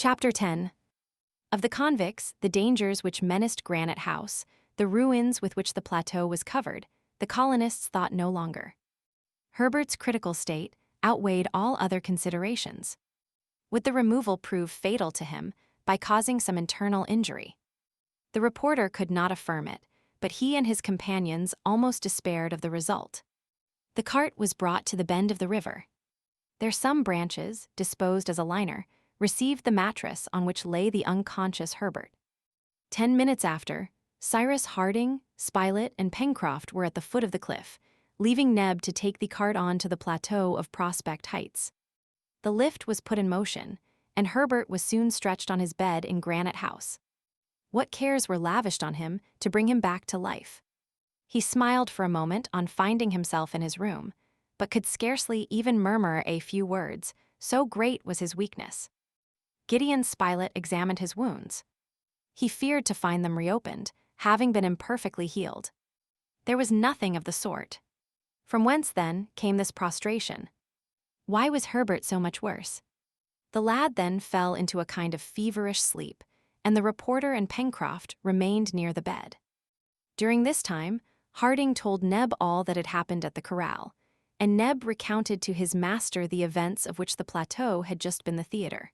Chapter 10. Of the convicts, the dangers which menaced Granite House, the ruins with which the plateau was covered, the colonists thought no longer. Herbert's critical state outweighed all other considerations. Would the removal prove fatal to him by causing some internal injury? The reporter could not affirm it, but he and his companions almost despaired of the result. The cart was brought to the bend of the river. Their some branches, disposed as a liner, received the mattress on which lay the unconscious Herbert. 10 minutes after, Cyrus Harding, Spilett, and Pencroft were at the foot of the cliff, leaving Neb to take the cart on to the plateau of Prospect Heights. The lift was put in motion, and Herbert was soon stretched on his bed in Granite House. What cares were lavished on him to bring him back to life? He smiled for a moment on finding himself in his room, but could scarcely even murmur a few words, so great was his weakness. Gideon Spilett examined his wounds. He feared to find them reopened, having been imperfectly healed. There was nothing of the sort. From whence, then, came this prostration? Why was Herbert so much worse? The lad then fell into a kind of feverish sleep, and the reporter and Pencroft remained near the bed. During this time, Harding told Neb all that had happened at the corral, and Neb recounted to his master the events of which the plateau had just been the theater.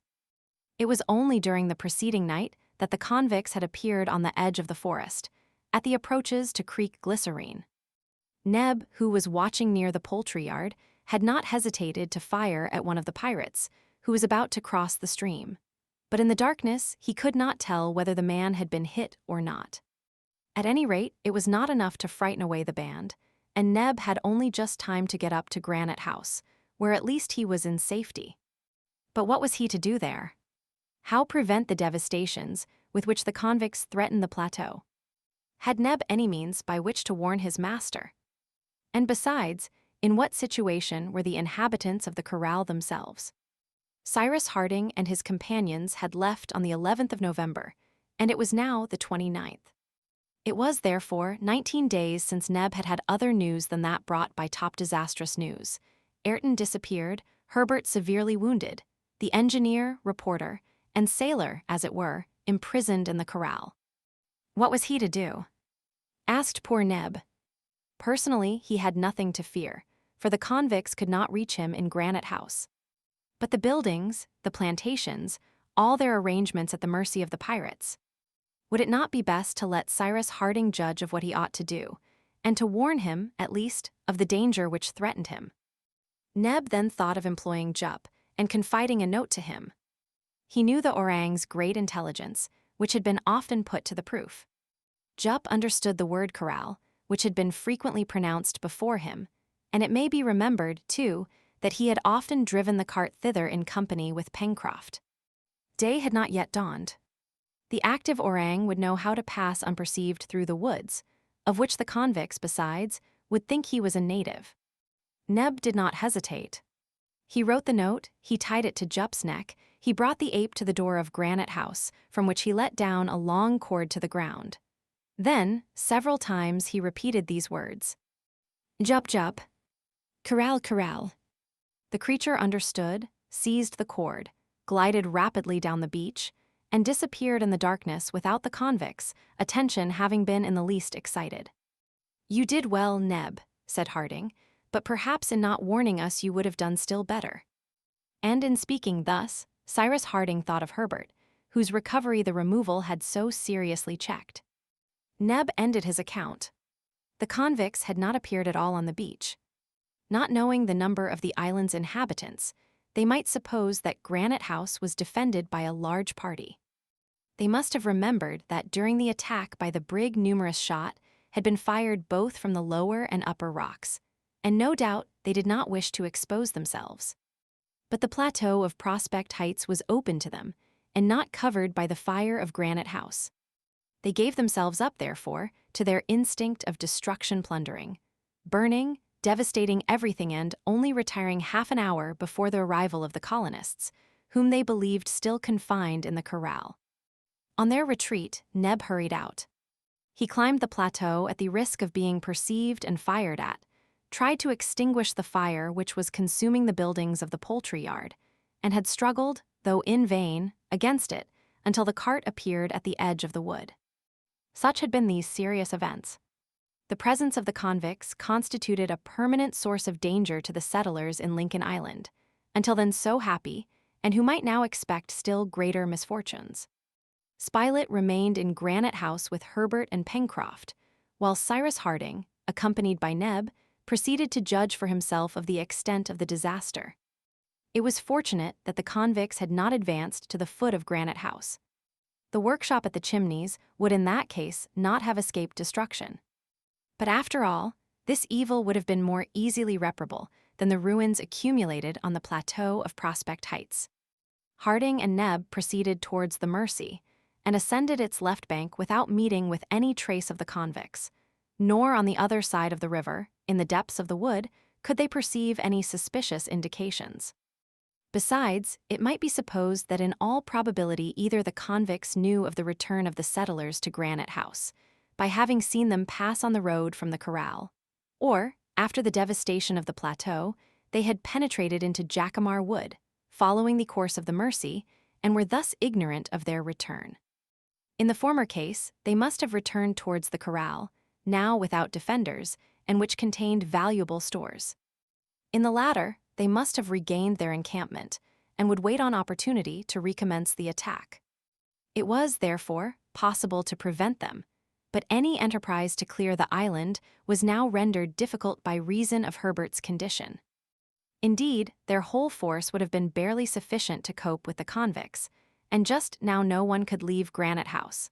It was only during the preceding night that the convicts had appeared on the edge of the forest, at the approaches to Creek Glycerine. Neb, who was watching near the poultry yard, had not hesitated to fire at one of the pirates, who was about to cross the stream. But in the darkness, he could not tell whether the man had been hit or not. At any rate, it was not enough to frighten away the band, and Neb had only just time to get up to Granite House, where at least he was in safety. But what was he to do there? How prevent the devastations with which the convicts threatened the plateau? Had Neb any means by which to warn his master? And besides, in what situation were the inhabitants of the corral themselves? Cyrus Harding and his companions had left on the 11th of November, and it was now the 29th. It was, therefore, 19 days since Neb had had other news than that brought by top disastrous news. Ayrton disappeared, Herbert severely wounded, the engineer, reporter, and sailor, as it were, imprisoned in the corral. What was he to do? Asked poor Neb. Personally, he had nothing to fear, for the convicts could not reach him in Granite House. But the buildings, the plantations, all their arrangements at the mercy of the pirates. Would it not be best to let Cyrus Harding judge of what he ought to do, and to warn him, at least, of the danger which threatened him? Neb then thought of employing Jup, and confiding a note to him. He knew the orang's great intelligence, which had been often put to the proof. Jup understood the word corral, which had been frequently pronounced before him, and it may be remembered, too, that he had often driven the cart thither in company with Pencroft. Day had not yet dawned. The active orang would know how to pass unperceived through the woods, of which the convicts, besides, would think he was a native. Neb did not hesitate. He wrote the note, he tied it to Jup's neck, he brought the ape to the door of Granite House, from which he let down a long cord to the ground. Then, several times he repeated these words. Jup, Jup. Corral, corral. The creature understood, seized the cord, glided rapidly down the beach, and disappeared in the darkness without the convicts' attention having been in the least excited. You did well, Neb, said Harding, but perhaps in not warning us you would have done still better. And in speaking thus, Cyrus Harding thought of Herbert, whose recovery the removal had so seriously checked. Neb ended his account. The convicts had not appeared at all on the beach. Not knowing the number of the island's inhabitants, they might suppose that Granite House was defended by a large party. They must have remembered that during the attack by the brig numerous shot had been fired both from the lower and upper rocks, and no doubt they did not wish to expose themselves. But the plateau of Prospect Heights was open to them, and not covered by the fire of Granite House. They gave themselves up, therefore, to their instinct of destruction plundering, burning, devastating everything and only retiring half an hour before the arrival of the colonists, whom they believed still confined in the corral. On their retreat, Neb hurried out. He climbed the plateau at the risk of being perceived and fired at, tried to extinguish the fire which was consuming the buildings of the poultry yard, and had struggled, though in vain, against it until the cart appeared at the edge of the wood. Such had been these serious events. The presence of the convicts constituted a permanent source of danger to the settlers in Lincoln Island, until then so happy, and who might now expect still greater misfortunes. Spilett remained in Granite House with Herbert and Pencroft, while Cyrus Harding, accompanied by Neb, proceeded to judge for himself of the extent of the disaster. It was fortunate that the convicts had not advanced to the foot of Granite House. The workshop at the Chimneys would in that case not have escaped destruction. But after all, this evil would have been more easily reparable than the ruins accumulated on the plateau of Prospect Heights. Harding and Neb proceeded towards the Mercy and ascended its left bank without meeting with any trace of the convicts, nor on the other side of the river, in the depths of the wood, could they perceive any suspicious indications. Besides, it might be supposed that in all probability either the convicts knew of the return of the settlers to Granite House, by having seen them pass on the road from the corral, or, after the devastation of the plateau, they had penetrated into Jacamar Wood, following the course of the Mercy, and were thus ignorant of their return. In the former case, they must have returned towards the corral, now without defenders, and which contained valuable stores. In the latter, they must have regained their encampment, and would wait on opportunity to recommence the attack. It was, therefore, possible to prevent them, but any enterprise to clear the island was now rendered difficult by reason of Herbert's condition. Indeed, their whole force would have been barely sufficient to cope with the convicts, and just now no one could leave Granite House.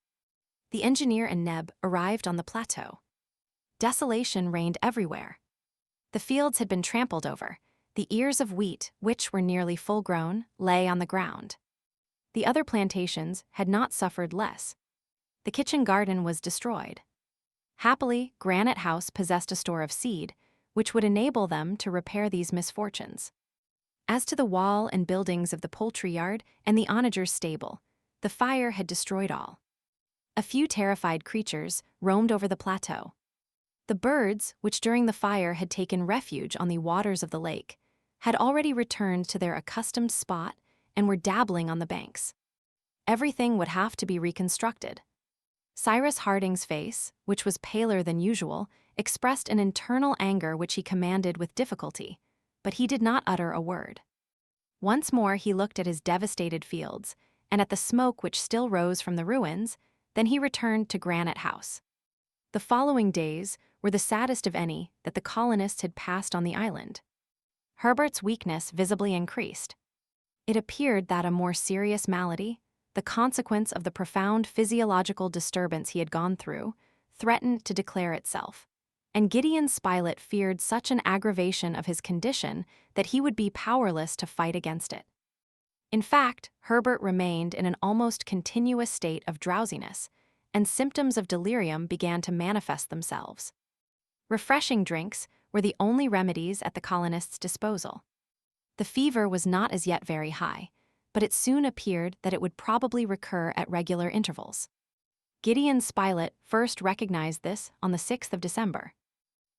The engineer and Neb arrived on the plateau. Desolation reigned everywhere. The fields had been trampled over. The ears of wheat, which were nearly full-grown, lay on the ground. The other plantations had not suffered less. The kitchen garden was destroyed. Happily, Granite House possessed a store of seed, which would enable them to repair these misfortunes. As to the wall and buildings of the poultry yard and the onager's stable, the fire had destroyed all. A few terrified creatures roamed over the plateau. The birds, which during the fire had taken refuge on the waters of the lake, had already returned to their accustomed spot and were dabbling on the banks. Everything would have to be reconstructed. Cyrus Harding's face, which was paler than usual, expressed an internal anger which he commanded with difficulty, but he did not utter a word. Once more he looked at his devastated fields, and at the smoke which still rose from the ruins, then he returned to Granite House. The following days were the saddest of any that the colonists had passed on the island. Herbert's weakness visibly increased. It appeared that a more serious malady, the consequence of the profound physiological disturbance he had gone through, threatened to declare itself, and Gideon Spilett feared such an aggravation of his condition that he would be powerless to fight against it. In fact, Herbert remained in an almost continuous state of drowsiness, and symptoms of delirium began to manifest themselves. Refreshing drinks were the only remedies at the colonists' disposal. The fever was not as yet very high, but it soon appeared that it would probably recur at regular intervals. Gideon Spilett first recognized this on the 6th of December.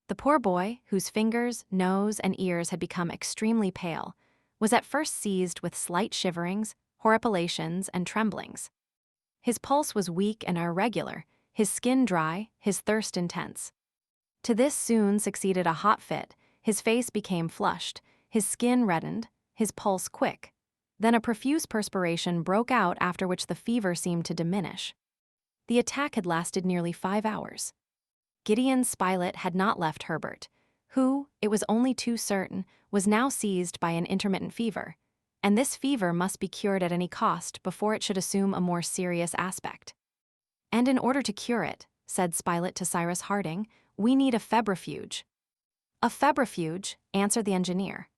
The poor boy, whose fingers, nose, and ears had become extremely pale, was at first seized with slight shiverings, horripilations, and tremblings. His pulse was weak and irregular, his skin dry, his thirst intense. To this soon succeeded a hot fit, his face became flushed, his skin reddened, his pulse quick. Then a profuse perspiration broke out, after which the fever seemed to diminish. The attack had lasted nearly 5 hours. Gideon Spilett had not left Herbert, who, it was only too certain, was now seized by an intermittent fever, and this fever must be cured at any cost before it should assume a more serious aspect. And in order to cure it, said Spilett to Cyrus Harding, we need a febrifuge. A febrifuge, answered the engineer.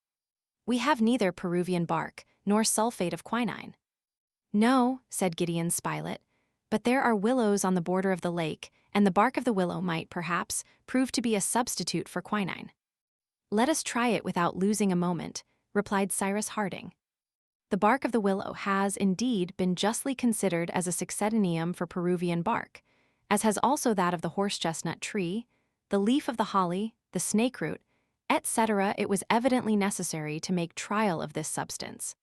We have neither Peruvian bark nor sulfate of quinine. No, said Gideon Spilett, but there are willows on the border of the lake, and the bark of the willow might, perhaps, prove to be a substitute for quinine. Let us try it without losing a moment, replied Cyrus Harding. The bark of the willow has, indeed, been justly considered as a succedaneum for Peruvian bark, as has also that of the horse-chestnut tree, the leaf of the holly, the snakeroot, etc. It was evidently necessary to make trial of this substance.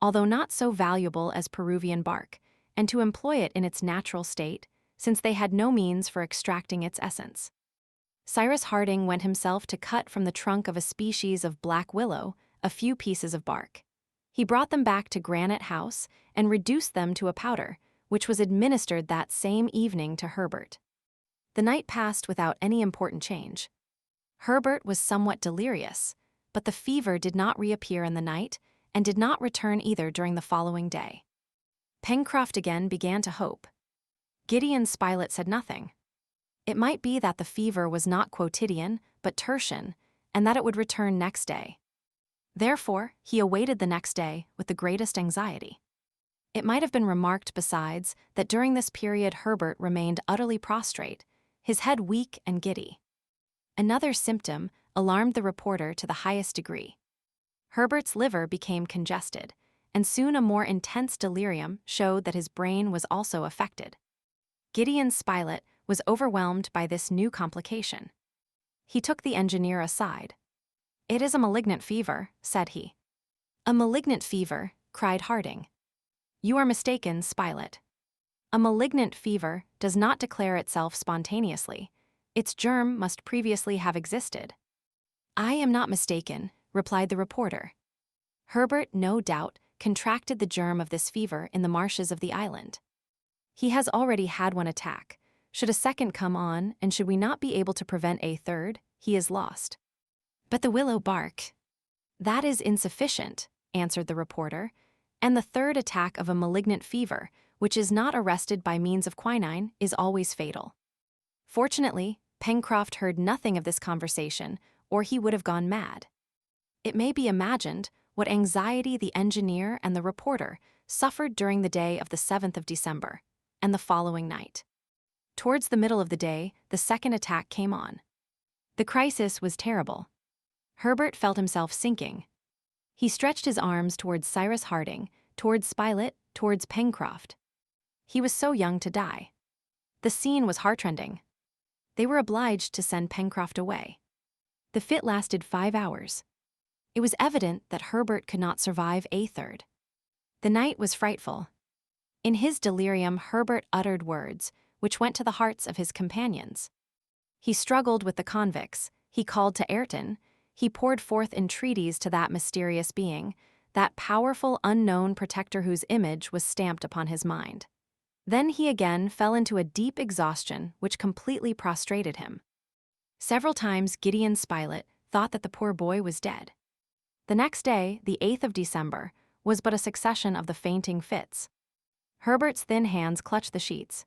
although not so valuable as Peruvian bark, and to employ it in its natural state, since they had no means for extracting its essence. Cyrus Harding went himself to cut from the trunk of a species of black willow a few pieces of bark. He brought them back to Granite House and reduced them to a powder, which was administered that same evening to Herbert. The night passed without any important change. Herbert was somewhat delirious, but the fever did not reappear in the night and did not return either during the following day. Pencroft again began to hope. Gideon Spilett said nothing. It might be that the fever was not quotidian, but tertian, and that it would return next day. Therefore, he awaited the next day with the greatest anxiety. It might have been remarked, besides, that during this period Herbert remained utterly prostrate, his head weak and giddy. Another symptom alarmed the reporter to the highest degree. Herbert's liver became congested, and soon a more intense delirium showed that his brain was also affected. Gideon Spilett was overwhelmed by this new complication. He took the engineer aside. "It is a malignant fever," said he. "A malignant fever," cried Harding. "You are mistaken, Spilett. A malignant fever does not declare itself spontaneously. Its germ must previously have existed." "I am not mistaken," replied the reporter. "Herbert, no doubt, contracted the germ of this fever in the marshes of the island. He has already had one attack. Should a second come on, and should we not be able to prevent a third, he is lost." "But the willow bark—" "That is insufficient," answered the reporter, "and the third attack of a malignant fever, which is not arrested by means of quinine, is always fatal." Fortunately, Pencroft heard nothing of this conversation, or he would have gone mad. It may be imagined what anxiety the engineer and the reporter suffered during the day of the 7th of December, and the following night. Towards the middle of the day, the second attack came on. The crisis was terrible. Herbert felt himself sinking. He stretched his arms towards Cyrus Harding, towards Spilett, towards Pencroft. He was so young to die. The scene was heartrending. They were obliged to send Pencroft away. The fit lasted 5 hours. It was evident that Herbert could not survive a third. The night was frightful. In his delirium, Herbert uttered words which went to the hearts of his companions. He struggled with the convicts, he called to Ayrton, he poured forth entreaties to that mysterious being, that powerful unknown protector whose image was stamped upon his mind. Then he again fell into a deep exhaustion which completely prostrated him. Several times Gideon Spilett thought that the poor boy was dead. The next day, the 8th of December, was but a succession of the fainting fits. Herbert's thin hands clutched the sheets.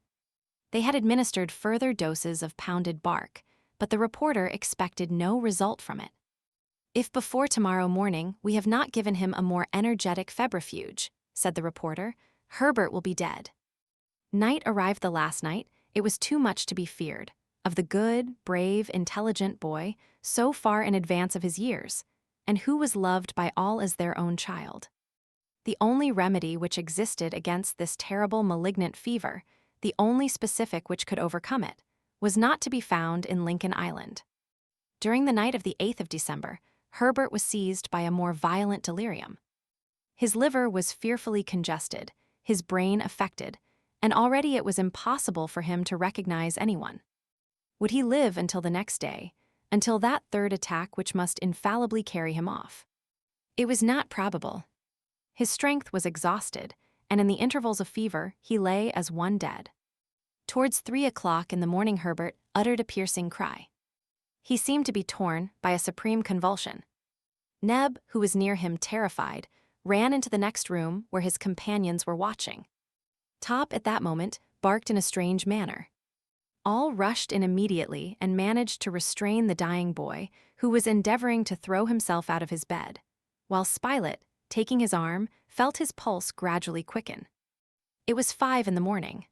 They had administered further doses of pounded bark, but the reporter expected no result from it. "If before tomorrow morning we have not given him a more energetic febrifuge," said the reporter, "Herbert will be dead." Night arrived the last night. It was too much to be feared, of the good, brave, intelligent boy, so far in advance of his years, and who was loved by all as their own child. The only remedy which existed against this terrible malignant fever, the only specific which could overcome it, was not to be found in Lincoln Island. During the night of the 8th of December, Herbert was seized by a more violent delirium. His liver was fearfully congested, his brain affected, and already it was impossible for him to recognize anyone. Would he live until the next day, until that third attack which must infallibly carry him off? It was not probable. His strength was exhausted, and in the intervals of fever he lay as one dead. Towards 3 o'clock in the morning Herbert uttered a piercing cry. He seemed to be torn by a supreme convulsion. Neb, who was near him terrified, ran into the next room where his companions were watching. Top at that moment barked in a strange manner. All rushed in immediately and managed to restrain the dying boy, who was endeavoring to throw himself out of his bed, while Spilett, taking his arm, felt his pulse gradually quicken. It was 5 in the morning.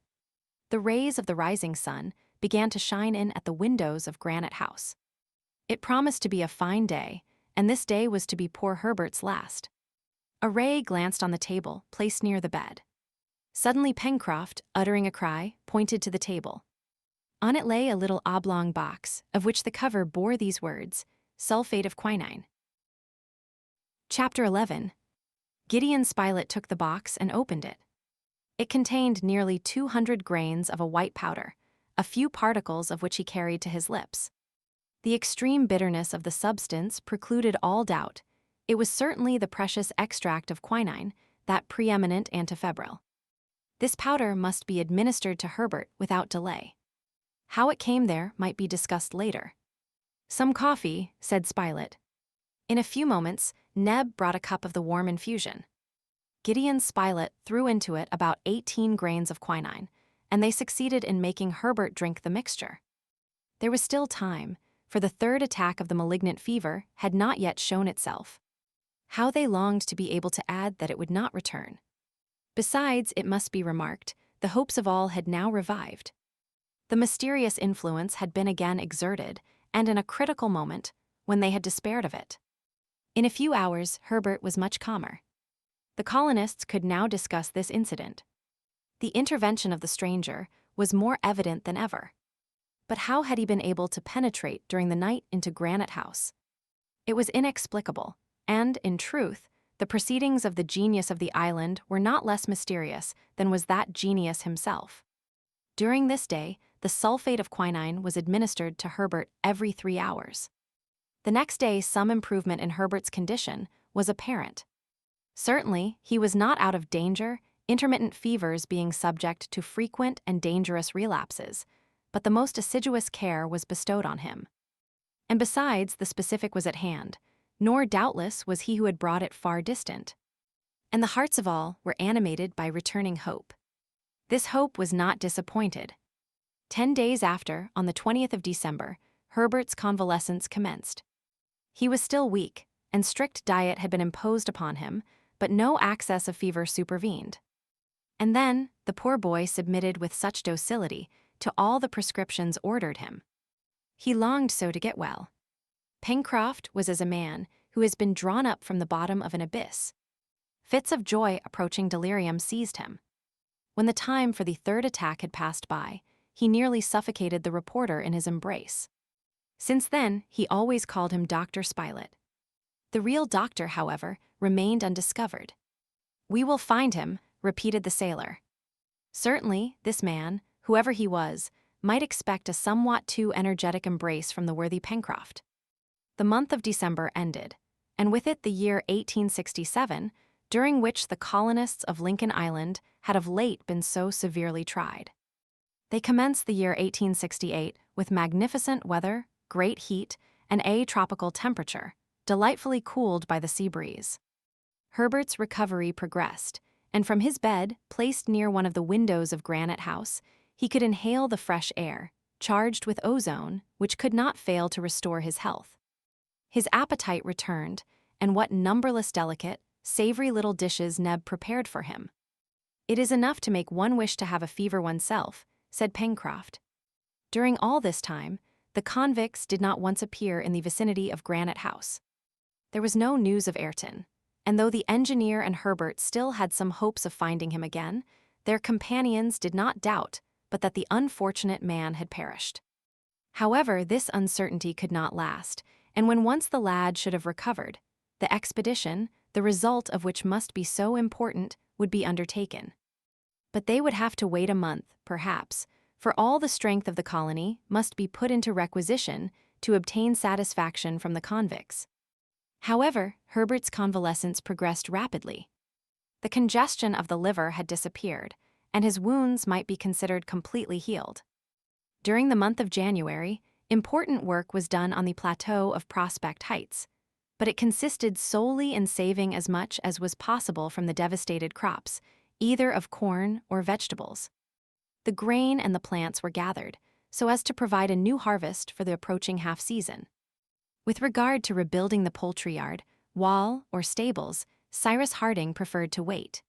The rays of the rising sun began to shine in at the windows of Granite House. It promised to be a fine day, and this day was to be poor Herbert's last. A ray glanced on the table placed near the bed. Suddenly Pencroft, uttering a cry, pointed to the table. On it lay a little oblong box, of which the cover bore these words, "Sulfate of quinine." Chapter 11. Gideon Spilett took the box and opened it. It contained nearly 200 grains of a white powder, a few particles of which he carried to his lips. The extreme bitterness of the substance precluded all doubt. It was certainly the precious extract of quinine, that preeminent antifebrile. This powder must be administered to Herbert without delay. How it came there might be discussed later. "Some coffee," said Spilett. In a few moments, Neb brought a cup of the warm infusion. Gideon Spilett threw into it about 18 grains of quinine, and they succeeded in making Herbert drink the mixture. There was still time, for the third attack of the malignant fever had not yet shown itself. How they longed to be able to add that it would not return. Besides, it must be remarked, the hopes of all had now revived. The mysterious influence had been again exerted, and in a critical moment, when they had despaired of it. In a few hours, Herbert was much calmer. The colonists could now discuss this incident. The intervention of the stranger was more evident than ever. But how had he been able to penetrate during the night into Granite House? It was inexplicable, and, in truth, the proceedings of the genius of the island were not less mysterious than was that genius himself. During this day, the sulfate of quinine was administered to Herbert every 3 hours. The next day, some improvement in Herbert's condition was apparent. Certainly, he was not out of danger, intermittent fevers being subject to frequent and dangerous relapses, but the most assiduous care was bestowed on him. And besides, the specific was at hand, nor doubtless was he who had brought it far distant. And the hearts of all were animated by returning hope. This hope was not disappointed. 10 days after, on the 20th of December, Herbert's convalescence commenced. He was still weak, and strict diet had been imposed upon him, but no access of fever supervened. And then, the poor boy submitted with such docility to all the prescriptions ordered him. He longed so to get well. Pencroft was as a man who has been drawn up from the bottom of an abyss. Fits of joy approaching delirium seized him. When the time for the third attack had passed by, he nearly suffocated the reporter in his embrace. Since then, he always called him Dr. Spilett. The real doctor, however, remained undiscovered. "We will find him," repeated the sailor. Certainly, this man, whoever he was, might expect a somewhat too energetic embrace from the worthy Pencroft. The month of December ended, and with it the year 1867, during which the colonists of Lincoln Island had of late been so severely tried. They commenced the year 1868 with magnificent weather, great heat, and a tropical temperature, delightfully cooled by the sea breeze. Herbert's recovery progressed, and from his bed, placed near one of the windows of Granite House, he could inhale the fresh air, charged with ozone, which could not fail to restore his health. His appetite returned, and what numberless delicate, savory little dishes Neb prepared for him. "It is enough to make one wish to have a fever oneself," said Pencroft. During all this time, the convicts did not once appear in the vicinity of Granite House. There was no news of Ayrton, and though the engineer and Herbert still had some hopes of finding him again, their companions did not doubt but that the unfortunate man had perished. However, this uncertainty could not last, and when once the lad should have recovered, the expedition, the result of which must be so important, would be undertaken. But they would have to wait a month, perhaps, for all the strength of the colony must be put into requisition to obtain satisfaction from the convicts. However, Herbert's convalescence progressed rapidly. The congestion of the liver had disappeared, and his wounds might be considered completely healed. During the month of January, important work was done on the plateau of Prospect Heights, but it consisted solely in saving as much as was possible from the devastated crops, either of corn or vegetables. The grain and the plants were gathered, so as to provide a new harvest for the approaching half-season. With regard to rebuilding the poultry yard, wall, or stables, Cyrus Harding preferred to wait.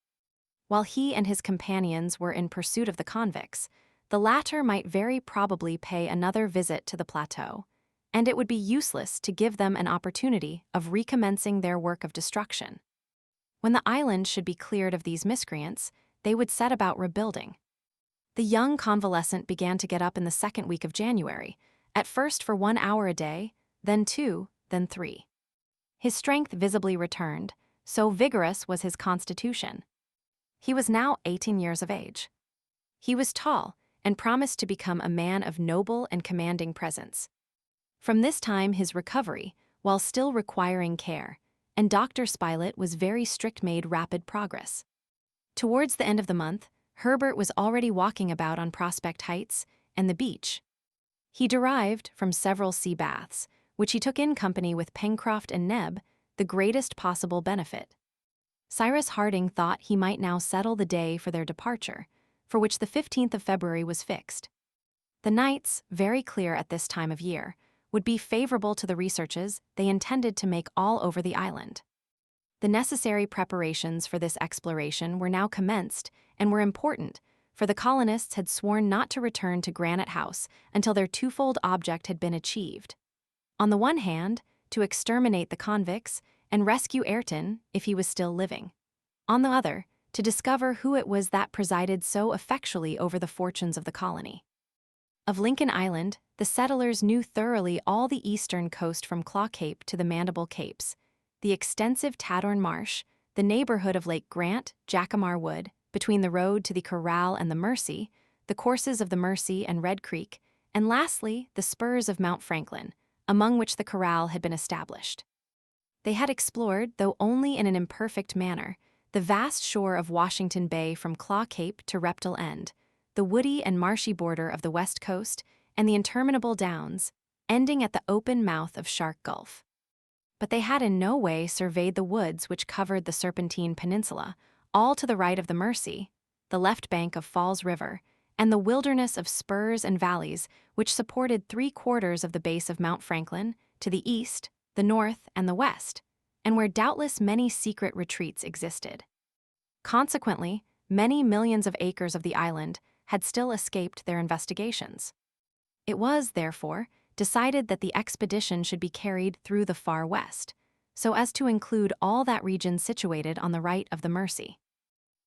While he and his companions were in pursuit of the convicts, the latter might very probably pay another visit to the plateau, and it would be useless to give them an opportunity of recommencing their work of destruction. When the island should be cleared of these miscreants, they would set about rebuilding. The young convalescent began to get up in the second week of January, at first for 1 hour a day, then 2, then 3. His strength visibly returned, so vigorous was his constitution. He was now 18 years of age. He was tall and promised to become a man of noble and commanding presence. From this time his recovery, while still requiring care, and Dr. Spilett was very strict, made rapid progress. Towards the end of the month, Herbert was already walking about on Prospect Heights and the beach. He derived, from several sea baths, which he took in company with Pencroft and Neb, the greatest possible benefit. Cyrus Harding thought he might now settle the day for their departure, for which the 15th of February was fixed. The nights, very clear at this time of year, would be favorable to the researches they intended to make all over the island. The necessary preparations for this exploration were now commenced and were important, for the colonists had sworn not to return to Granite House until their twofold object had been achieved. On the one hand, to exterminate the convicts and rescue Ayrton if he was still living. On the other, to discover who it was that presided so effectually over the fortunes of the colony. Of Lincoln Island, the settlers knew thoroughly all the eastern coast from Claw Cape to the Mandible Capes, the extensive Tadorn Marsh, the neighborhood of Lake Grant, Jacamar Wood, between the road to the Corral and the Mercy, the courses of the Mercy and Red Creek, and lastly, the spurs of Mount Franklin, among which the Corral had been established. They had explored, though only in an imperfect manner, the vast shore of Washington Bay from Claw Cape to Reptile End, the woody and marshy border of the west coast, and the interminable downs, ending at the open mouth of Shark Gulf. But they had in no way surveyed the woods which covered the Serpentine Peninsula, all to the right of the Mercy, the left bank of Falls River, and the wilderness of spurs and valleys which supported 3/4 of the base of Mount Franklin, to the east, the north, and the west, and where doubtless many secret retreats existed. Consequently, many millions of acres of the island had still escaped their investigations. It was, therefore, decided that the expedition should be carried through the far west, so as to include all that region situated on the right of the Mercy.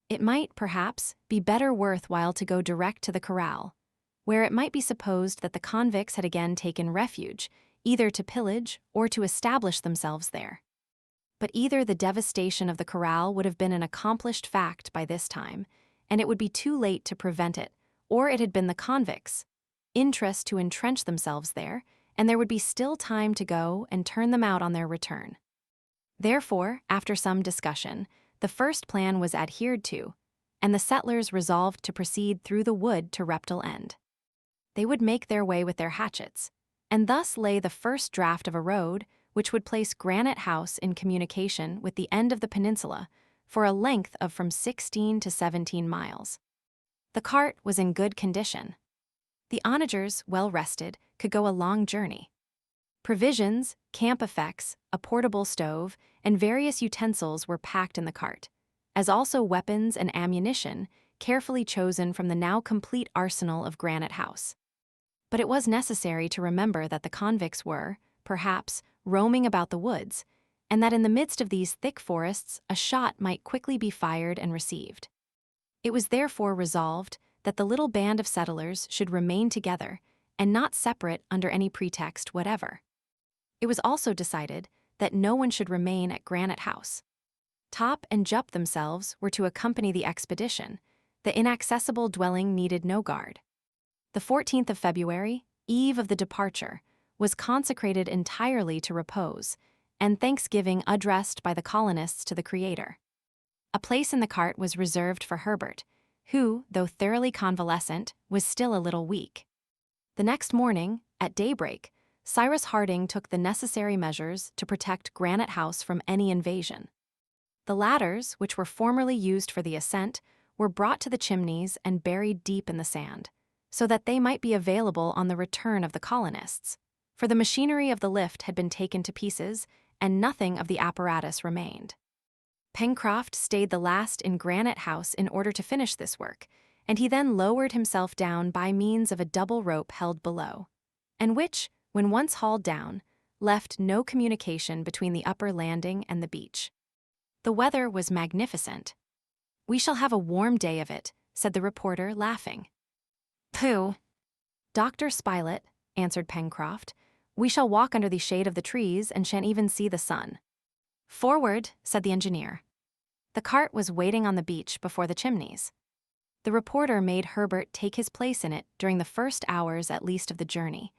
It might, perhaps, be better worth while to go direct to the Corral, where it might be supposed that the convicts had again taken refuge, either to pillage or to establish themselves there. But either the devastation of the Corral would have been an accomplished fact by this time, and it would be too late to prevent it, or it had been the convicts' interest to entrench themselves there, and there would be still time to go and turn them out on their return. Therefore, after some discussion, the first plan was adhered to, and the settlers resolved to proceed through the wood to Reptile End. They would make their way with their hatchets, and thus lay the first draft of a road which would place Granite House in communication with the end of the peninsula for a length of from 16 to 17 miles. The cart was in good condition. The onagers, well rested, could go a long journey. Provisions, camp effects, a portable stove, and various utensils were packed in the cart, as also weapons and ammunition, carefully chosen from the now complete arsenal of Granite House. But it was necessary to remember that the convicts were, perhaps, roaming about the woods, and that in the midst of these thick forests a shot might quickly be fired and received. It was therefore resolved that the little band of settlers should remain together and not separate under any pretext whatever. It was also decided that no one should remain at Granite House. Top and Jup themselves were to accompany the expedition. The inaccessible dwelling needed no guard. The 14th of February, eve of the departure, was consecrated entirely to repose, and thanksgiving addressed by the colonists to the Creator. A place in the cart was reserved for Herbert, who, though thoroughly convalescent, was still a little weak. The next morning, at daybreak, Cyrus Harding took the necessary measures to protect Granite House from any invasion. The ladders, which were formerly used for the ascent, were brought to the chimneys and buried deep in the sand, so that they might be available on the return of the colonists, for the machinery of the lift had been taken to pieces, and nothing of the apparatus remained. Pencroft stayed the last in Granite House in order to finish this work, and he then lowered himself down by means of a double rope held below, and which, when once hauled down, left no communication between the upper landing and the beach. The weather was magnificent. "We shall have a warm day of it," said the reporter, laughing. "Pooh! Dr. Spilett," answered Pencroft, "we shall walk under the shade of the trees and shan't even see the sun." "Forward," said the engineer. The cart was waiting on the beach before the chimneys. The reporter made Herbert take his place in it during the first hours at least of the journey,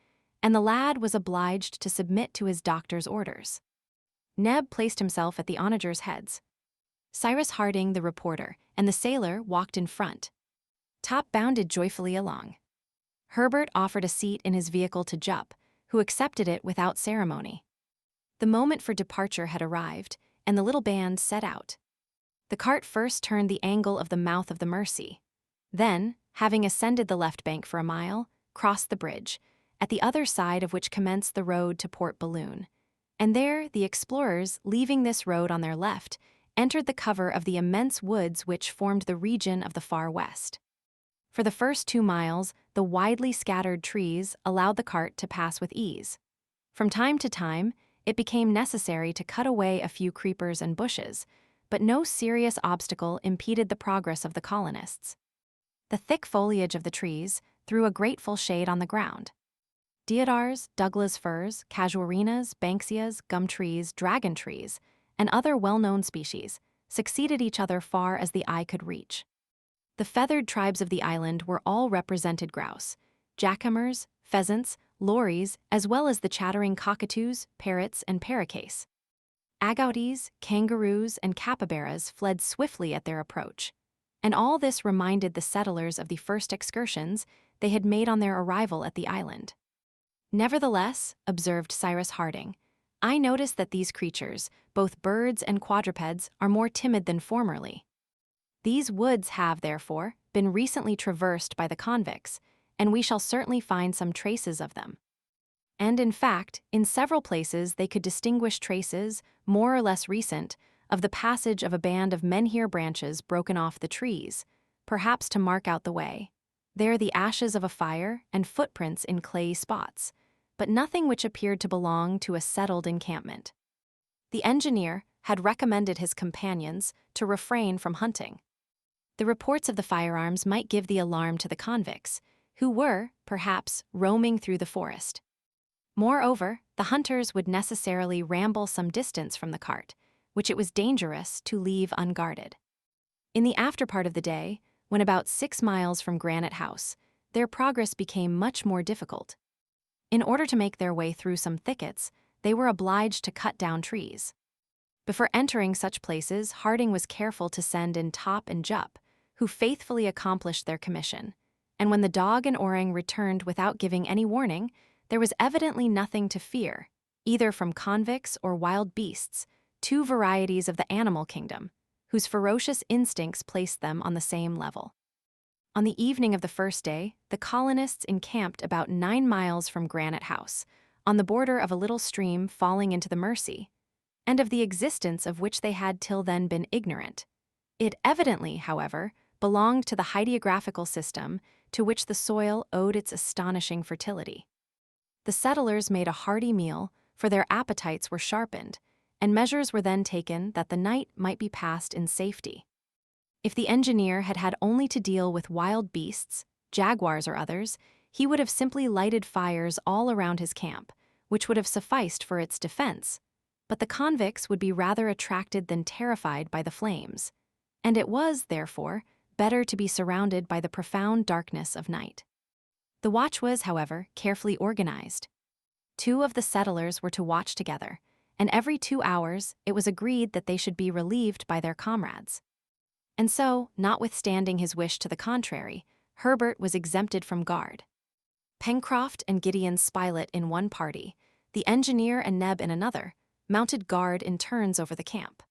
and the lad was obliged to submit to his doctor's orders. Neb placed himself at the onagers' heads. Cyrus Harding, the reporter, and the sailor walked in front. Top bounded joyfully along. Herbert offered a seat in his vehicle to Jup, who accepted it without ceremony. The moment for departure had arrived, and the little band set out. The cart first turned the angle of the mouth of the Mersey. Then, having ascended the left bank for a mile, crossed the bridge, at the other side of which commenced the road to Port Balloon. And there the explorers, leaving this road on their left, entered the cover of the immense woods which formed the region of the far west. For the first 2 miles, the widely scattered trees allowed the cart to pass with ease. From time to time, it became necessary to cut away a few creepers and bushes, but no serious obstacle impeded the progress of the colonists. The thick foliage of the trees threw a grateful shade on the ground. Deodars, Douglas firs, casuarinas, banksias, gum trees, dragon trees, and other well-known species succeeded each other far as the eye could reach. The feathered tribes of the island were all represented grouse, jacamars, pheasants, lories, as well as the chattering cockatoos, parrots, and paroquets. Agoutis, kangaroos, and capybaras fled swiftly at their approach, and all this reminded the settlers of the first excursions they had made on their arrival at the island. "Nevertheless," observed Cyrus Harding, "I notice that these creatures, both birds and quadrupeds, are more timid than formerly. These woods have, therefore, been recently traversed by the convicts, and we shall certainly find some traces of them." And in fact, in several places they could distinguish traces, more or less recent, of the passage of a band of menhir branches broken off the trees, perhaps to mark out the way. There the ashes of a fire and footprints in clayey spots, but nothing which appeared to belong to a settled encampment. The engineer had recommended his companions to refrain from hunting. The reports of the firearms might give the alarm to the convicts, who were, perhaps, roaming through the forest. Moreover, the hunters would necessarily ramble some distance from the cart, which it was dangerous to leave unguarded. In the after part of the day, when about 6 miles from Granite House, their progress became much more difficult. In order to make their way through some thickets, they were obliged to cut down trees. Before entering such places, Harding was careful to send in Top and Jup, who faithfully accomplished their commission, and when the dog and orang returned without giving any warning, there was evidently nothing to fear, either from convicts or wild beasts, 2 varieties of the animal kingdom, whose ferocious instincts placed them on the same level. On the evening of the first day, the colonists encamped about 9 miles from Granite House, on the border of a little stream falling into the Mersey, and of the existence of which they had till then been ignorant. It evidently, however, belonged to the hydrographical system to which the soil owed its astonishing fertility. The settlers made a hearty meal, for their appetites were sharpened, and measures were then taken that the night might be passed in safety. If the engineer had had only to deal with wild beasts, jaguars or others, he would have simply lighted fires all around his camp, which would have sufficed for its defense. But the convicts would be rather attracted than terrified by the flames, and it was, therefore, better to be surrounded by the profound darkness of night. The watch was, however, carefully organized. 2 of the settlers were to watch together, and every 2 hours it was agreed that they should be relieved by their comrades. And so, notwithstanding his wish to the contrary, Herbert was exempted from guard. Pencroft and Gideon Spilett in one party, the engineer and Neb in another, mounted guard in turns over the camp.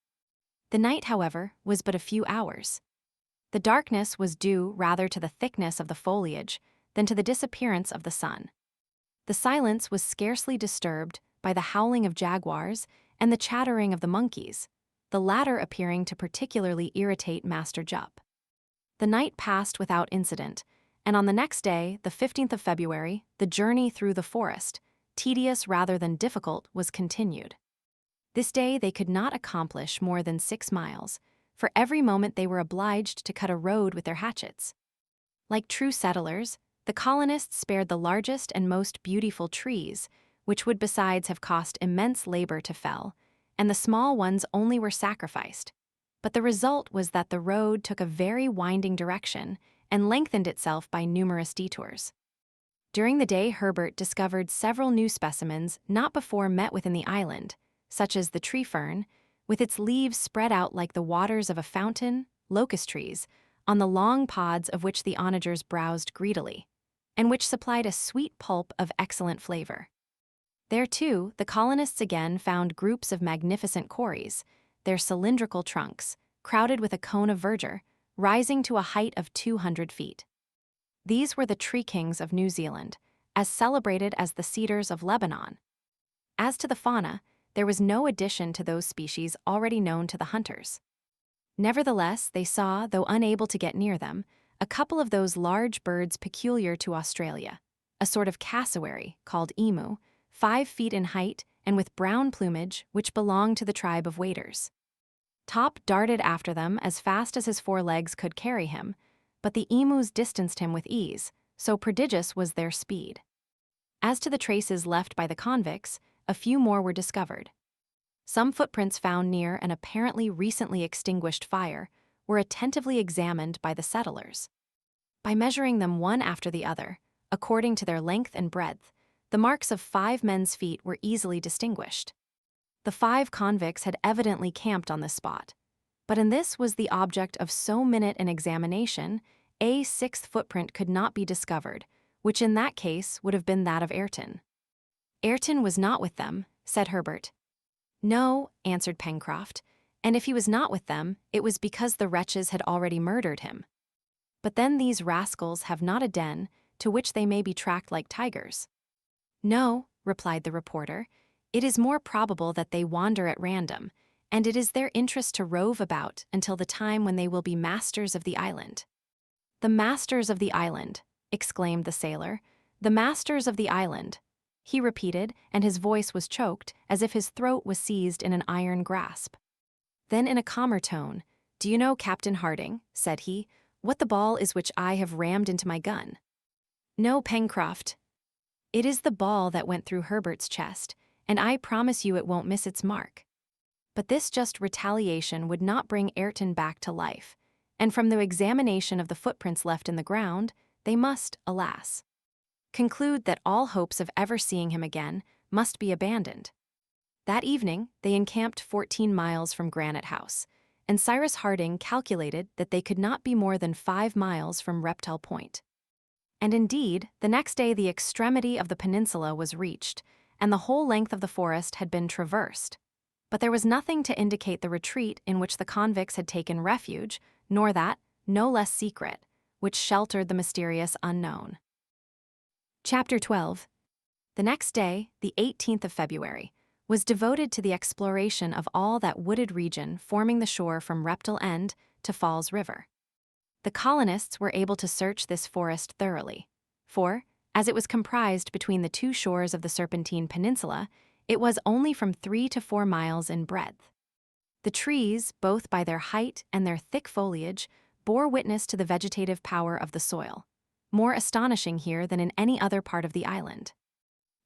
The night, however, was but a few hours. The darkness was due rather to the thickness of the foliage than to the disappearance of the sun. The silence was scarcely disturbed by the howling of jaguars and the chattering of the monkeys, the latter appearing to particularly irritate Master Jup. The night passed without incident, and on the next day, the 15th of February, the journey through the forest, tedious rather than difficult, was continued. This day they could not accomplish more than 6 miles, for every moment they were obliged to cut a road with their hatchets. Like true settlers, the colonists spared the largest and most beautiful trees, which would besides have cost immense labor to fell, and the small ones only were sacrificed. But the result was that the road took a very winding direction and lengthened itself by numerous detours. During the day, Herbert discovered several new specimens not before met with in the island, such as the tree fern, with its leaves spread out like the waters of a fountain, locust trees, on the long pods of which the onagers browsed greedily, and which supplied a sweet pulp of excellent flavor. There, too, the colonists again found groups of magnificent corys, their cylindrical trunks, crowded with a cone of verdure, rising to a height of 200 feet. These were the tree kings of New Zealand, as celebrated as the cedars of Lebanon. As to the fauna, there was no addition to those species already known to the hunters. Nevertheless, they saw, though unable to get near them, a couple of those large birds peculiar to Australia, a sort of cassowary called emu, 5 feet in height and with brown plumage, which belonged to the tribe of waders. Top darted after them as fast as his 4 legs could carry him, but the emus distanced him with ease, so prodigious was their speed. As to the traces left by the convicts, a few more were discovered. Some footprints found near an apparently recently extinguished fire were attentively examined by the settlers. By measuring them one after the other, according to their length and breadth, the marks of 5 men's feet were easily distinguished. The 5 convicts had evidently camped on this spot, but in this was the object of so minute an examination, a 6th footprint could not be discovered, which in that case would have been that of Ayrton. Ayrton was not with them, said Herbert. No, answered Pencroft, and if he was not with them, it was because the wretches had already murdered him. But then these rascals have not a den to which they may be tracked like tigers. No, replied the reporter, it is more probable that they wander at random, and it is their interest to rove about until the time when they will be masters of the island. The masters of the island, exclaimed the sailor, the masters of the island, he repeated, and his voice was choked, as if his throat was seized in an iron grasp. Then in a calmer tone, do you know, Captain Harding, said he, what the ball is which I have rammed into my gun? No, Pencroft. It is the ball that went through Herbert's chest, and I promise you it won't miss its mark. But this just retaliation would not bring Ayrton back to life, and from the examination of the footprints left in the ground, they must, alas, conclude that all hopes of ever seeing him again must be abandoned. That evening, they encamped 14 miles from Granite House, and Cyrus Harding calculated that they could not be more than 5 miles from Reptile Point. And indeed, the next day the extremity of the peninsula was reached, and the whole length of the forest had been traversed. But there was nothing to indicate the retreat in which the convicts had taken refuge, nor that, no less secret, which sheltered the mysterious unknown. Chapter 12. The next day, the 18th of February, was devoted to the exploration of all that wooded region forming the shore from Reptile End to Falls River. The colonists were able to search this forest thoroughly, for, as it was comprised between the 2 shores of the Serpentine Peninsula, it was only from 3 to 4 miles in breadth. The trees, both by their height and their thick foliage, bore witness to the vegetative power of the soil, more astonishing here than in any other part of the island.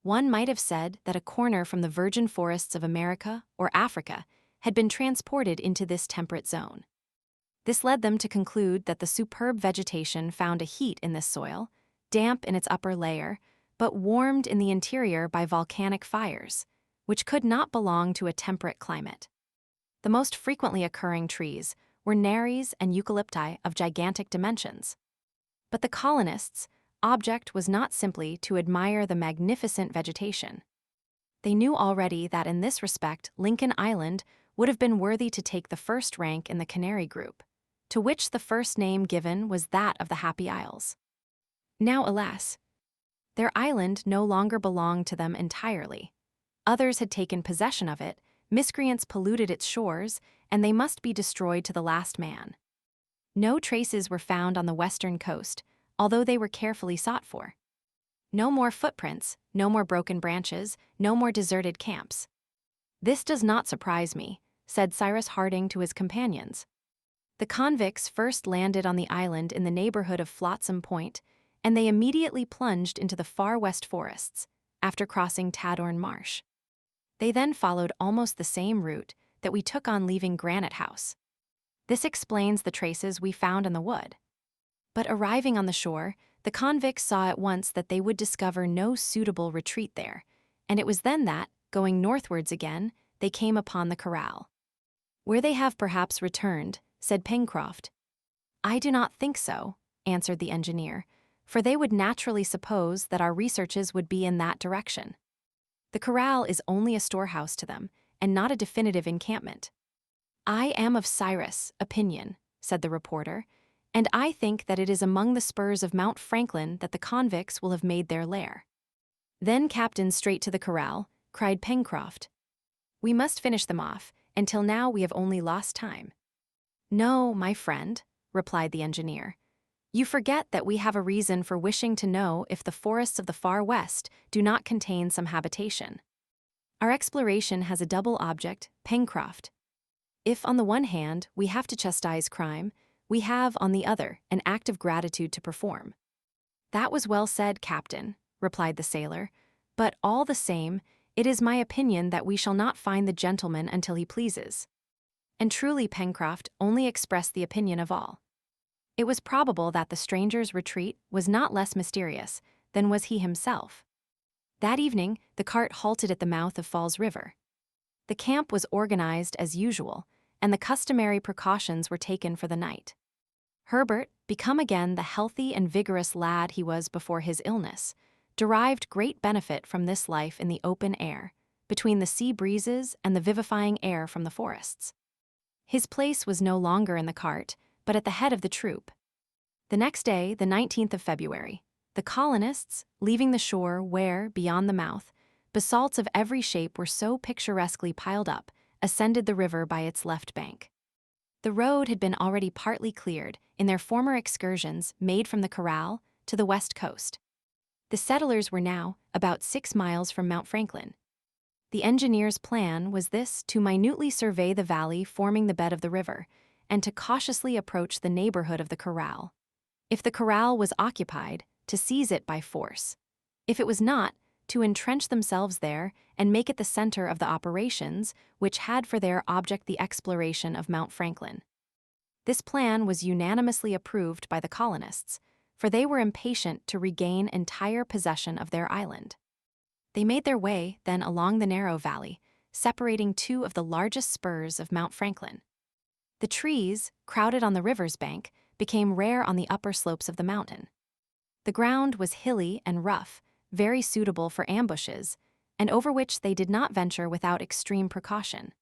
One might have said that a corner from the virgin forests of America or Africa had been transported into this temperate zone. This led them to conclude that the superb vegetation found a heat in this soil, damp in its upper layer, but warmed in the interior by volcanic fires, which could not belong to a temperate climate. The most frequently occurring trees were nares and eucalypti of gigantic dimensions. But the colonists' object was not simply to admire the magnificent vegetation. They knew already that in this respect Lincoln Island would have been worthy to take the first rank in the Canary group, to which the first name given was that of the Happy Isles. Now, alas, their island no longer belonged to them entirely. Others had taken possession of it, miscreants polluted its shores, and they must be destroyed to the last man. No traces were found on the western coast, although they were carefully sought for. No more footprints, no more broken branches, no more deserted camps. This does not surprise me, said Cyrus Harding to his companions. The convicts first landed on the island in the neighborhood of Flotsam Point, and they immediately plunged into the far west forests, after crossing Tadorn Marsh. They then followed almost the same route that we took on leaving Granite House. This explains the traces we found in the wood. But arriving on the shore, the convicts saw at once that they would discover no suitable retreat there, and it was then that, going northwards again, they came upon the corral. "Where they have perhaps returned," said Pencroft. "I do not think so," answered the engineer, "for they would naturally suppose that our researches would be in that direction. The corral is only a storehouse to them, and not a definitive encampment." "I am of Cyrus' opinion," said the reporter, "and I think that it is among the spurs of Mount Franklin that the convicts will have made their lair." "Then, Captain, straight to the corral," cried Pencroft. "We must finish them off, and till now we have only lost time." "No, my friend," replied the engineer. "You forget that we have a reason for wishing to know if the forests of the far west do not contain some habitation. Our exploration has a double object, Pencroft. If on the one hand we have to chastise crime, we have, on the other, an act of gratitude to perform." "That was well said, Captain," replied the sailor, "but all the same, it is my opinion that we shall not find the gentleman until he pleases." And truly Pencroft only expressed the opinion of all. It was probable that the stranger's retreat was not less mysterious than was he himself. That evening, the cart halted at the mouth of Falls River. The camp was organized as usual, and the customary precautions were taken for the night. Herbert, become again the healthy and vigorous lad he was before his illness, derived great benefit from this life in the open air, between the sea breezes and the vivifying air from the forests. His place was no longer in the cart, but at the head of the troop. The next day, the 19th of February, the colonists, leaving the shore where, beyond the mouth, basalts of every shape were so picturesquely piled up, ascended the river by its left bank. The road had been already partly cleared in their former excursions made from the corral to the west coast. The settlers were now about 6 miles from Mount Franklin. The engineer's plan was this: to minutely survey the valley forming the bed of the river, and to cautiously approach the neighborhood of the corral. If the corral was occupied, to seize it by force. If it was not, to entrench themselves there and make it the center of the operations which had for their object the exploration of Mount Franklin. This plan was unanimously approved by the colonists, for they were impatient to regain entire possession of their island. They made their way, then, along the narrow valley, separating two of the largest spurs of Mount Franklin. The trees, crowded on the river's bank, became rare on the upper slopes of the mountain. The ground was hilly and rough, very suitable for ambushes, and over which they did not venture without extreme precaution.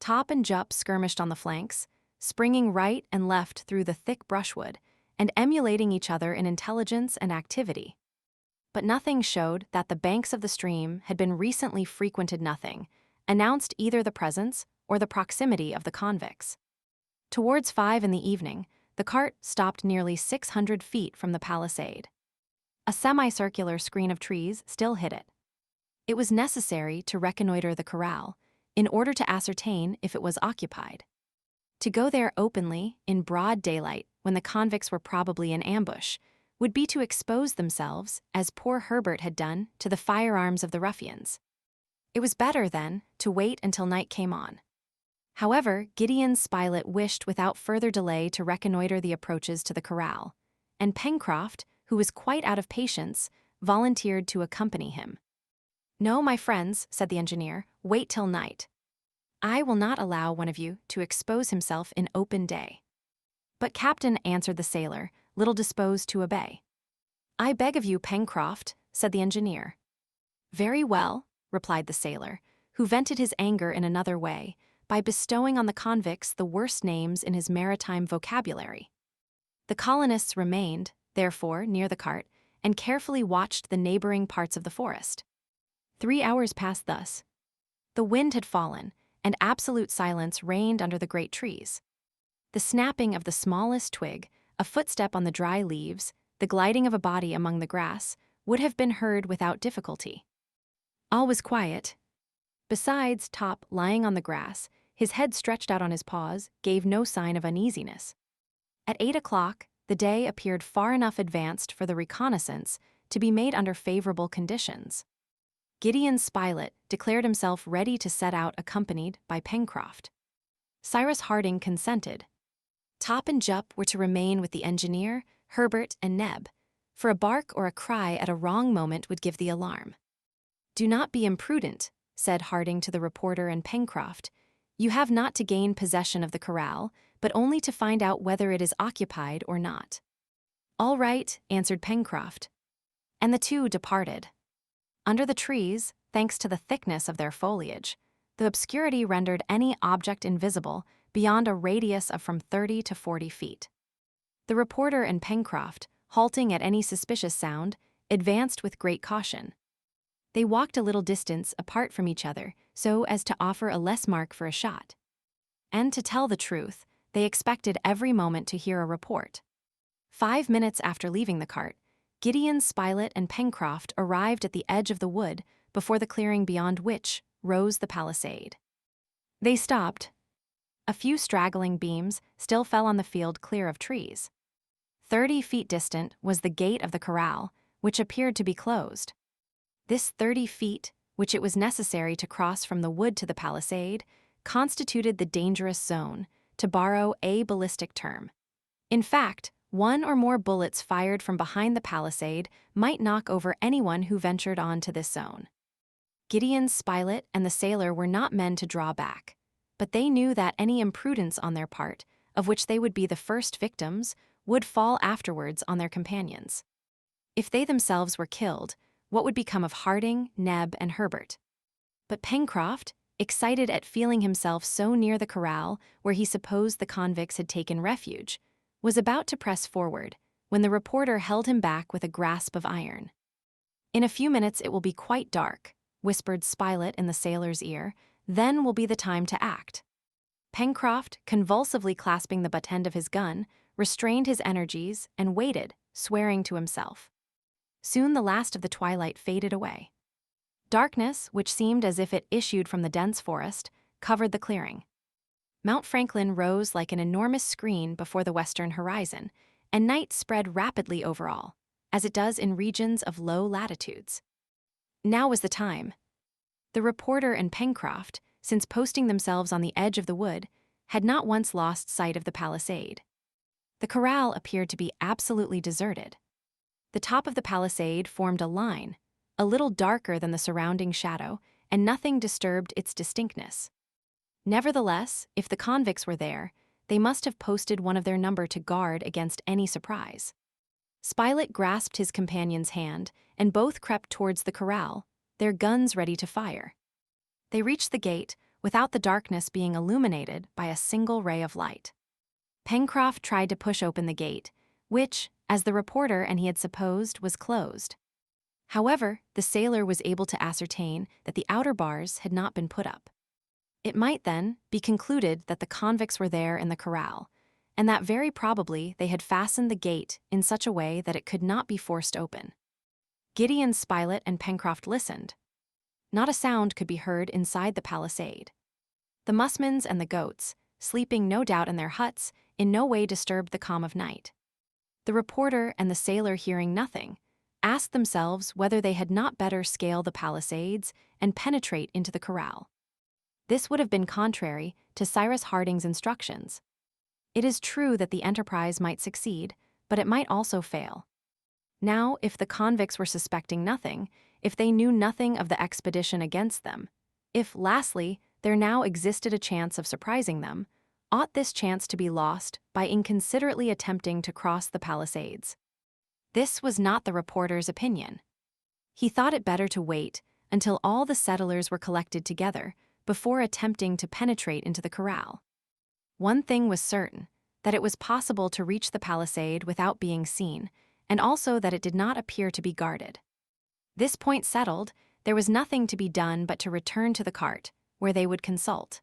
Top and Jup skirmished on the flanks, springing right and left through the thick brushwood, and emulating each other in intelligence and activity. But nothing showed that the banks of the stream had been recently frequented. Nothing announced either the presence or the proximity of the convicts. Towards 5 in the evening, the cart stopped nearly 600 feet from the palisade. A semicircular screen of trees still hid it. It was necessary to reconnoiter the corral, in order to ascertain if it was occupied. To go there openly, in broad daylight, when the convicts were probably in ambush, would be to expose themselves, as poor Herbert had done, to the firearms of the ruffians. It was better, then, to wait until night came on. However, Gideon Spilett wished without further delay to reconnoiter the approaches to the corral, and Pencroft, who was quite out of patience, volunteered to accompany him. "No, my friends," said the engineer, "wait till night. I will not allow one of you to expose himself in open day." "But, Captain," answered the sailor, little disposed to obey. "I beg of you, Pencroft," said the engineer. "Very well," replied the sailor, who vented his anger in another way, by bestowing on the convicts the worst names in his maritime vocabulary. The colonists remained, therefore, near the cart, and carefully watched the neighboring parts of the forest. 3 hours passed thus. The wind had fallen, and absolute silence reigned under the great trees. The snapping of the smallest twig, a footstep on the dry leaves, the gliding of a body among the grass, would have been heard without difficulty. All was quiet. Besides, Top, lying on the grass, his head stretched out on his paws, gave no sign of uneasiness. At 8 o'clock, the day appeared far enough advanced for the reconnaissance to be made under favorable conditions. Gideon Spilett declared himself ready to set out accompanied by Pencroft. Cyrus Harding consented. Top and Jup were to remain with the engineer, Herbert, and Neb, for a bark or a cry at a wrong moment would give the alarm. "Do not be imprudent," said Harding to the reporter and Pencroft. "You have not to gain possession of the corral, but only to find out whether it is occupied or not." "All right," answered Pencroft. And the two departed. Under the trees, thanks to the thickness of their foliage, the obscurity rendered any object invisible beyond a radius of from 30 to 40 feet. The reporter and Pencroft, halting at any suspicious sound, advanced with great caution. They walked a little distance apart from each other so as to offer a less mark for a shot. And to tell the truth, they expected every moment to hear a report. 5 minutes after leaving the cart, Gideon Spilett and Pencroft arrived at the edge of the wood before the clearing beyond which rose the palisade. They stopped. A few straggling beams still fell on the field clear of trees. 30 feet distant was the gate of the corral, which appeared to be closed. This 30 feet, which it was necessary to cross from the wood to the palisade, constituted the dangerous zone, to borrow a ballistic term. In fact, one or more bullets fired from behind the palisade might knock over anyone who ventured on to this zone. Gideon Spilett and the sailor were not men to draw back, but they knew that any imprudence on their part, of which they would be the first victims, would fall afterwards on their companions. If they themselves were killed, what would become of Harding, Neb, and Herbert? But Pencroft, excited at feeling himself so near the corral where he supposed the convicts had taken refuge, was about to press forward when the reporter held him back with a grasp of iron. "In a few minutes it will be quite dark," whispered Spilett in the sailor's ear. "Then will be the time to act." Pencroft, convulsively clasping the butt end of his gun, restrained his energies and waited, swearing to himself. Soon the last of the twilight faded away. Darkness, which seemed as if it issued from the dense forest, covered the clearing. Mount Franklin rose like an enormous screen before the western horizon, and night spread rapidly over all, as it does in regions of low latitudes. Now was the time. The reporter and Pencroft, since posting themselves on the edge of the wood, had not once lost sight of the palisade. The corral appeared to be absolutely deserted. The top of the palisade formed a line, a little darker than the surrounding shadow, and nothing disturbed its distinctness. Nevertheless, if the convicts were there, they must have posted one of their number to guard against any surprise. Spilett grasped his companion's hand, and both crept towards the corral, their guns ready to fire. They reached the gate without the darkness being illuminated by a single ray of light. Pencroft tried to push open the gate, which, as the reporter and he had supposed, was closed. However, the sailor was able to ascertain that the outer bars had not been put up. It might, then, be concluded that the convicts were there in the corral, and that very probably they had fastened the gate in such a way that it could not be forced open. Gideon Spilett and Pencroft listened. Not a sound could be heard inside the palisade. The musmons and the goats, sleeping no doubt in their huts, in no way disturbed the calm of night. The reporter and the sailor, hearing nothing, asked themselves whether they had not better scale the palisades and penetrate into the corral. This would have been contrary to Cyrus Harding's instructions. It is true that the enterprise might succeed, but it might also fail. Now, if the convicts were suspecting nothing, if they knew nothing of the expedition against them, if, lastly, there now existed a chance of surprising them, ought this chance to be lost by inconsiderately attempting to cross the palisades? This was not the reporter's opinion. He thought it better to wait until all the settlers were collected together before attempting to penetrate into the corral. One thing was certain, that it was possible to reach the palisade without being seen, and also that it did not appear to be guarded. This point settled, there was nothing to be done but to return to the cart, where they would consult.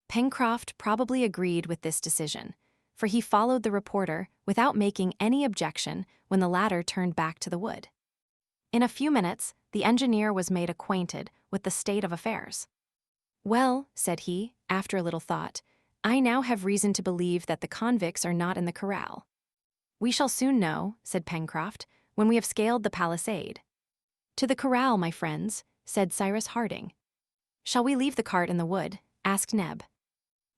Pencroft probably agreed with this decision, for he followed the reporter without making any objection when the latter turned back to the wood. In a few minutes, the engineer was made acquainted with the state of affairs. "Well," said he, after a little thought, "I now have reason to believe that the convicts are not in the corral." "We shall soon know," said Pencroft, "when we have scaled the palisade." "To the corral, my friends," said Cyrus Harding. "Shall we leave the cart in the wood?" asked Neb.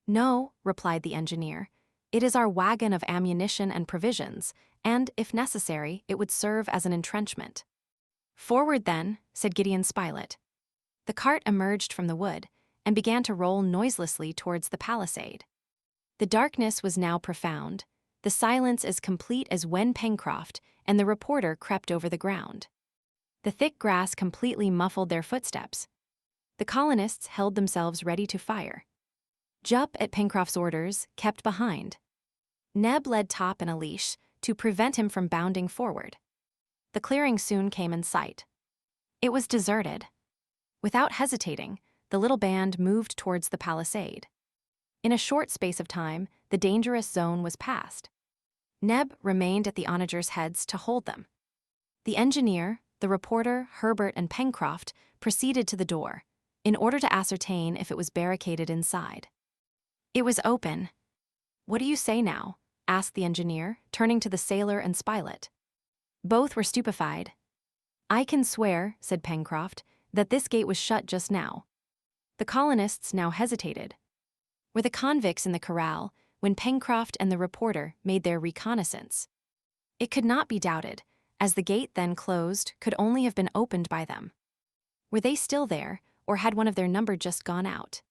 "No," replied the engineer. "It is our wagon of ammunition and provisions, and, if necessary, it would serve as an entrenchment." "Forward, then," said Gideon Spilett. The cart emerged from the wood and began to roll noiselessly towards the palisade. The darkness was now profound, the silence as complete as when Pencroft and the reporter crept over the ground. The thick grass completely muffled their footsteps. The colonists held themselves ready to fire. Jup, at Pencroft's orders, kept behind. Neb led Top in a leash to prevent him from bounding forward. The clearing soon came in sight. It was deserted. Without hesitating, the little band moved towards the palisade. In a short space of time, the dangerous zone was passed. Neb remained at the onagers' heads to hold them. The engineer, the reporter, Herbert, and Pencroft proceeded to the door, in order to ascertain if it was barricaded inside. It was open. "What do you say now?" asked the engineer, turning to the sailor and Spilett. Both were stupefied. "I can swear," said Pencroft, "that this gate was shut just now." The colonists now hesitated. Were the convicts in the corral when Pencroft and the reporter made their reconnaissance? It could not be doubted, as the gate then closed could only have been opened by them. Were they still there, or had one of their number just gone out?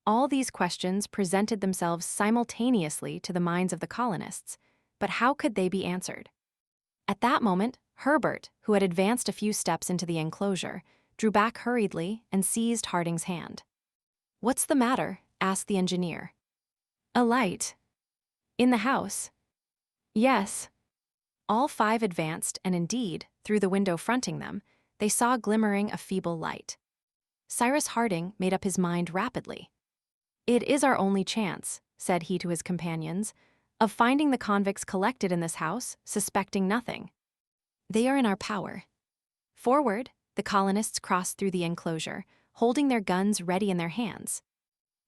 All these questions presented themselves simultaneously to the minds of the colonists, but how could they be answered? At that moment, Herbert, who had advanced a few steps into the enclosure, drew back hurriedly and seized Harding's hand. "What's the matter?" asked the engineer. "A light." "In the house?" "Yes." All five advanced, and indeed, through the window fronting them, they saw glimmering a feeble light. Cyrus Harding made up his mind rapidly. "It is our only chance," said he to his companions, "of finding the convicts collected in this house, suspecting nothing. They are in our power." Forward, the colonists crossed through the enclosure, holding their guns ready in their hands.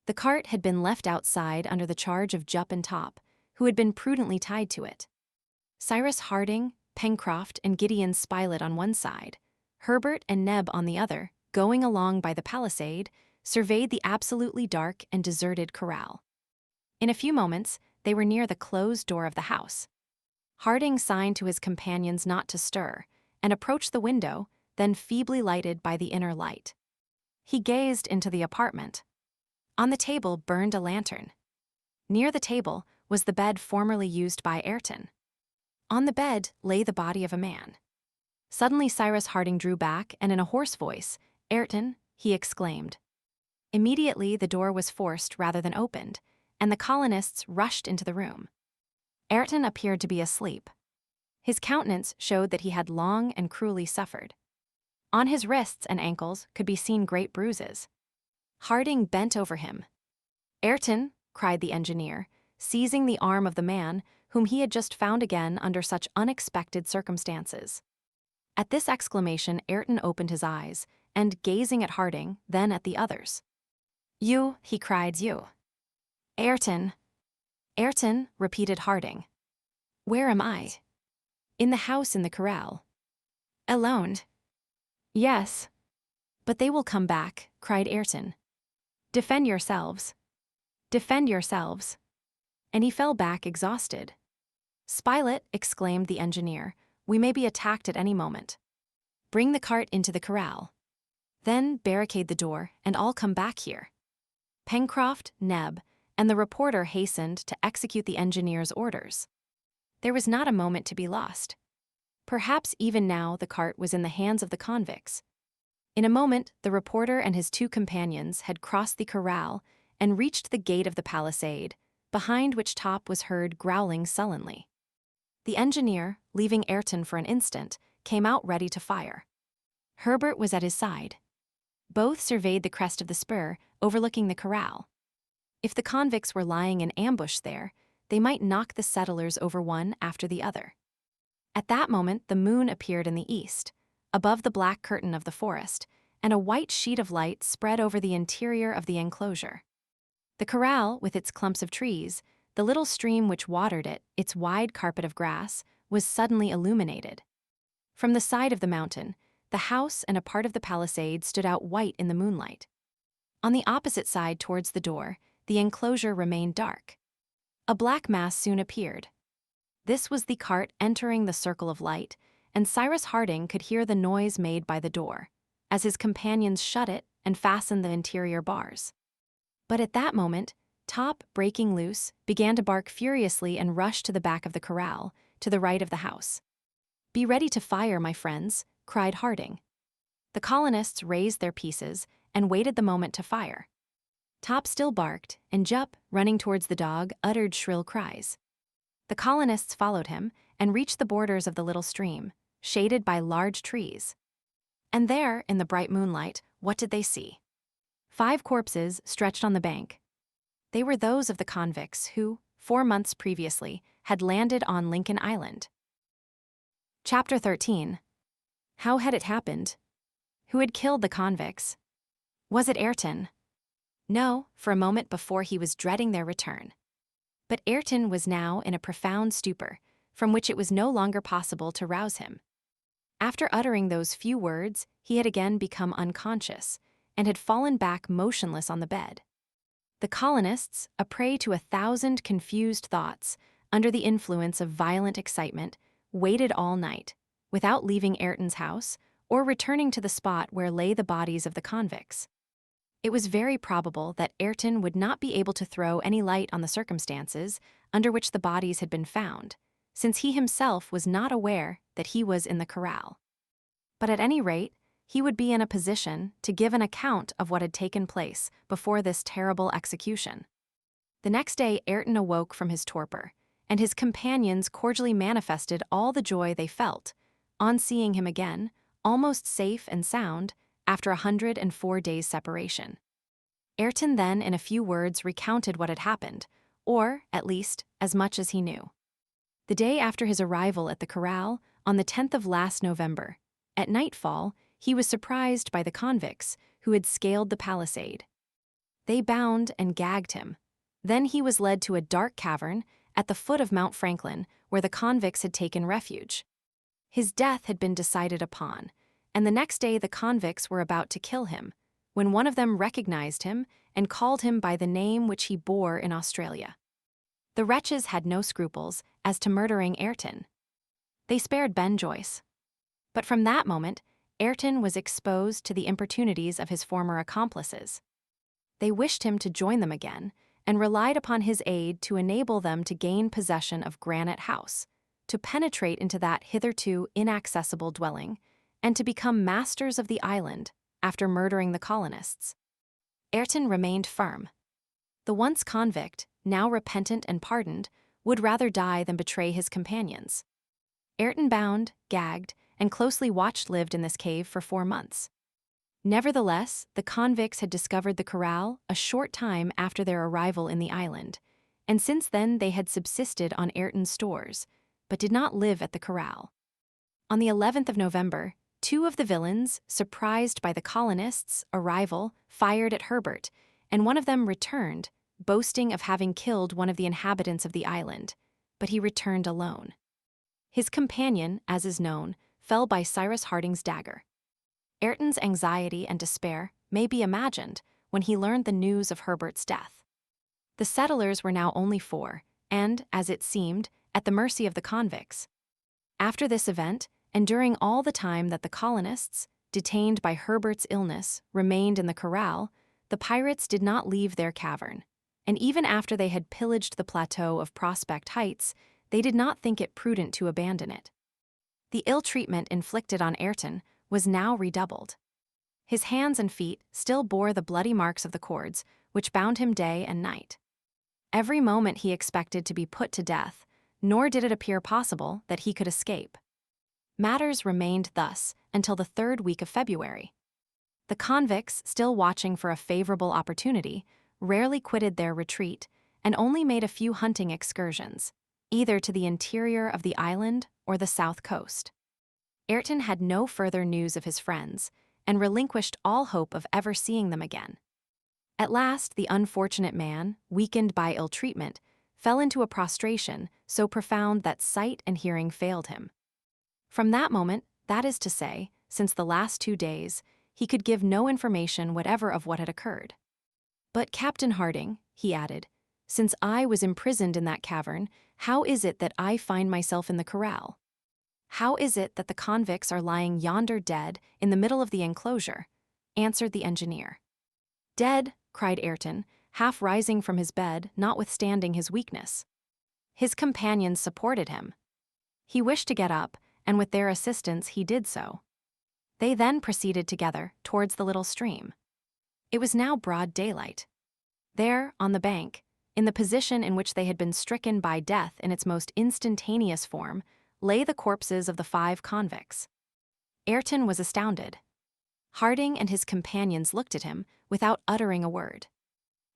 The cart had been left outside under the charge of Jup and Top, who had been prudently tied to it. Cyrus Harding, Pencroft, and Gideon Spilett on one side, Herbert and Neb on the other, going along by the palisade, surveyed the absolutely dark and deserted corral. In a few moments, they were near the closed door of the house. Harding signed to his companions not to stir, and approached the window, then feebly lighted by the inner light. He gazed into the apartment. On the table burned a lantern. Near the table was the bed formerly used by Ayrton. On the bed lay the body of a man. Suddenly Cyrus Harding drew back, and in a hoarse voice, "Ayrton," he exclaimed. Immediately the door was forced rather than opened, and the colonists rushed into the room. Ayrton appeared to be asleep. His countenance showed that he had long and cruelly suffered. On his wrists and ankles could be seen great bruises. Harding bent over him. "Ayrton," cried the engineer, seizing the arm of the man whom he had just found again under such unexpected circumstances. At this exclamation Ayrton opened his eyes, and gazing at Harding, then at the others. "You," he cried, "you." "Ayrton." "Ayrton," repeated Harding. "Where am I?" "In the house in the corral." "Alone?" "Yes." "But they will come back," cried Ayrton. "Defend yourselves. Defend yourselves." And he fell back exhausted. "Spilett," exclaimed the engineer, "we may be attacked at any moment. Bring the cart into the corral. Then barricade the door, and all come back here." Pencroft, Neb, and the reporter hastened to execute the engineer's orders. There was not a moment to be lost. Perhaps even now the cart was in the hands of the convicts. In a moment, the reporter and his two companions had crossed the corral and reached the gate of the palisade, behind which Top was heard growling sullenly. The engineer, leaving Ayrton for an instant, came out ready to fire. Herbert was at his side. Both surveyed the crest of the spur, overlooking the corral. If the convicts were lying in ambush there, they might knock the settlers over one after the other. At that moment the moon appeared in the east, above the black curtain of the forest, and a white sheet of light spread over the interior of the enclosure. The corral, with its clumps of trees, the little stream which watered it, its wide carpet of grass, was suddenly illuminated. From the side of the mountain, The house and a part of the palisade stood out white in the moonlight. On the opposite side towards the door, the enclosure remained dark. A black mass soon appeared. This was the cart entering the circle of light, and Cyrus Harding could hear the noise made by the door, as his companions shut it and fastened the interior bars. But at that moment, Top, breaking loose, began to bark furiously and rush to the back of the corral, to the right of the house. "Be ready to fire, my friends," cried Harding. The colonists raised their pieces and waited the moment to fire. Top still barked, and Jup, running towards the dog, uttered shrill cries. The colonists followed him and reached the borders of the little stream, shaded by large trees. And there, in the bright moonlight, what did they see? 5 corpses stretched on the bank. They were those of the convicts who, 4 months previously, had landed on Lincoln Island. Chapter 13. How had it happened? Who had killed the convicts? Was it Ayrton? No, for a moment before he was dreading their return. But Ayrton was now in a profound stupor, from which it was no longer possible to rouse him. After uttering those few words, he had again become unconscious, and had fallen back motionless on the bed. The colonists, a prey to 1,000 confused thoughts, under the influence of violent excitement, waited all night, without leaving Ayrton's house or returning to the spot where lay the bodies of the convicts. It was very probable that Ayrton would not be able to throw any light on the circumstances under which the bodies had been found, since he himself was not aware that he was in the corral. But at any rate, he would be in a position to give an account of what had taken place before this terrible execution. The next day Ayrton awoke from his torpor, and his companions cordially manifested all the joy they felt on seeing him again, almost safe and sound, after 104 days' separation. Ayrton then in a few words recounted what had happened, or, at least, as much as he knew. The day after his arrival at the corral, on the 10th of last November, at nightfall, he was surprised by the convicts, who had scaled the palisade. They bound and gagged him. Then he was led to a dark cavern at the foot of Mount Franklin, where the convicts had taken refuge. His death had been decided upon, and the next day the convicts were about to kill him, when one of them recognized him and called him by the name which he bore in Australia. The wretches had no scruples as to murdering Ayrton. They spared Ben Joyce. But from that moment, Ayrton was exposed to the importunities of his former accomplices. They wished him to join them again, and relied upon his aid to enable them to gain possession of Granite House, to penetrate into that hitherto inaccessible dwelling, and to become masters of the island after murdering the colonists. Ayrton remained firm. The once convict, now repentant and pardoned, would rather die than betray his companions. Ayrton bound, gagged, and closely watched lived in this cave for 4 months. Nevertheless, the convicts had discovered the corral a short time after their arrival in the island, and since then they had subsisted on Ayrton's stores, but did not live at the corral. On the 11th of November, 2 of the villains, surprised by the colonists' arrival, fired at Herbert, and one of them returned, boasting of having killed one of the inhabitants of the island, but he returned alone. His companion, as is known, fell by Cyrus Harding's dagger. Ayrton's anxiety and despair may be imagined when he learned the news of Herbert's death. The settlers were now only 4, and, as it seemed, at the mercy of the convicts. After this event, and during all the time that the colonists, detained by Herbert's illness, remained in the corral, the pirates did not leave their cavern, and even after they had pillaged the plateau of Prospect Heights, they did not think it prudent to abandon it. The ill treatment inflicted on Ayrton was now redoubled. His hands and feet still bore the bloody marks of the cords, which bound him day and night. Every moment he expected to be put to death, nor did it appear possible that he could escape. Matters remained thus until the 3rd week of February. The convicts, still watching for a favorable opportunity, rarely quitted their retreat and only made a few hunting excursions, either to the interior of the island or the south coast. Ayrton had no further news of his friends, and relinquished all hope of ever seeing them again. At last, the unfortunate man, weakened by ill treatment, fell into a prostration so profound that sight and hearing failed him. From that moment, that is to say, since the last 2 days, he could give no information whatever of what had occurred. "But Captain Harding," he added, "since I was imprisoned in that cavern, how is it that I find myself in the corral? How is it that the convicts are lying yonder dead in the middle of the enclosure?" answered the engineer. "Dead," cried Ayrton, half rising from his bed, notwithstanding his weakness. His companions supported him. He wished to get up, and with their assistance he did so. They then proceeded together towards the little stream. It was now broad daylight. There, on the bank, in the position in which they had been stricken by death in its most instantaneous form, lay the corpses of the 5 convicts. Ayrton was astounded. Harding and his companions looked at him without uttering a word.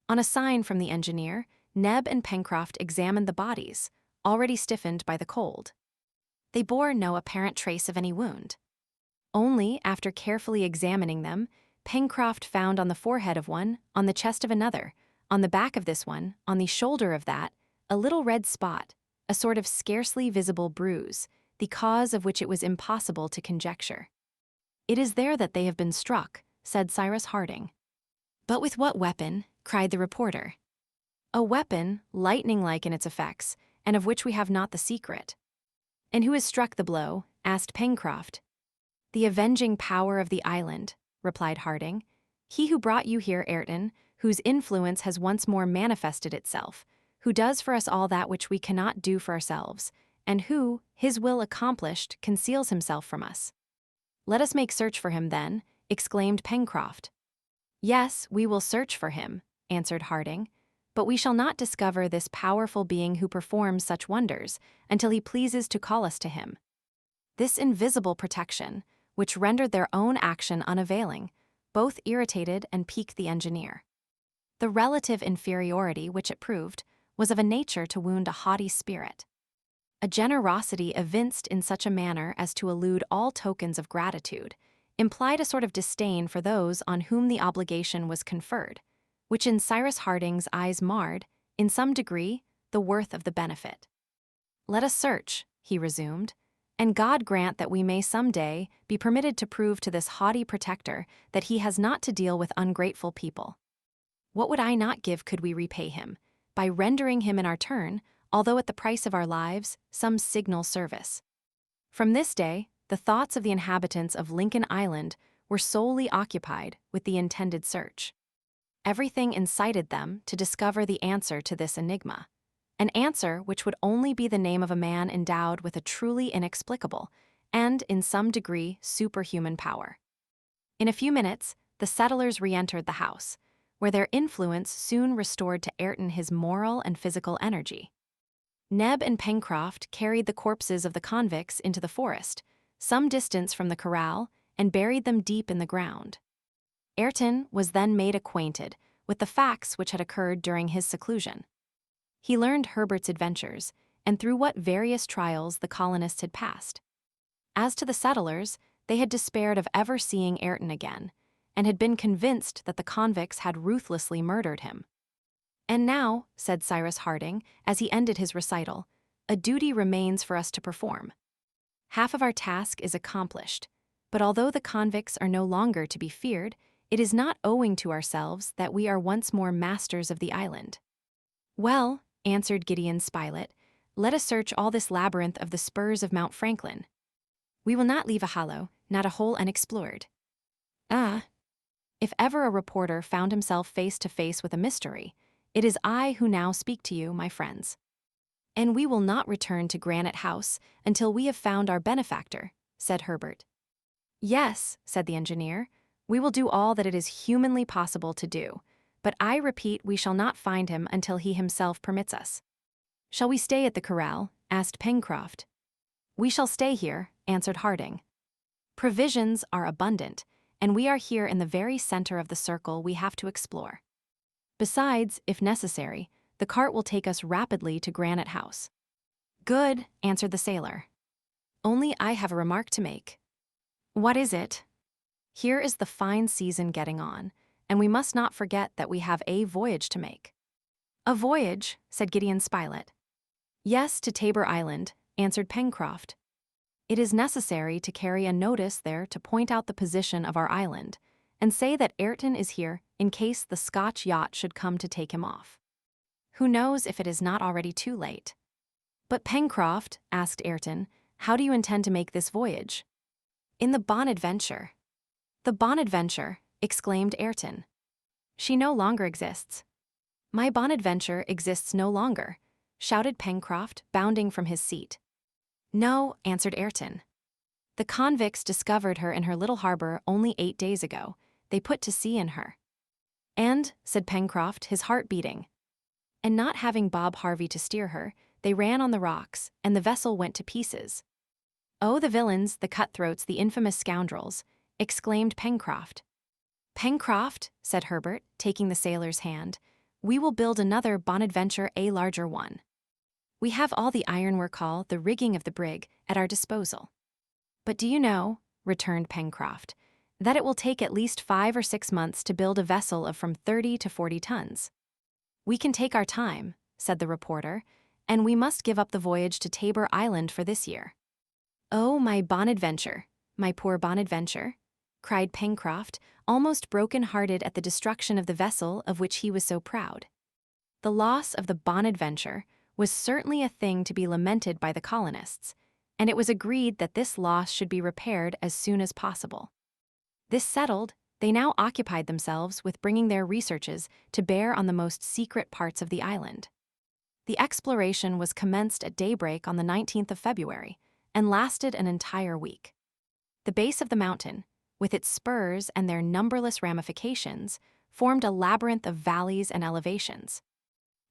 On a sign from the engineer, Neb and Pencroft examined the bodies, already stiffened by the cold. They bore no apparent trace of any wound. Only, after carefully examining them, Pencroft found on the forehead of one, on the chest of another, on the back of this one, on the shoulder of that, a little red spot, a sort of scarcely visible bruise, the cause of which it was impossible to conjecture. "It is there that they have been struck," said Cyrus Harding. "But with what weapon?" cried the reporter. "A weapon, lightning-like in its effects, and of which we have not the secret." "And who has struck the blow?" asked Pencroft. "The avenging power of the island," replied Harding. "He who brought you here, Ayrton, whose influence has once more manifested itself, who does for us all that which we cannot do for ourselves, and who, his will accomplished, conceals himself from us." "Let us make search for him, then," exclaimed Pencroft. "Yes, we will search for him," answered Harding, "but we shall not discover this powerful being who performs such wonders until he pleases to call us to him." This invisible protection, which rendered their own action unavailing, both irritated and piqued the engineer. The relative inferiority which it proved was of a nature to wound a haughty spirit. A generosity evinced in such a manner as to elude all tokens of gratitude implied a sort of disdain for those on whom the obligation was conferred, which in Cyrus Harding's eyes marred, in some degree, the worth of the benefit. "Let us search," he resumed, "and God grant that we may some day be permitted to prove to this haughty protector that he has not to deal with ungrateful people. What would I not give could we repay him, by rendering him in our turn, although at the price of our lives, some signal service?" From this day, the thoughts of the inhabitants of Lincoln Island were solely occupied with the intended search. Everything incited them to discover the answer to this enigma, an answer which would only be the name of a man endowed with a truly inexplicable and, in some degree, superhuman power. In a few minutes, the settlers re-entered the house, where their influence soon restored to Ayrton his moral and physical energy. Neb and Pencroft carried the corpses of the convicts into the forest, some distance from the corral, and buried them deep in the ground. Ayrton was then made acquainted with the facts which had occurred during his seclusion. He learned Herbert's adventures, and through what various trials the colonists had passed. As to the settlers, they had despaired of ever seeing Ayrton again, and had been convinced that the convicts had ruthlessly murdered him. "And now," said Cyrus Harding, as he ended his recital, "a duty remains for us to perform. Half of our task is accomplished, but although the convicts are no longer to be feared, it is not owing to ourselves that we are once more masters of the island." "Well," answered Gideon Spilett, "let us search all this labyrinth of the spurs of Mount Franklin. We will not leave a hollow, not a hole unexplored." Ah! If ever a reporter found himself face to face with a mystery, it is I who now speak to you, my friends. "And we will not return to Granite House until we have found our benefactor," said Herbert. "Yes," said the engineer, "we will do all that it is humanly possible to do, but I repeat we shall not find him until he himself permits us." "Shall we stay at the corral?" asked Pencroft. "We shall stay here," answered Harding. "Provisions are abundant, and we are here in the very center of the circle we have to explore. Besides, if necessary, the cart will take us rapidly to Granite House." "Good," answered the sailor. "Only I have a remark to make." "What is it?" "Here is the fine season getting on, and we must not forget that we have a voyage to make." "A voyage?" said Gideon Spilett. "Yes, to Tabor Island," answered Pencroft. it is necessary to carry a notice there to point out the position of our island, and say that Ayrton is here in case the Scotch yacht should come to take him off. Who knows if it is not already too late? But Pencroft, asked Ayrton, how do you intend to make this voyage? In the Bonadventure. The Bonadventure, exclaimed Ayrton. She no longer exists. My Bonadventure exists no longer, shouted Pencroft, bounding from his seat. No, answered Ayrton. The convicts discovered her in her little harbor only 8 days ago. They put to sea in her. And, said Pencroft, his heart beating. And not having Bob Harvey to steer her, they ran on the rocks, and the vessel went to pieces. Oh, the villains, the cutthroats, the infamous scoundrels, exclaimed Pencroft. Pencroft, said Herbert, taking the sailor's hand, we will build another Bonadventure, a larger one. We have all the ironwork, all the rigging of the brig, at our disposal. But do you know, returned Pencroft, that it will take at least 5 or 6 months to build a vessel of from 30 to 40 tons. We can take our time, said the reporter, and we must give up the voyage to Tabor Island for this year. Oh, my Bonadventure, my poor Bonadventure, cried Pencroft, almost broken-hearted at the destruction of the vessel of which he was so proud. The loss of the Bonadventure was certainly a thing to be lamented by the colonists, and it was agreed that this loss should be repaired as soon as possible. This settled, they now occupied themselves with bringing their researches to bear on the most secret parts of the island. The exploration was commenced at daybreak on the 19th of February and lasted an entire week. The base of the mountain, with its spurs and their numberless ramifications, formed a labyrinth of valleys and elevations.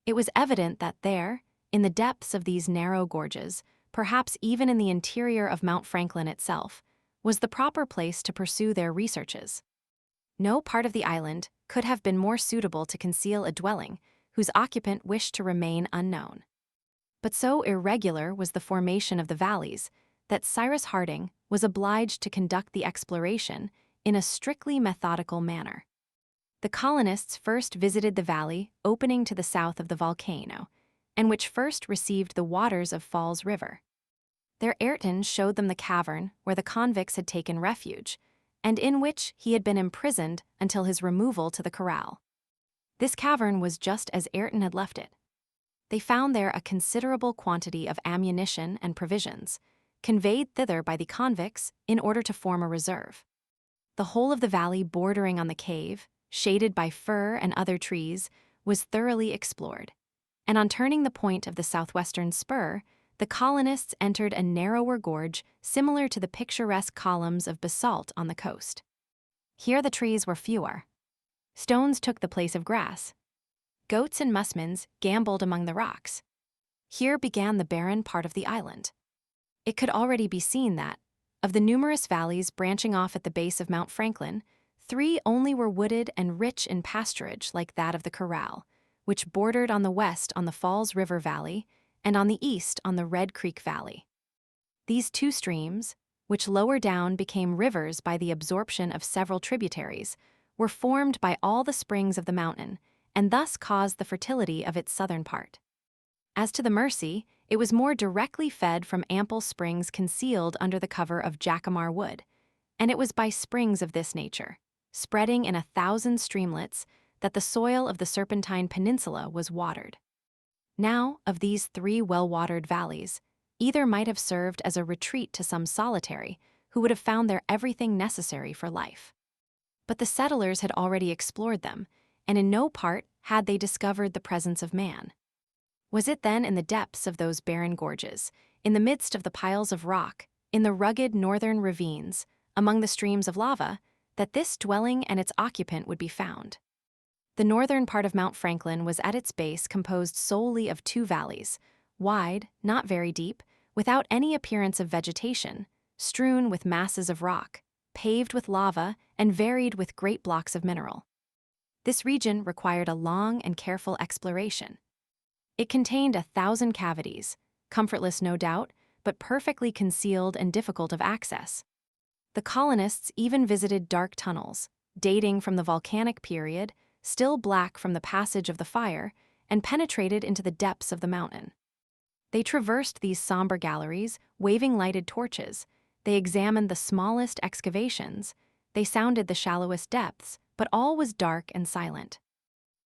It was evident that there, in the depths of these narrow gorges, perhaps even in the interior of Mount Franklin itself, was the proper place to pursue their researches. No part of the island could have been more suitable to conceal a dwelling whose occupant wished to remain unknown. But so irregular was the formation of the valleys that Cyrus Harding was obliged to conduct the exploration in a strictly methodical manner. The colonists first visited the valley opening to the south of the volcano, and which first received the waters of Falls River. There Ayrton showed them the cavern where the convicts had taken refuge, and in which he had been imprisoned until his removal to the corral. This cavern was just as Ayrton had left it. They found there a considerable quantity of ammunition and provisions, conveyed thither by the convicts in order to form a reserve. The whole of the valley bordering on the cave, shaded by fir and other trees, was thoroughly explored, and on turning the point of the southwestern spur, the colonists entered a narrower gorge similar to the picturesque columns of basalt on the coast. Here the trees were fewer. Stones took the place of grass. Goats and musmons gamboled among the rocks. Here began the barren part of the island. It could already be seen that, of the numerous valleys branching off at the base of Mount Franklin, 3 only were wooded and rich in pasturage like that of the corral, which bordered on the west on the Falls River Valley and on the east on the Red Creek Valley. These 2 streams, which lower down became rivers by the absorption of several tributaries, were formed by all the springs of the mountain, and thus caused the fertility of its southern part. As to the Mercy, it was more directly fed from ample springs concealed under the cover of jacamar wood, and it was by springs of this nature, spreading in 1,000 streamlets, that the soil of the Serpentine Peninsula was watered. Now, of these 3 well-watered valleys, either might have served as a retreat to some solitary who would have found there everything necessary for life. But the settlers had already explored them, and in no part had they discovered the presence of man. Was it then in the depths of those barren gorges, in the midst of the piles of rock, in the rugged northern ravines, among the streams of lava, that this dwelling and its occupant would be found? The northern part of Mount Franklin was at its base composed solely of 2 valleys, wide, not very deep, without any appearance of vegetation, strewn with masses of rock, paved with lava, and varied with great blocks of mineral. This region required a long and careful exploration. It contained 1,000 cavities, comfortless no doubt, but perfectly concealed and difficult of access. The colonists even visited dark tunnels, dating from the volcanic period, still black from the passage of the fire, and penetrated into the depths of the mountain. They traversed these somber galleries, waving lighted torches. They examined the smallest excavations. They sounded the shallowest depths, but all was dark and silent.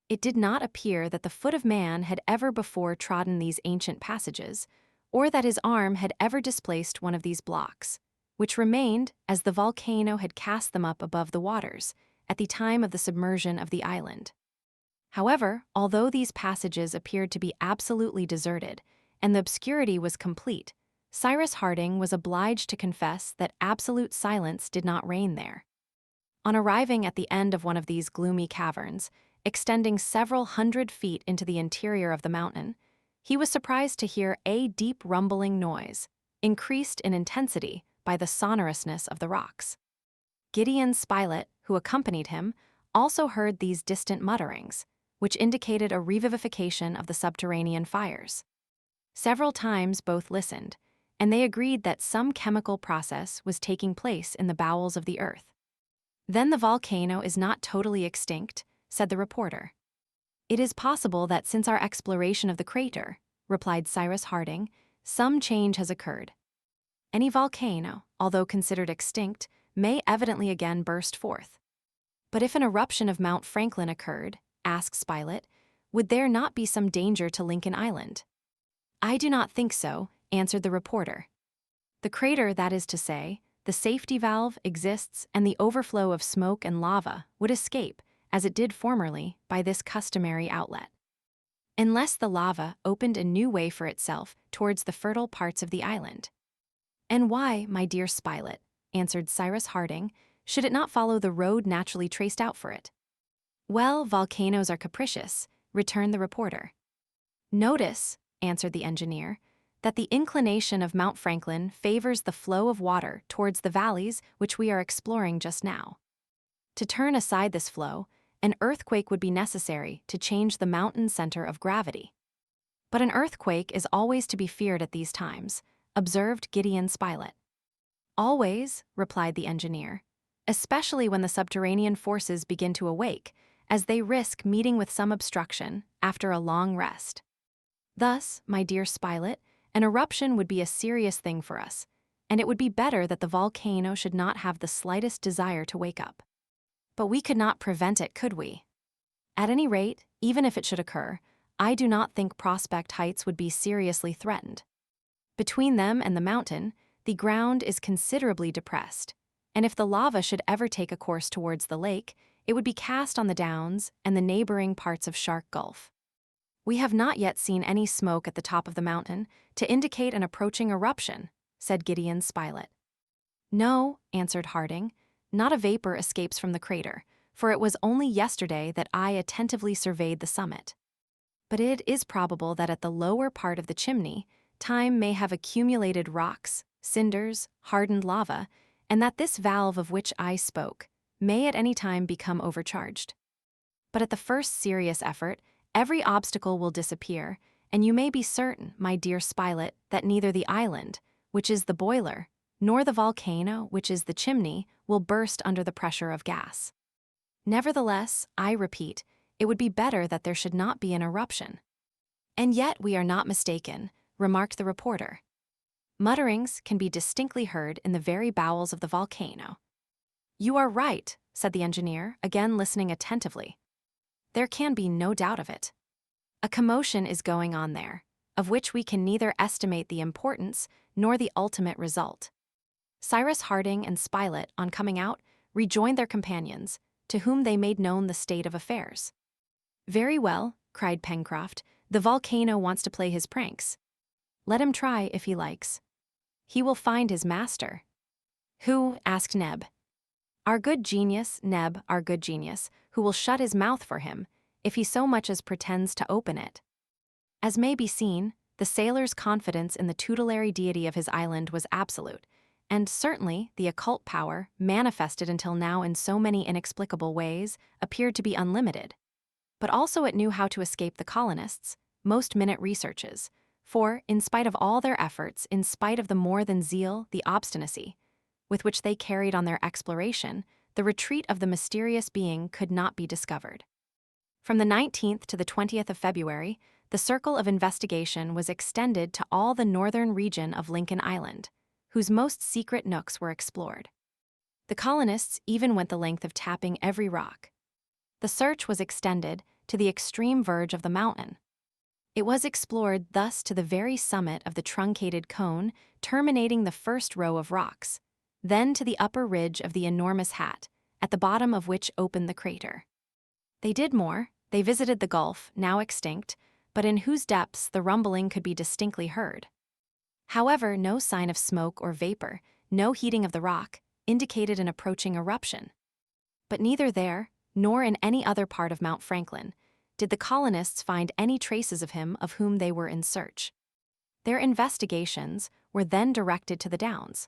It did not appear that the foot of man had ever before trodden these ancient passages, or that his arm had ever displaced one of these blocks, which remained as the volcano had cast them up above the waters at the time of the submersion of the island. However, although these passages appeared to be absolutely deserted, and the obscurity was complete, Cyrus Harding was obliged to confess that absolute silence did not reign there. On arriving at the end of one of these gloomy caverns, extending several hundred feet into the interior of the mountain, he was surprised to hear a deep rumbling noise, increased in intensity by the sonorousness of the rocks. Gideon Spilett, who accompanied him, also heard these distant mutterings, which indicated a revivification of the subterranean fires. Several times both listened, and they agreed that some chemical process was taking place in the bowels of the earth. "Then the volcano is not totally extinct," said the reporter. "It is possible that since our exploration of the crater," replied Cyrus Harding, "some change has occurred. Any volcano, although considered extinct, may evidently again burst forth." "But if an eruption of Mount Franklin occurred," asked Spilett, "would there not be some danger to Lincoln Island?" "I do not think so," answered the reporter. "The crater, that is to say, the safety valve, exists, and the overflow of smoke and lava would escape, as it did formerly, by this customary outlet, unless the lava opened a new way for itself towards the fertile parts of the island." "And why, my dear Spilett," answered Cyrus Harding, "should it not follow the road naturally traced out for it?" "Well, volcanoes are capricious," returned the reporter. "Notice," answered the engineer, "that the inclination of Mount Franklin favors the flow of water towards the valleys which we are exploring just now. To turn aside this flow, an earthquake would be necessary to change the mountain's center of gravity. But an earthquake is always to be feared at these times," observed Gideon Spilett. "Always," replied the engineer, "especially when the subterranean forces begin to awake, as they risk meeting with some obstruction after a long rest. Thus, my dear Spilett, an eruption would be a serious thing for us, and it would be better that the volcano should not have the slightest desire to wake up. But we could not prevent it, could we? At any rate, even if it should occur, I do not think Prospect Heights would be seriously threatened. Between them and the mountain, the ground is considerably depressed, and if the lava should ever take a course towards the lake, it would be cast on the downs and the neighboring parts of Shark Gulf. We have not yet seen any smoke at the top of the mountain to indicate an approaching eruption," said Gideon Spilett. "No," answered Harding, "not a vapor escapes from the crater, for it was only yesterday that I attentively surveyed the summit. But it is probable that at the lower part of the chimney, time may have accumulated rocks, cinders, hardened lava, and that this valve of which I spoke may at any time become overcharged. But at the first serious effort, every obstacle will disappear, and you may be certain, my dear Spilett, that neither the island, which is the boiler, nor the volcano, which is the chimney, will burst under the pressure of gas. Nevertheless, I repeat, it would be better that there should not be an eruption." "And yet we are not mistaken," remarked the reporter. "Mutterings can be distinctly heard in the very bowels of the volcano." "You are right," said the engineer, again listening attentively. "There can be no doubt of it. A commotion is going on there, of which we can neither estimate the importance nor the ultimate result." Cyrus Harding and Spilett, on coming out, rejoined their companions, to whom they made known the state of affairs. "Very well," cried Pencroft, "the volcano wants to play his pranks. Let him try if he likes. He will find his master." "Who?" asked Neb. "Our good genius, Neb, our good genius, who will shut his mouth for him, if he so much as pretends to open it." As may be seen, the sailor's confidence in the tutelary deity of his island was absolute, and certainly the occult power, manifested until now in so many inexplicable ways, appeared to be unlimited. But also it knew how to escape the colonists' most-minute researches, for, in spite of all their efforts, in spite of the more than zeal, the obstinacy, with which they carried on their exploration, the retreat of the mysterious being could not be discovered. From the 19th to the 20th of February, the circle of investigation was extended to all the northern region of Lincoln Island, whose most secret nooks were explored. The colonists even went the length of tapping every rock. The search was extended to the extreme verge of the mountain. It was explored thus to the very summit of the truncated cone terminating the first row of rocks, then to the upper ridge of the enormous hat, at the bottom of which opened the crater. They did more. They visited the gulf, now extinct, but in whose depths the rumbling could be distinctly heard. However, no sign of smoke or vapor, no heating of the rock, indicated an approaching eruption. But neither there, nor in any other part of Mount Franklin, did the colonists find any traces of him of whom they were in search. Their investigations were then directed to the Downs.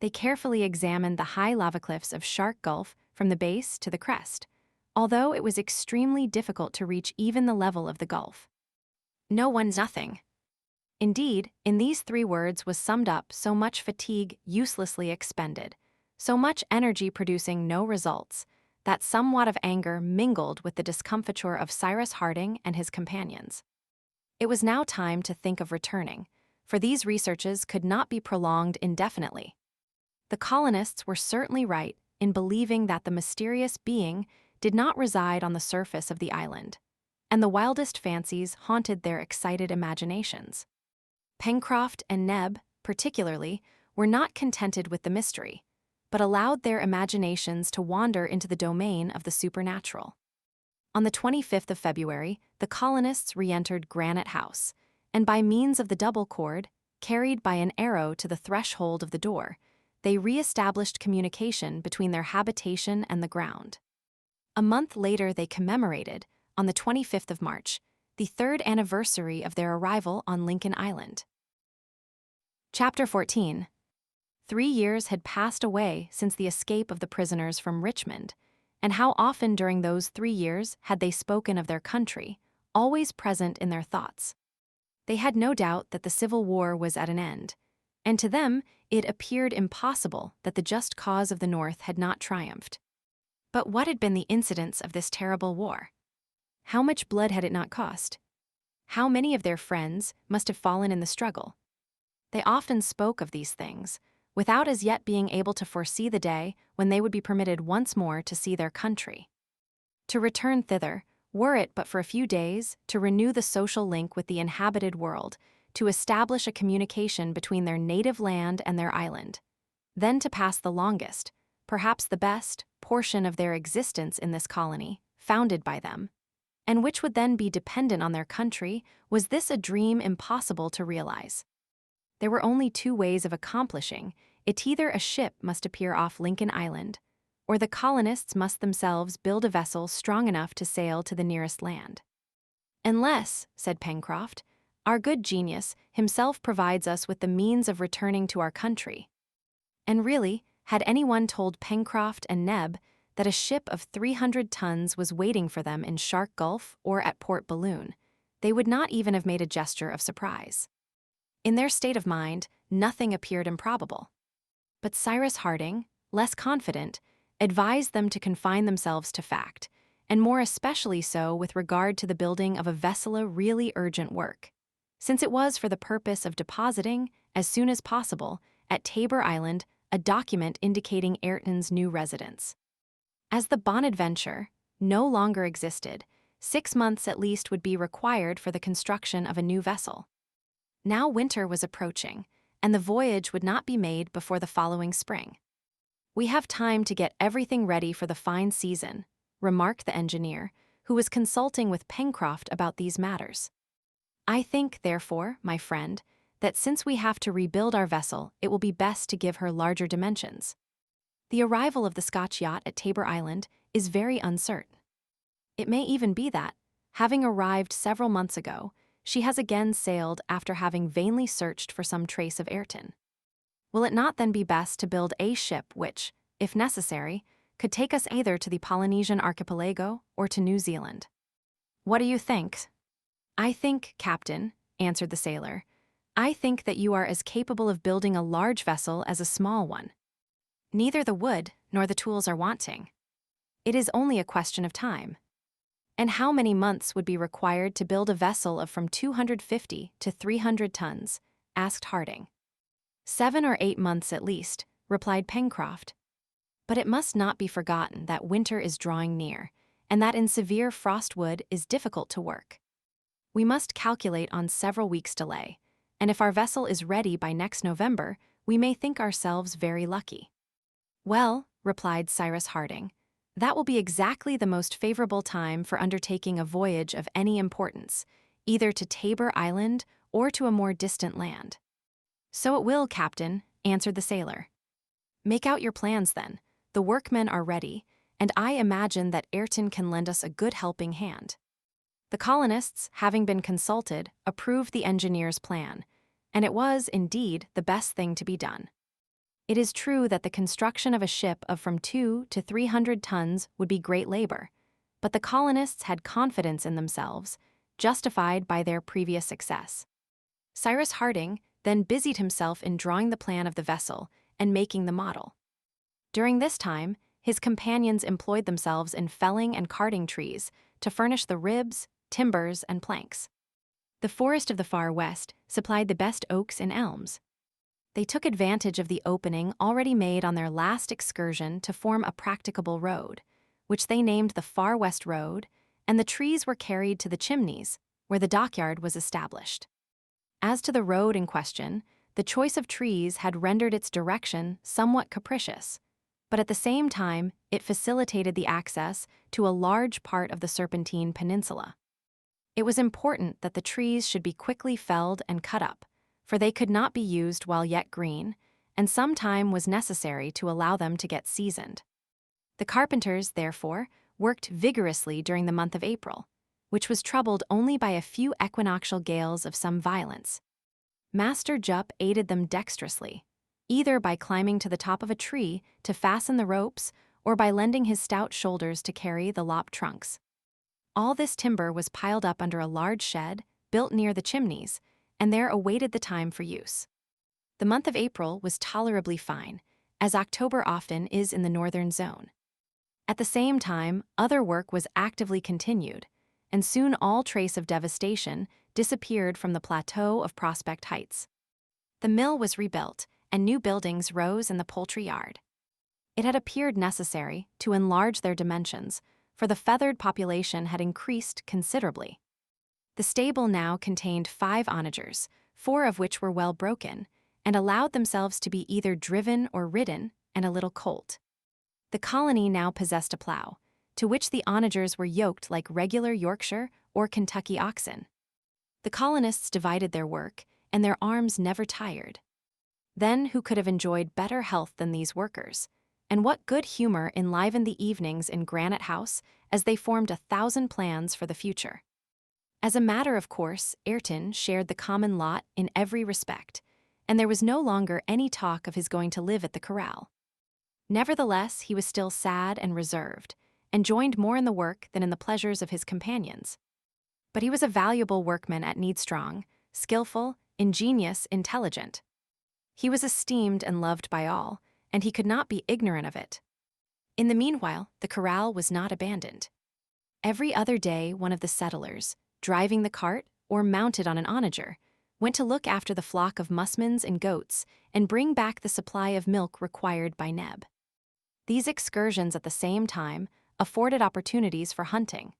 They carefully examined the high lava cliffs of Shark Gulf from the base to the crest, although it was extremely difficult to reach even the level of the gulf. No one's nothing. Indeed, in these 3 words was summed up so much fatigue uselessly expended, so much energy producing no results, that somewhat of anger mingled with the discomfiture of Cyrus Harding and his companions. It was now time to think of returning, for these researches could not be prolonged indefinitely. The colonists were certainly right in believing that the mysterious being did not reside on the surface of the island, and the wildest fancies haunted their excited imaginations. Pencroft and Neb, particularly, were not contented with the mystery, but allowed their imaginations to wander into the domain of the supernatural. On the 25th of February, the colonists re-entered Granite House, and by means of the double cord, carried by an arrow to the threshold of the door, they re-established communication between their habitation and the ground. A month later they commemorated, on the 25th of March, the 3rd anniversary of their arrival on Lincoln Island. Chapter 14. 3 years had passed away since the escape of the prisoners from Richmond, and how often during those 3 years had they spoken of their country, always present in their thoughts. They had no doubt that the Civil War was at an end, and to them it appeared impossible that the just cause of the North had not triumphed. But what had been the incidents of this terrible war? How much blood had it not cost? How many of their friends must have fallen in the struggle? They often spoke of these things, without as yet being able to foresee the day when they would be permitted once more to see their country. To return thither, were it but for a few days, to renew the social link with the inhabited world, to establish a communication between their native land and their island, then to pass the longest, perhaps the best, portion of their existence in this colony, founded by them, and which would then be dependent on their country, was this a dream impossible to realize? There were only 2 ways of accomplishing it. Either a ship must appear off Lincoln Island, or the colonists must themselves build a vessel strong enough to sail to the nearest land. "Unless," said Pencroft, "our good genius himself provides us with the means of returning to our country." And really, had anyone told Pencroft and Neb that a ship of 300 tons was waiting for them in Shark Gulf or at Port Balloon, they would not even have made a gesture of surprise. In their state of mind, nothing appeared improbable. But Cyrus Harding, less confident, advised them to confine themselves to fact, and more especially so with regard to the building of a vessel of really urgent work, since it was for the purpose of depositing, as soon as possible, at Tabor Island, a document indicating Ayrton's new residence. As the Bonadventure no longer existed, 6 months at least would be required for the construction of a new vessel. Now winter was approaching, and the voyage would not be made before the following spring. "We have time to get everything ready for the fine season," remarked the engineer, who was consulting with Pencroft about these matters. "I think, therefore, my friend, that since we have to rebuild our vessel, it will be best to give her larger dimensions. The arrival of the Scotch yacht at Tabor Island is very uncertain. It may even be that, having arrived several months ago, she has again sailed after having vainly searched for some trace of Ayrton. Will it not then be best to build a ship which, if necessary, could take us either to the Polynesian archipelago or to New Zealand? What do you think?" "I think, Captain," answered the sailor, "I think that you are as capable of building a large vessel as a small one. Neither the wood nor the tools are wanting. It is only a question of time." And how many months would be required to build a vessel of from 250 to 300 tons? Asked Harding. 7 or 8 months at least, replied Pencroft. But it must not be forgotten that winter is drawing near, and that in severe frost wood is difficult to work. We must calculate on several weeks' delay, and if our vessel is ready by next November, we may think ourselves very lucky. Well, replied Cyrus Harding, that will be exactly the most favorable time for undertaking a voyage of any importance, either to Tabor Island or to a more distant land. So it will, Captain, answered the sailor. Make out your plans, then. The workmen are ready, and I imagine that Ayrton can lend us a good helping hand. The colonists, having been consulted, approved the engineer's plan, and it was, indeed, the best thing to be done. It is true that the construction of a ship of from 200 to 300 tons would be great labor, but the colonists had confidence in themselves, justified by their previous success. Cyrus Harding then busied himself in drawing the plan of the vessel and making the model. During this time, his companions employed themselves in felling and carting trees to furnish the ribs, timbers, and planks. The forest of the far west supplied the best oaks and elms. They took advantage of the opening already made on their last excursion to form a practicable road, which they named the Far West Road, and the trees were carried to the Chimneys, where the dockyard was established. As to the road in question, the choice of trees had rendered its direction somewhat capricious, but at the same time it facilitated the access to a large part of the Serpentine Peninsula. It was important that the trees should be quickly felled and cut up, for they could not be used while yet green, and some time was necessary to allow them to get seasoned. The carpenters, therefore, worked vigorously during the month of April, which was troubled only by a few equinoctial gales of some violence. Master Jup aided them dexterously, either by climbing to the top of a tree to fasten the ropes or by lending his stout shoulders to carry the lopped trunks. All this timber was piled up under a large shed built near the Chimneys, and there awaited the time for use. The month of April was tolerably fine, as October often is in the northern zone. At the same time, other work was actively continued, and soon all trace of devastation disappeared from the plateau of Prospect Heights. The mill was rebuilt, and new buildings rose in the poultry yard. It had appeared necessary to enlarge their dimensions, for the feathered population had increased considerably. The stable now contained 5 onagers, 4 of which were well broken, and allowed themselves to be either driven or ridden, and a little colt. The colony now possessed a plow, to which the onagers were yoked like regular Yorkshire or Kentucky oxen. The colonists divided their work, and their arms never tired. Then who could have enjoyed better health than these workers? And what good humor enlivened the evenings in Granite House as they formed 1,000 plans for the future? As a matter of course, Ayrton shared the common lot in every respect, and there was no longer any talk of his going to live at the corral. Nevertheless, he was still sad and reserved, and joined more in the work than in the pleasures of his companions. But he was a valuable workman at need strong, skillful, ingenious, intelligent. He was esteemed and loved by all, and he could not be ignorant of it. In the meanwhile, the corral was not abandoned. Every other day one of the settlers, driving the cart or mounted on an onager, went to look after the flock of musmons and goats and bring back the supply of milk required by Neb. These excursions at the same time afforded opportunities for hunting.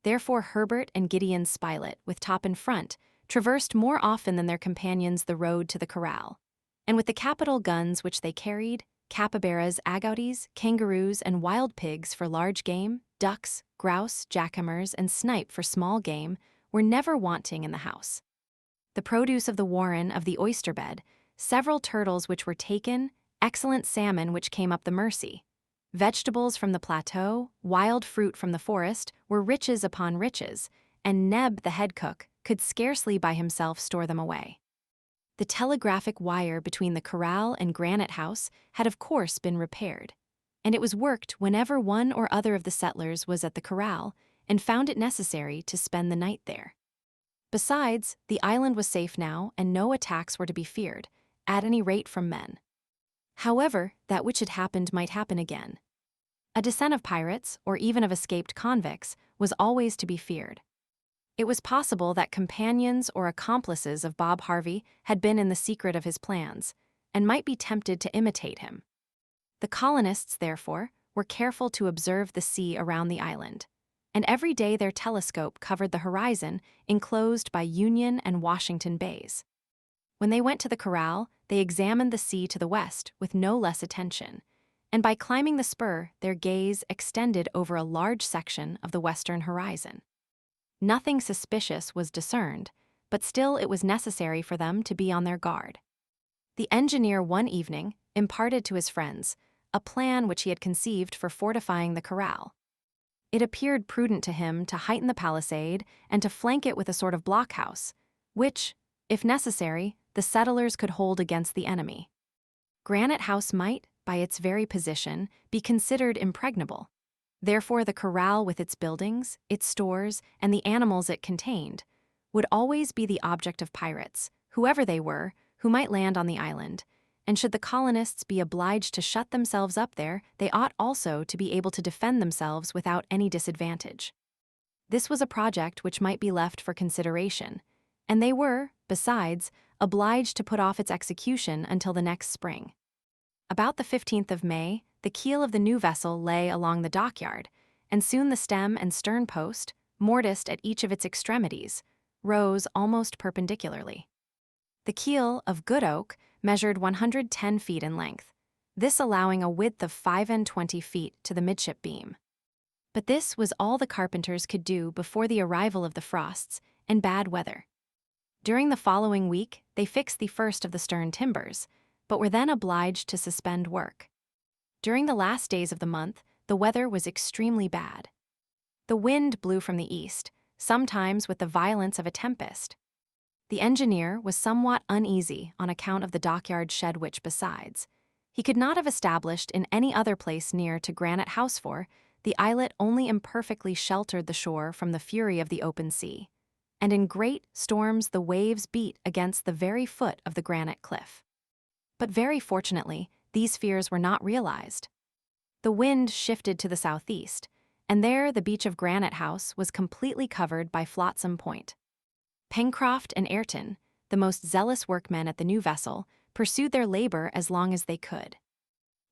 Therefore Herbert and Gideon Spilett, with Top in front, traversed more often than their companions the road to the corral, and with the capital guns which they carried, capybaras, agouties, kangaroos, and wild pigs for large game, ducks, grouse, jackhammers, and snipe for small game were never wanting in the house. The produce of the warren of the oyster bed, several turtles which were taken, excellent salmon which came up the Mersey, vegetables from the plateau, wild fruit from the forest were riches upon riches, and Neb, the head cook, could scarcely by himself store them away. The telegraphic wire between the corral and Granite House had of course been repaired, and it was worked whenever one or other of the settlers was at the corral and found it necessary to spend the night there. Besides, the island was safe now, and no attacks were to be feared, at any rate from men. However, that which had happened might happen again. A descent of pirates, or even of escaped convicts, was always to be feared. It was possible that companions or accomplices of Bob Harvey had been in the secret of his plans, and might be tempted to imitate him. The colonists, therefore, were careful to observe the sea around the island, and every day their telescope covered the horizon enclosed by Union and Washington Bays. When they went to the corral, they examined the sea to the west with no less attention, and by climbing the spur, their gaze extended over a large section of the western horizon. Nothing suspicious was discerned, but still it was necessary for them to be on their guard. The engineer one evening imparted to his friends a plan which he had conceived for fortifying the corral. It appeared prudent to him to heighten the palisade and to flank it with a sort of blockhouse, which, if necessary, the settlers could hold against the enemy. Granite House might, by its very position, be considered impregnable. Therefore, the corral with its buildings, its stores, and the animals it contained would always be the object of pirates, whoever they were, who might land on the island, and should the colonists be obliged to shut themselves up there, they ought also to be able to defend themselves without any disadvantage. This was a project which might be left for consideration, and they were, besides, obliged to put off its execution until the next spring. About the 15th of May, the keel of the new vessel lay along the dockyard, and soon the stem and stern post, mortised at each of its extremities, rose almost perpendicularly. The keel, of good oak, measured 110 feet in length, this allowing a width of 25 feet to the midship beam. But this was all the carpenters could do before the arrival of the frosts and bad weather. During the following week, they fixed the first of the stern timbers, but were then obliged to suspend work. During the last days of the month, the weather was extremely bad. The wind blew from the east, sometimes with the violence of a tempest. The engineer was somewhat uneasy on account of the dockyard shed which, besides, he could not have established in any other place near to Granite House, for the islet only imperfectly sheltered the shore from the fury of the open sea, and in great storms the waves beat against the very foot of the granite cliff. But very fortunately, these fears were not realized. The wind shifted to the southeast, and there the beach of Granite House was completely covered by Flotsam Point. Pencroft and Ayrton, the most zealous workmen at the new vessel, pursued their labor as long as they could.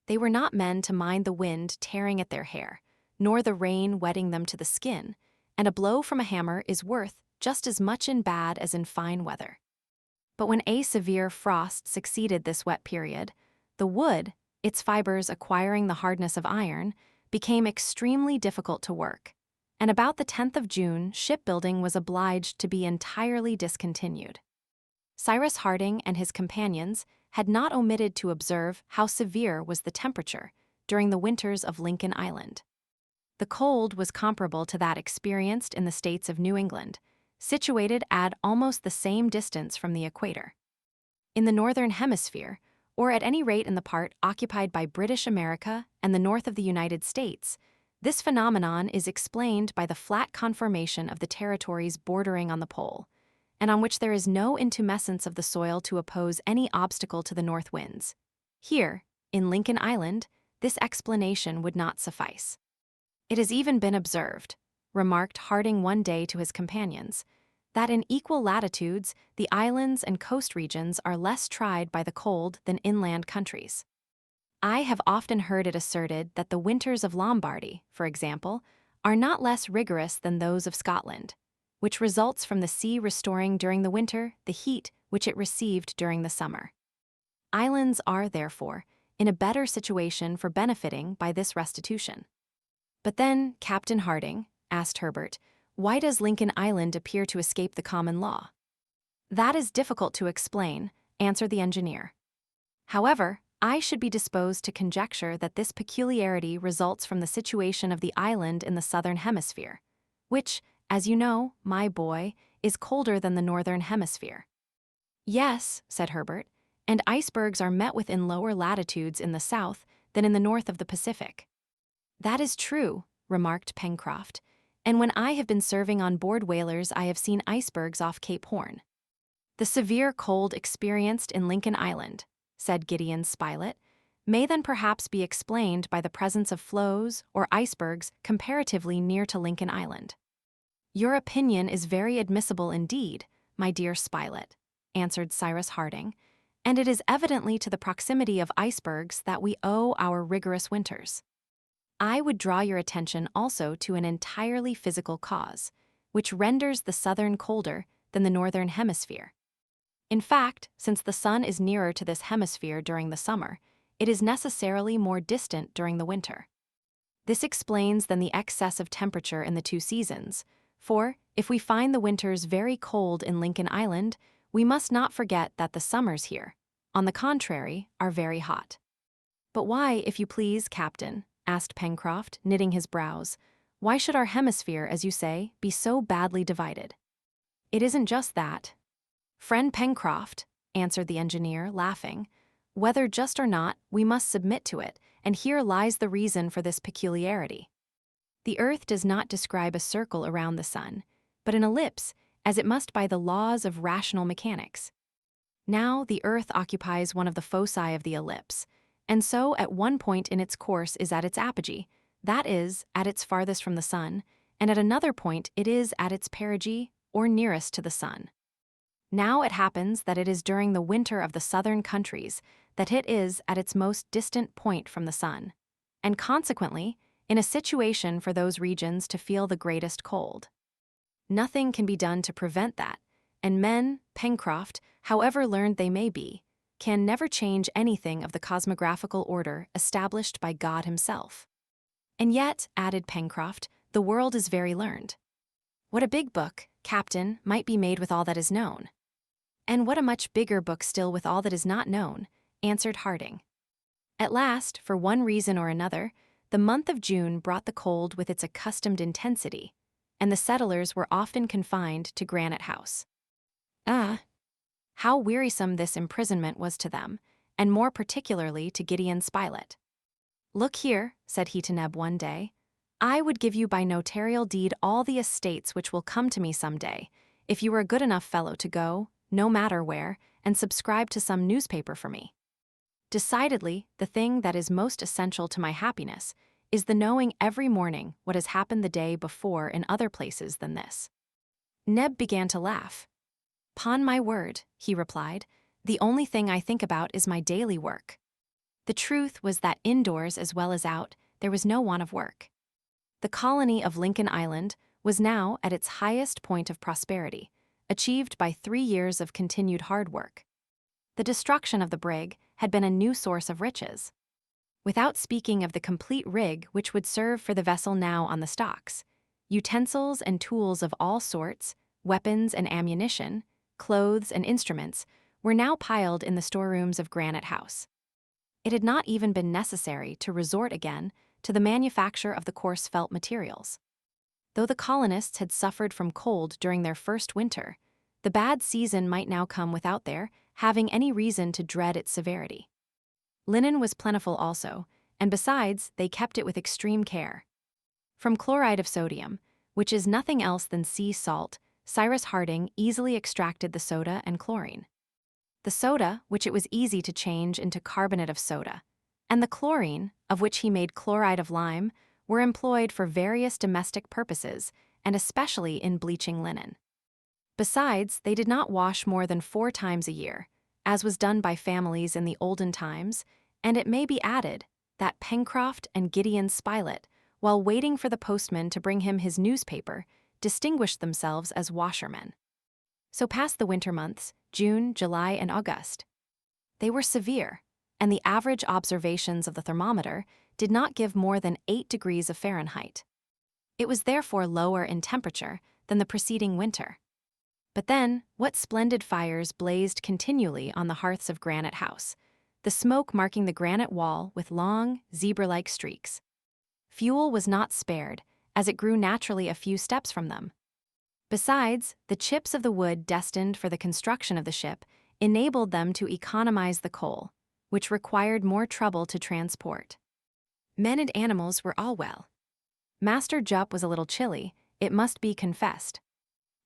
They were not men to mind the wind tearing at their hair, nor the rain wetting them to the skin, and a blow from a hammer is worth just as much in bad as in fine weather. But when a severe frost succeeded this wet period, the wood, its fibers acquiring the hardness of iron, became extremely difficult to work, and about the 10th of June, shipbuilding was obliged to be entirely discontinued. Cyrus Harding and his companions had not omitted to observe how severe was the temperature during the winters of Lincoln Island. The cold was comparable to that experienced in the states of New England, situated at almost the same distance from the equator. In the northern hemisphere, or at any rate in the part occupied by British America and the north of the United States, this phenomenon is explained by the flat conformation of the territories bordering on the pole, and on which there is no intumescence of the soil to oppose any obstacle to the north winds. Here, in Lincoln Island, this explanation would not suffice. It has even been observed, remarked Harding one day to his companions, that in equal latitudes the islands and coast regions are less tried by the cold than inland countries. I have often heard it asserted that the winters of Lombardy, for example, are not less rigorous than those of Scotland, which results from the sea restoring during the winter the heat which it received during the summer. Islands are, therefore, in a better situation for benefiting by this restitution. But then, Captain Harding, asked Herbert, why does Lincoln Island appear to escape the common law? That is difficult to explain, answered the engineer. However, I should be disposed to conjecture that this peculiarity results from the situation of the island in the southern hemisphere, which, as you know, my boy, is colder than the northern hemisphere. Yes, said Herbert, and icebergs are met with in lower latitudes in the south than in the north of the Pacific. That is true, remarked Pencroft, and when I have been serving on board whalers I have seen icebergs off Cape Horn. The severe cold experienced in Lincoln Island, said Gideon Spilett, may then perhaps be explained by the presence of floes or icebergs comparatively near to Lincoln Island. Your opinion is very admissible indeed, my dear Spilett, answered Cyrus Harding, and it is evidently to the proximity of icebergs that we owe our rigorous winters. I would draw your attention also to an entirely physical cause, which renders the southern colder than the northern hemisphere. In fact, since the sun is nearer to this hemisphere during the summer, it is necessarily more distant during the winter. This explains then the excess of temperature in the two seasons, for if we find the winters very cold in Lincoln Island, we must not forget that the summers here, on the contrary, are very hot. But why, if you please, Captain, asked Pencroft, knitting his brows, why should our hemisphere, as you say, be so badly divided? It isn't just that. Friend Pencroft, answered the engineer, laughing, whether just or not, we must submit to it, and here lies the reason for this peculiarity. The earth does not describe a circle around the sun, but an ellipse, as it must by the laws of rational mechanics. Now the earth occupies one of the foci of the ellipse, and so at one point in its course is at its apogee, that is, at its farthest from the sun, and at another point it is at its perigee, or nearest to the sun. Now it happens that it is during the winter of the southern countries that it is at its most distant point from the sun, and consequently, in a situation for those regions to feel the greatest cold. Nothing can be done to prevent that, and men, Pencroft, however learned they may be, can never change anything of the cosmographical order established by God himself. And yet, added Pencroft, the world is very learned. What a big book, Captain, might be made with all that is known. And what a much bigger book still with all that is not known, answered Harding. At last, for one reason or another, the month of June brought the cold with its accustomed intensity, and the settlers were often confined to Granite House. How wearisome this imprisonment was to them, and more particularly to Gideon Spilett. Look here, said he to Neb one day, I would give you by notarial deed all the estates which will come to me some day, if you were a good enough fellow to go, no matter where, and subscribe to some newspaper for me. Decidedly, the thing that is most essential to my happiness is the knowing every morning what has happened the day before in other places than this. Neb began to laugh. "'Pon my word," he replied, "the only thing I think about is my daily work." The truth was that indoors as well as out, there was no want of work. The colony of Lincoln Island was now at its highest point of prosperity, achieved by 3 years of continued hard work. The destruction of the brig had been a new source of riches. Without speaking of the complete rig which would serve for the vessel now on the stocks, utensils and tools of all sorts, weapons and ammunition, clothes and instruments, were now piled in the storerooms of Granite House. It had not even been necessary to resort again to the manufacture of the coarse felt materials. Though the colonists had suffered from cold during their first winter, the bad season might now come without their having any reason to dread its severity. Linen was plentiful also, and besides, they kept it with extreme care. From chloride of sodium, which is nothing else than sea salt, Cyrus Harding easily extracted the soda and chlorine. The soda, which it was easy to change into carbonate of soda, and the chlorine, of which he made chloride of lime, were employed for various domestic purposes, and especially in bleaching linen. Besides, they did not wash more than 4 times a year, as was done by families in the olden times, and it may be added that Pencroft and Gideon Spilett, while waiting for the postman to bring him his newspaper, distinguished themselves as washermen. So passed the winter months, June, July, and August. They were severe, and the average observations of the thermometer did not give more than 8 degrees of Fahrenheit. It was therefore lower in temperature than the preceding winter. But then, what splendid fires blazed continually on the hearths of Granite House, the smoke marking the granite wall with long, zebra-like streaks. Fuel was not spared, as it grew naturally a few steps from them. Besides, the chips of the wood destined for the construction of the ship enabled them to economize the coal, which required more trouble to transport. Men and animals were all well. Master Jup was a little chilly, it must be confessed.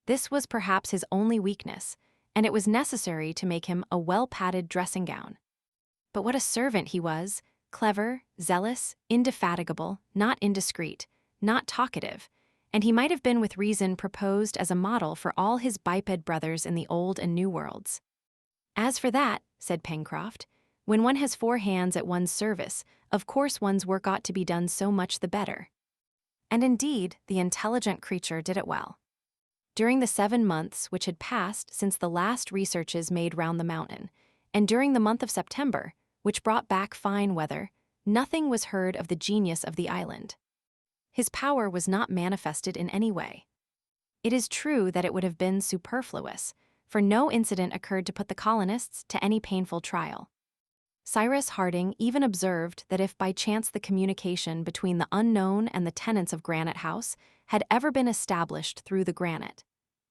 This was perhaps his only weakness, and it was necessary to make him a well-padded dressing gown. But what a servant he was, clever, zealous, indefatigable, not indiscreet, not talkative, and he might have been with reason proposed as a model for all his biped brothers in the Old and New Worlds. "As for that," said Pencroft, "when one has 4 hands at one's service, of course one's work ought to be done so much the better." And indeed, the intelligent creature did it well. During the 7 months which had passed since the last researches made round the mountain, and during the month of September, which brought back fine weather, nothing was heard of the genius of the island. His power was not manifested in any way. It is true that it would have been superfluous, for no incident occurred to put the colonists to any painful trial. Cyrus Harding even observed that if by chance the communication between the unknown and the tenants of Granite House had ever been established through the granite,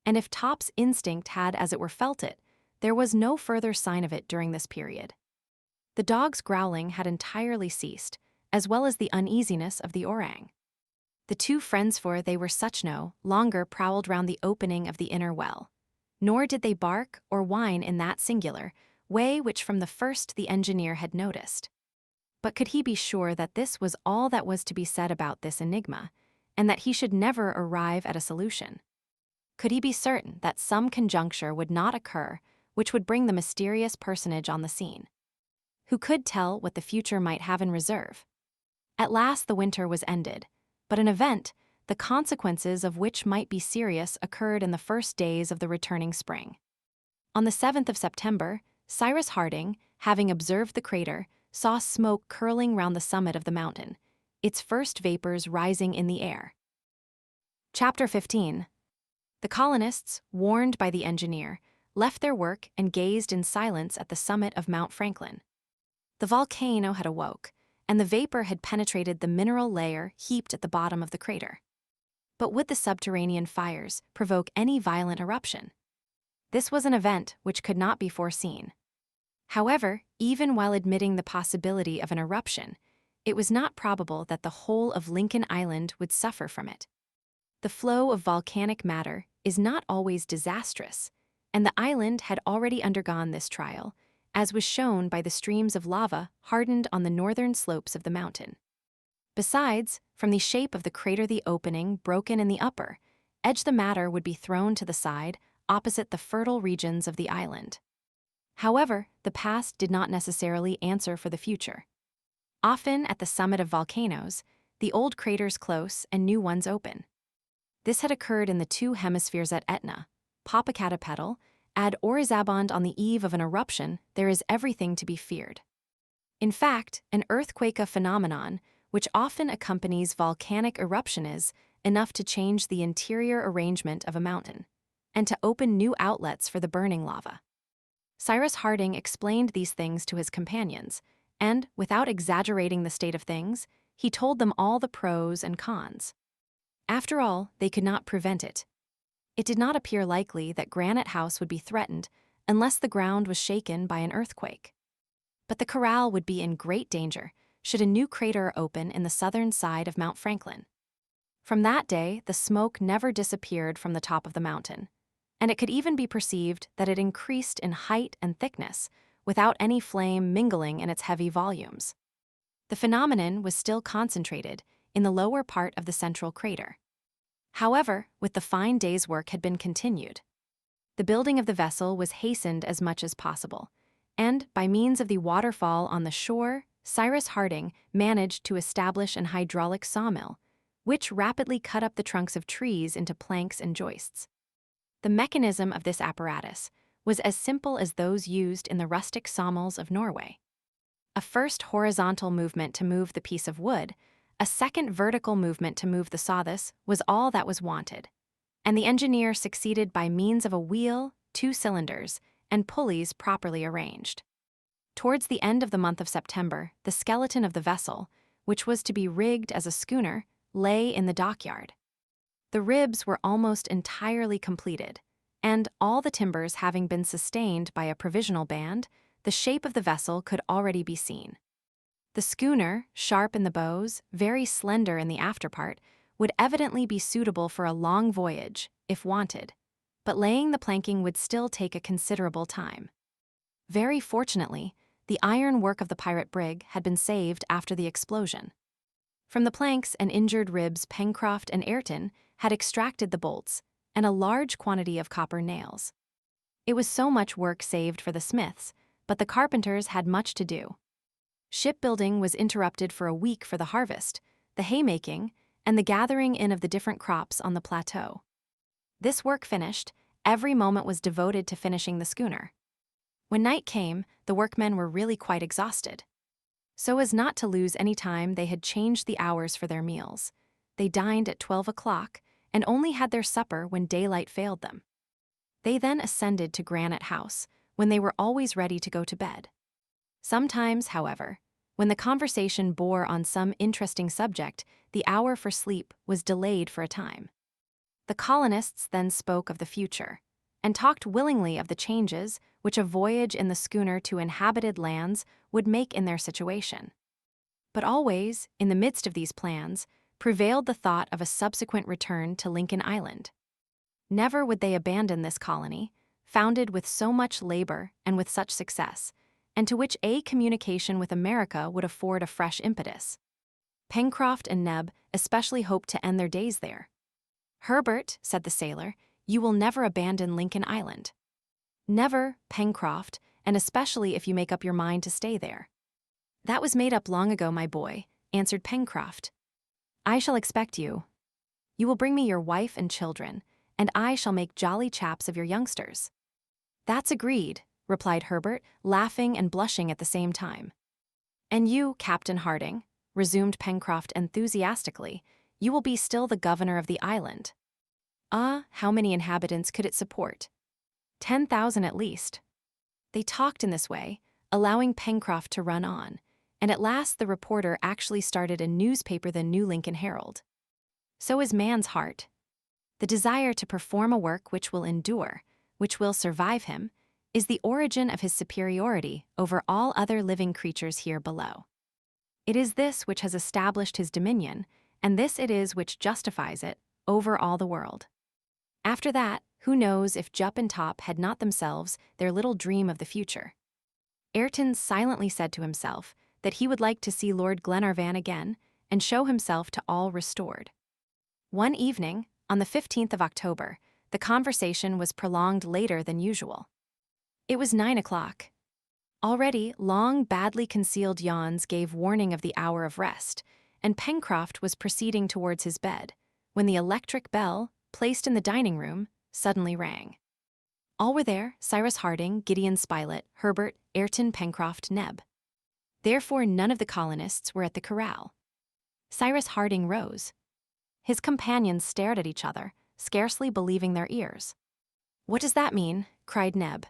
and if Top's instinct had as it were felt it, there was no further sign of it during this period. The dog's growling had entirely ceased, as well as the uneasiness of the orang. The 2 friends, for they were such, no longer prowled round the opening of the inner well, nor did they bark or whine in that singular way which from the first the engineer had noticed. But could he be sure that this was all that was to be said about this enigma, and that he should never arrive at a solution? Could he be certain that some conjuncture would not occur which would bring the mysterious personage on the scene? Who could tell what the future might have in reserve? At last the winter was ended, but an event, the consequences of which might be serious, occurred in the first days of the returning spring. On the 7th of September, Cyrus Harding, having observed the crater, saw smoke curling round the summit of the mountain, its first vapors rising in the air. Chapter 15. The colonists, warned by the engineer, left their work and gazed in silence at the summit of Mount Franklin. The volcano had awoke, and the vapor had penetrated the mineral layer heaped at the bottom of the crater. But would the subterranean fires provoke any violent eruption? This was an event which could not be foreseen. However, even while admitting the possibility of an eruption, it was not probable that the whole of Lincoln Island would suffer from it. The flow of volcanic matter is not always disastrous, and the island had already undergone this trial, as was shown by the streams of lava hardened on the northern slopes of the mountain. Besides, from the shape of the crater, the opening, broken in the upper edge, the matter would be thrown to the side opposite the fertile regions of the island. However, the past did not necessarily answer for the future. Often at the summit of volcanoes, the old craters close and new ones open. This had occurred in the 2 hemispheres at Etna, Popocatépetl, and Orizaband. On the eve of an eruption, there is everything to be feared. In fact, an earthquake, a phenomenon which often accompanies volcanic eruption, is enough to change the interior arrangement of a mountain, and to open new outlets for the burning lava. Cyrus Harding explained these things to his companions, and, without exaggerating the state of things, he told them all the pros and cons. After all, they could not prevent it. It did not appear likely that Granite House would be threatened unless the ground was shaken by an earthquake. But the corral would be in great danger should a new crater open in the southern side of Mount Franklin. From that day, the smoke never disappeared from the top of the mountain, and it could even be perceived that it increased in height and thickness without any flame mingling in its heavy volumes. The phenomenon was still concentrated in the lower part of the central crater. However, with the fine day's work had been continued. The building of the vessel was hastened as much as possible, and, by means of the waterfall on the shore, Cyrus Harding managed to establish an hydraulic sawmill, which rapidly cut up the trunks of trees into planks and joists. The mechanism of this apparatus was as simple as those used in the rustic sawmills of Norway. A first horizontal movement to move the piece of wood, a second vertical movement to move the sawdust, was all that was wanted, and the engineer succeeded by means of a wheel, 2 cylinders, and pulleys properly arranged. Towards the end of the month of September, the skeleton of the vessel, which was to be rigged as a schooner, lay in the dockyard. The ribs were almost entirely completed, and, all the timbers having been sustained by a provisional band, the shape of the vessel could already be seen. The schooner, sharp in the bows, very slender in the afterpart, would evidently be suitable for a long voyage, if wanted, but laying the planking would still take a considerable time. Very fortunately, The iron work of the pirate brig had been saved after the explosion. From the planks and injured ribs, Pencroft and Ayrton had extracted the bolts and a large quantity of copper nails. It was so much work saved for the smiths, but the carpenters had much to do. Shipbuilding was interrupted for a week for the harvest, the haymaking, and the gathering in of the different crops on the plateau. This work finished, every moment was devoted to finishing the schooner. When night came, the workmen were really quite exhausted. So as not to lose any time, they had changed the hours for their meals. They dined at 12 o'clock and only had their supper when daylight failed them. They then ascended to Granite House, when they were always ready to go to bed. Sometimes, however, when the conversation bore on some interesting subject, the hour for sleep was delayed for a time. The colonists then spoke of the future, and talked willingly of the changes which a voyage in the schooner to inhabited lands would make in their situation. But always, in the midst of these plans, prevailed the thought of a subsequent return to Lincoln Island. Never would they abandon this colony, founded with so much labor and with such success, and to which a communication with America would afford a fresh impetus. Pencroft and Neb especially hoped to end their days there. "Herbert," said the sailor, "you will never abandon Lincoln Island." "Never, Pencroft, and especially if you make up your mind to stay there." "That was made up long ago, my boy," answered Pencroft. "I shall expect you. You will bring me your wife and children, and I shall make jolly chaps of your youngsters." "That's agreed," replied Herbert, laughing and blushing at the same time. "And you, Captain Harding," resumed Pencroft enthusiastically, "you will be still the governor of the island." "Ah, how many inhabitants could it support?" 10,000 at least." They talked in this way, allowing Pencroft to run on, and at last the reporter actually started a newspaper, the New Lincoln Herald. So is man's heart. The desire to perform a work which will endure, which will survive him, is the origin of his superiority over all other living creatures here below. It is this which has established his dominion, and this it is which justifies it over all the world. After that, who knows if Jup and Top had not themselves their little dream of the future? Ayrton silently said to himself that he would like to see Lord Glenarvan again and show himself to all restored. One evening, on the 15th of October, the conversation was prolonged later than usual. It was 9 o'clock. Already, long, badly concealed yawns gave warning of the hour of rest, and Pencroft was proceeding towards his bed, when the electric bell, placed in the dining room, suddenly rang. All were there: Cyrus Harding, Gideon Spilett, Herbert, Ayrton, Pencroft, Neb. Therefore none of the colonists were at the corral. Cyrus Harding rose. His companions stared at each other, scarcely believing their ears. "What does that mean?" cried Neb.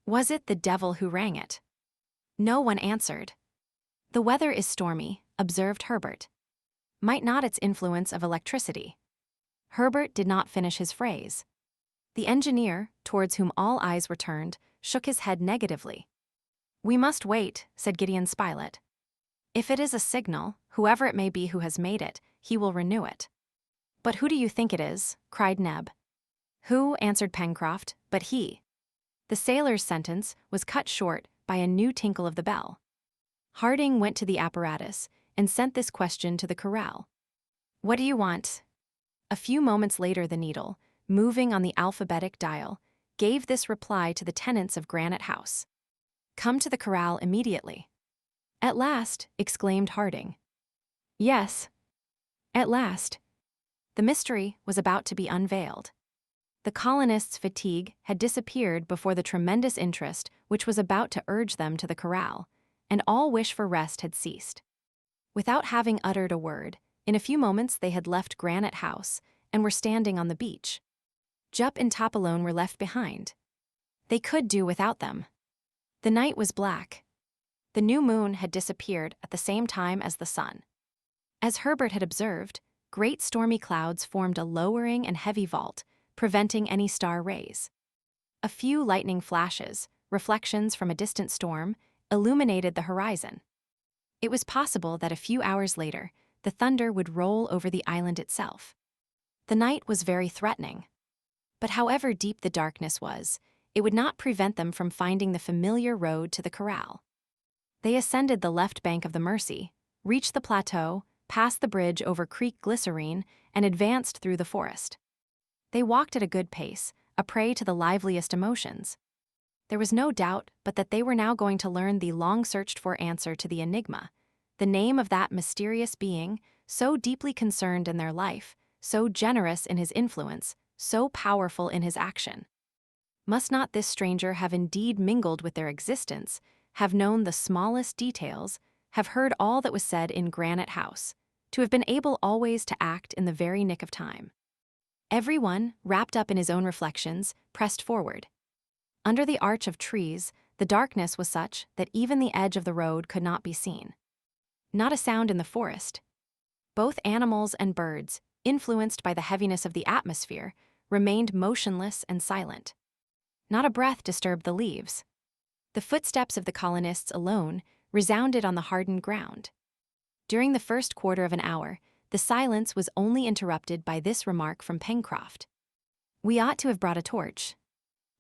"Was it the devil who rang it?" No one answered. "The weather is stormy," observed Herbert. "Might not its influence of electricity?" Herbert did not finish his phrase. The engineer, towards whom all eyes were turned, shook his head negatively. "We must wait," said Gideon Spilett. "If it is a signal, whoever it may be who has made it, he will renew it." "But who do you think it is?" cried Neb. "Who?" answered Pencroft, "but he." The sailor's sentence was cut short by a new tinkle of the bell. Harding went to the apparatus and sent this question to the corral. "What do you want?" A few moments later the needle, moving on the alphabetic dial, gave this reply to the tenants of Granite House: "Come to the corral immediately." "At last!" exclaimed Harding. "Yes, at last." The mystery was about to be unveiled. The colonists' fatigue had disappeared before the tremendous interest which was about to urge them to the corral, and all wish for rest had ceased. Without having uttered a word, in a few moments they had left Granite House and were standing on the beach. Jup and Top alone were left behind. They could do without them. The night was black. The new moon had disappeared at the same time as the sun. As Herbert had observed, great stormy clouds formed a lowering and heavy vault, preventing any star rays. A few lightning flashes, reflections from a distant storm, illuminated the horizon. It was possible that a few hours later, the thunder would roll over the island itself. The night was very threatening. But however deep the darkness was, it would not prevent them from finding the familiar road to the corral. They ascended the left bank of the Mersey, reached the plateau, passed the bridge over Creek Glycerine, and advanced through the forest. They walked at a good pace, a prey to the liveliest emotions. There was no doubt but that they were now going to learn the long-searched-for answer to the enigma, the name of that mysterious being, so deeply concerned in their life, so generous in his influence, so powerful in his action. Must not this stranger have indeed mingled with their existence, have known the smallest details, have heard all that was said in Granite House, to have been able always to act in the very nick of time? Everyone, wrapped up in his own reflections, pressed forward. Under the arch of trees, the darkness was such that even the edge of the road could not be seen. Not a sound in the forest. Both animals and birds, influenced by the heaviness of the atmosphere, remained motionless and silent. Not a breath disturbed the leaves. The footsteps of the colonists alone resounded on the hardened ground. During the first quarter of an hour, the silence was only interrupted by this remark from Pencroft. "We ought to have brought a torch."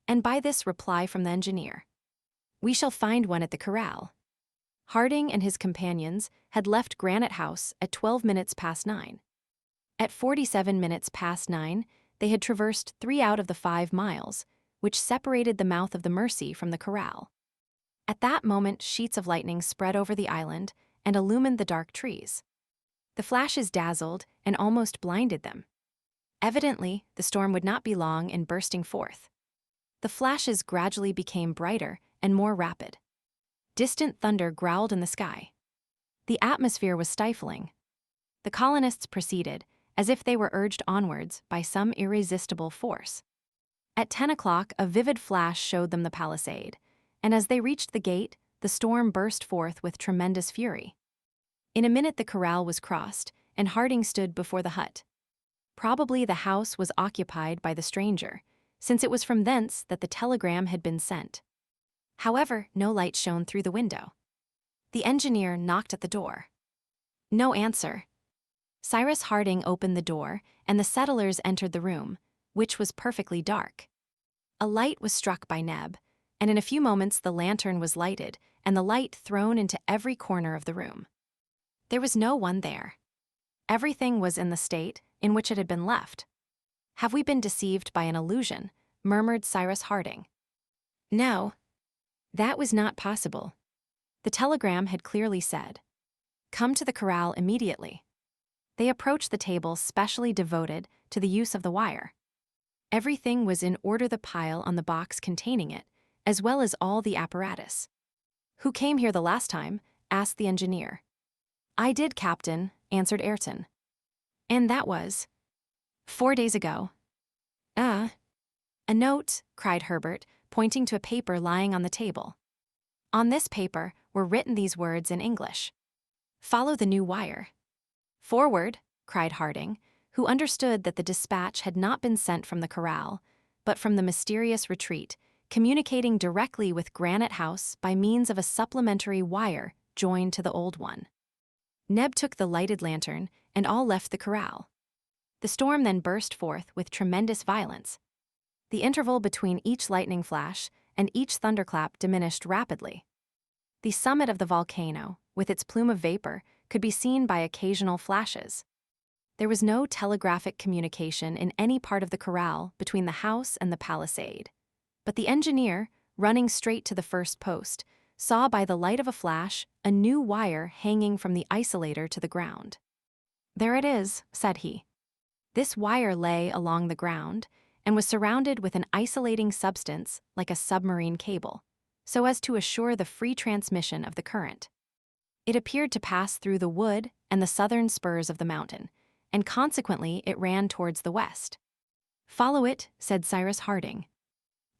And by this reply from the engineer. "We shall find one at the corral." Harding and his companions had left Granite House at 12 minutes past 9. At 47 minutes past 9, they had traversed 3 out of the 5 miles, which separated the mouth of the Mersey from the corral. At that moment, sheets of lightning spread over the island and illumined the dark trees. The flashes dazzled and almost blinded them. Evidently, the storm would not be long in bursting forth. The flashes gradually became brighter and more rapid. Distant thunder growled in the sky. The atmosphere was stifling. The colonists proceeded, as if they were urged onwards by some irresistible force. At 10 o'clock, a vivid flash showed them the palisade, and as they reached the gate, the storm burst forth with tremendous fury. In a minute the corral was crossed, and Harding stood before the hut. Probably the house was occupied by the stranger, since it was from thence that the telegram had been sent. However, no light shone through the window. The engineer knocked at the door. No answer. Cyrus Harding opened the door, and the settlers entered the room, which was perfectly dark. A light was struck by Neb, and in a few moments the lantern was lighted, and the light thrown into every corner of the room. There was no one there. Everything was in the state in which it had been left. "Have we been deceived by an illusion?" murmured Cyrus Harding. No. That was not possible. The telegram had clearly said, "Come to the corral immediately." They approached the table specially devoted to the use of the wire. Everything was in order, the pile on the box containing it, as well as all the apparatus. "Who came here the last time?" asked the engineer. "I did, Captain," answered Ayrton. "And that was 4 days ago." "A note," cried Herbert, pointing to a paper lying on the table. On this paper were written these words in English: "Follow the new wire." "Forward," cried Harding, who understood that the dispatch had not been sent from the corral, but from the mysterious retreat, communicating directly with Granite House by means of a supplementary wire joined to the old one. Neb took the lighted lantern, and all left the corral. The storm then burst forth with tremendous violence. The interval between each lightning flash and each thunderclap diminished rapidly. The summit of the volcano, with its plume of vapor, could be seen by occasional flashes. There was no telegraphic communication in any part of the corral between the house and the palisade, but the engineer, running straight to the first post, saw by the light of a flash a new wire hanging from the isolator to the ground. "There it is," said he. This wire lay along the ground and was surrounded with an isolating substance like a submarine cable, so as to assure the free transmission of the current. It appeared to pass through the wood and the southern spurs of the mountain, and consequently it ran towards the west. "Follow it," said Cyrus Harding.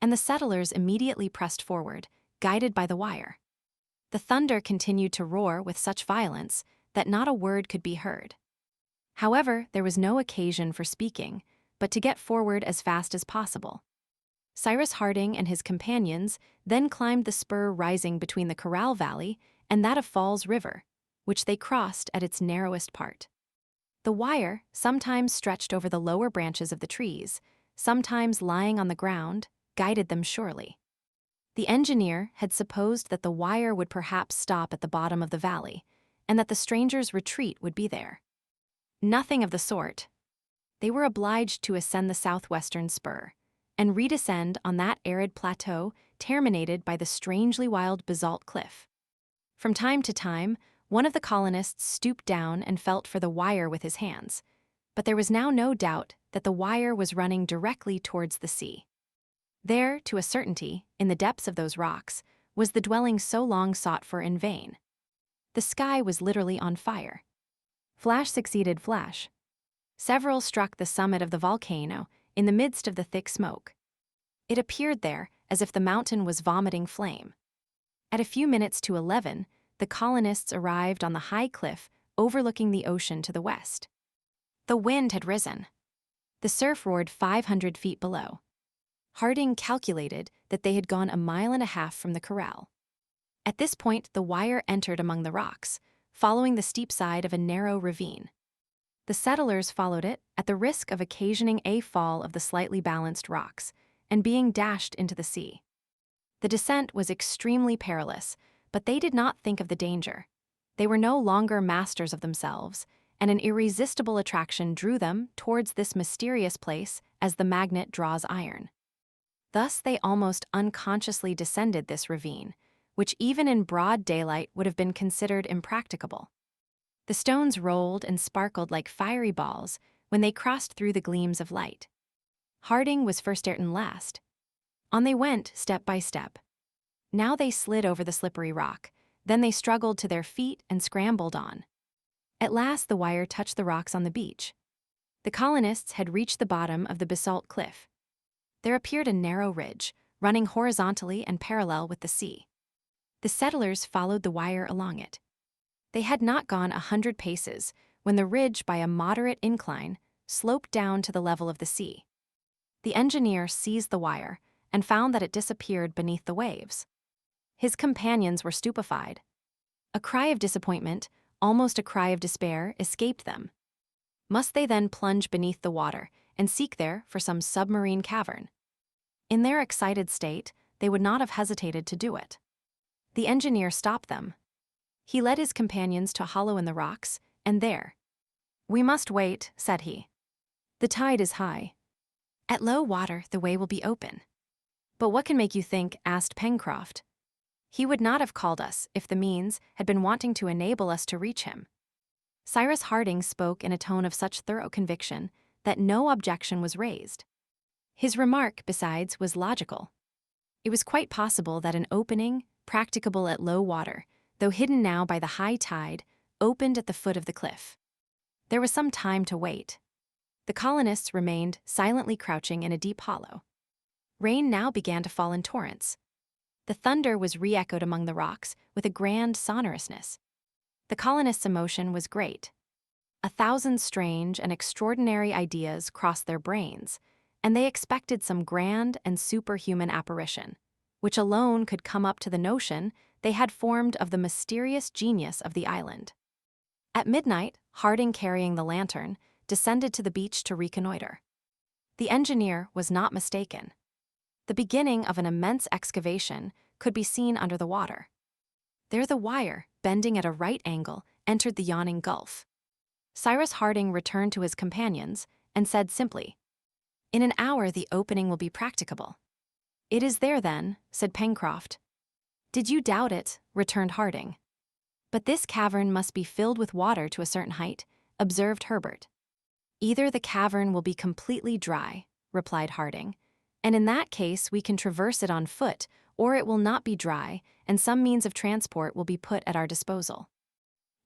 And the settlers immediately pressed forward, guided by the wire. The thunder continued to roar with such violence that not a word could be heard. However, there was no occasion for speaking, but to get forward as fast as possible. Cyrus Harding and his companions then climbed the spur rising between the Corral Valley and that of Falls River, which they crossed at its narrowest part. The wire, sometimes stretched over the lower branches of the trees, sometimes lying on the ground, guided them surely. The engineer had supposed that the wire would perhaps stop at the bottom of the valley, and that the strangers' retreat would be there. Nothing of the sort. They were obliged to ascend the southwestern spur, and redescend on that arid plateau terminated by the strangely wild basalt cliff. From time to time, one of the colonists stooped down and felt for the wire with his hands, but there was now no doubt that the wire was running directly towards the sea. There, to a certainty, in the depths of those rocks, was the dwelling so long sought for in vain. The sky was literally on fire. Flash succeeded flash. Several struck the summit of the volcano in the midst of the thick smoke. It appeared there as if the mountain was vomiting flame. At a few minutes to 11, the colonists arrived on the high cliff overlooking the ocean to the west. The wind had risen. The surf roared 500 feet below. Harding calculated that they had gone a mile and a half from the corral. At this point, the wire entered among the rocks, following the steep side of a narrow ravine. The settlers followed it at the risk of occasioning a fall of the slightly balanced rocks and being dashed into the sea. The descent was extremely perilous, but they did not think of the danger. They were no longer masters of themselves, and an irresistible attraction drew them towards this mysterious place as the magnet draws iron. Thus they almost unconsciously descended this ravine, which even in broad daylight would have been considered impracticable. The stones rolled and sparkled like fiery balls when they crossed through the gleams of light. Harding was first and last. On they went, step by step. Now they slid over the slippery rock, then they struggled to their feet and scrambled on. At last the wire touched the rocks on the beach. The colonists had reached the bottom of the basalt cliff. There appeared a narrow ridge, running horizontally and parallel with the sea. The settlers followed the wire along it. They had not gone 100 paces when the ridge, by a moderate incline, sloped down to the level of the sea. The engineer seized the wire and found that it disappeared beneath the waves. His companions were stupefied. A cry of disappointment, almost a cry of despair, escaped them. Must they then plunge beneath the water and seek there for some submarine cavern? In their excited state, they would not have hesitated to do it. The engineer stopped them. He led his companions to a hollow in the rocks, and there. "We must wait," said he. "The tide is high. At low water, the way will be open." "But what can make you think?" asked Pencroft. "He would not have called us if the means had been wanting to enable us to reach him." Cyrus Harding spoke in a tone of such thorough conviction that no objection was raised. His remark, besides, was logical. It was quite possible that an opening, practicable at low water, though hidden now by the high tide, opened at the foot of the cliff. There was some time to wait. The colonists remained silently crouching in a deep hollow. Rain now began to fall in torrents. The thunder was re-echoed among the rocks with a grand sonorousness. The colonists' emotion was great. 1,000 strange and extraordinary ideas crossed their brains, and they expected some grand and superhuman apparition, which alone could come up to the notion they had formed of the mysterious genius of the island. At midnight, Harding, carrying the lantern, descended to the beach to reconnoiter. The engineer was not mistaken. The beginning of an immense excavation could be seen under the water. There the wire, bending at a right angle, entered the yawning gulf. Cyrus Harding returned to his companions and said simply, "In an hour the opening will be practicable." "It is there then," said Pencroft. "Did you doubt it?" returned Harding. "But this cavern must be filled with water to a certain height," observed Herbert. "Either the cavern will be completely dry," replied Harding, "and in that case we can traverse it on foot, or it will not be dry, and some means of transport will be put at our disposal."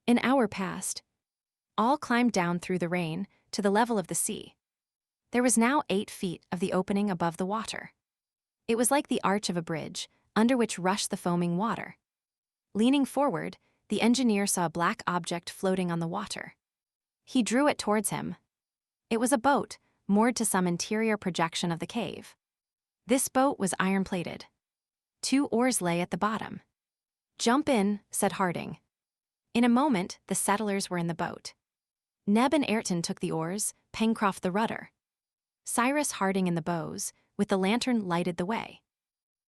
An hour passed. All climbed down through the rain to the level of the sea. There was now 8 feet of the opening above the water. It was like the arch of a bridge, under which rushed the foaming water. Leaning forward, the engineer saw a black object floating on the water. He drew it towards him. It was a boat, moored to some interior projection of the cave. This boat was iron-plated. 2 oars lay at the bottom. "Jump in," said Harding. In a moment, the settlers were in the boat. Neb and Ayrton took the oars, Pencroft the rudder. Cyrus Harding and the bows, with the lantern, lighted the way.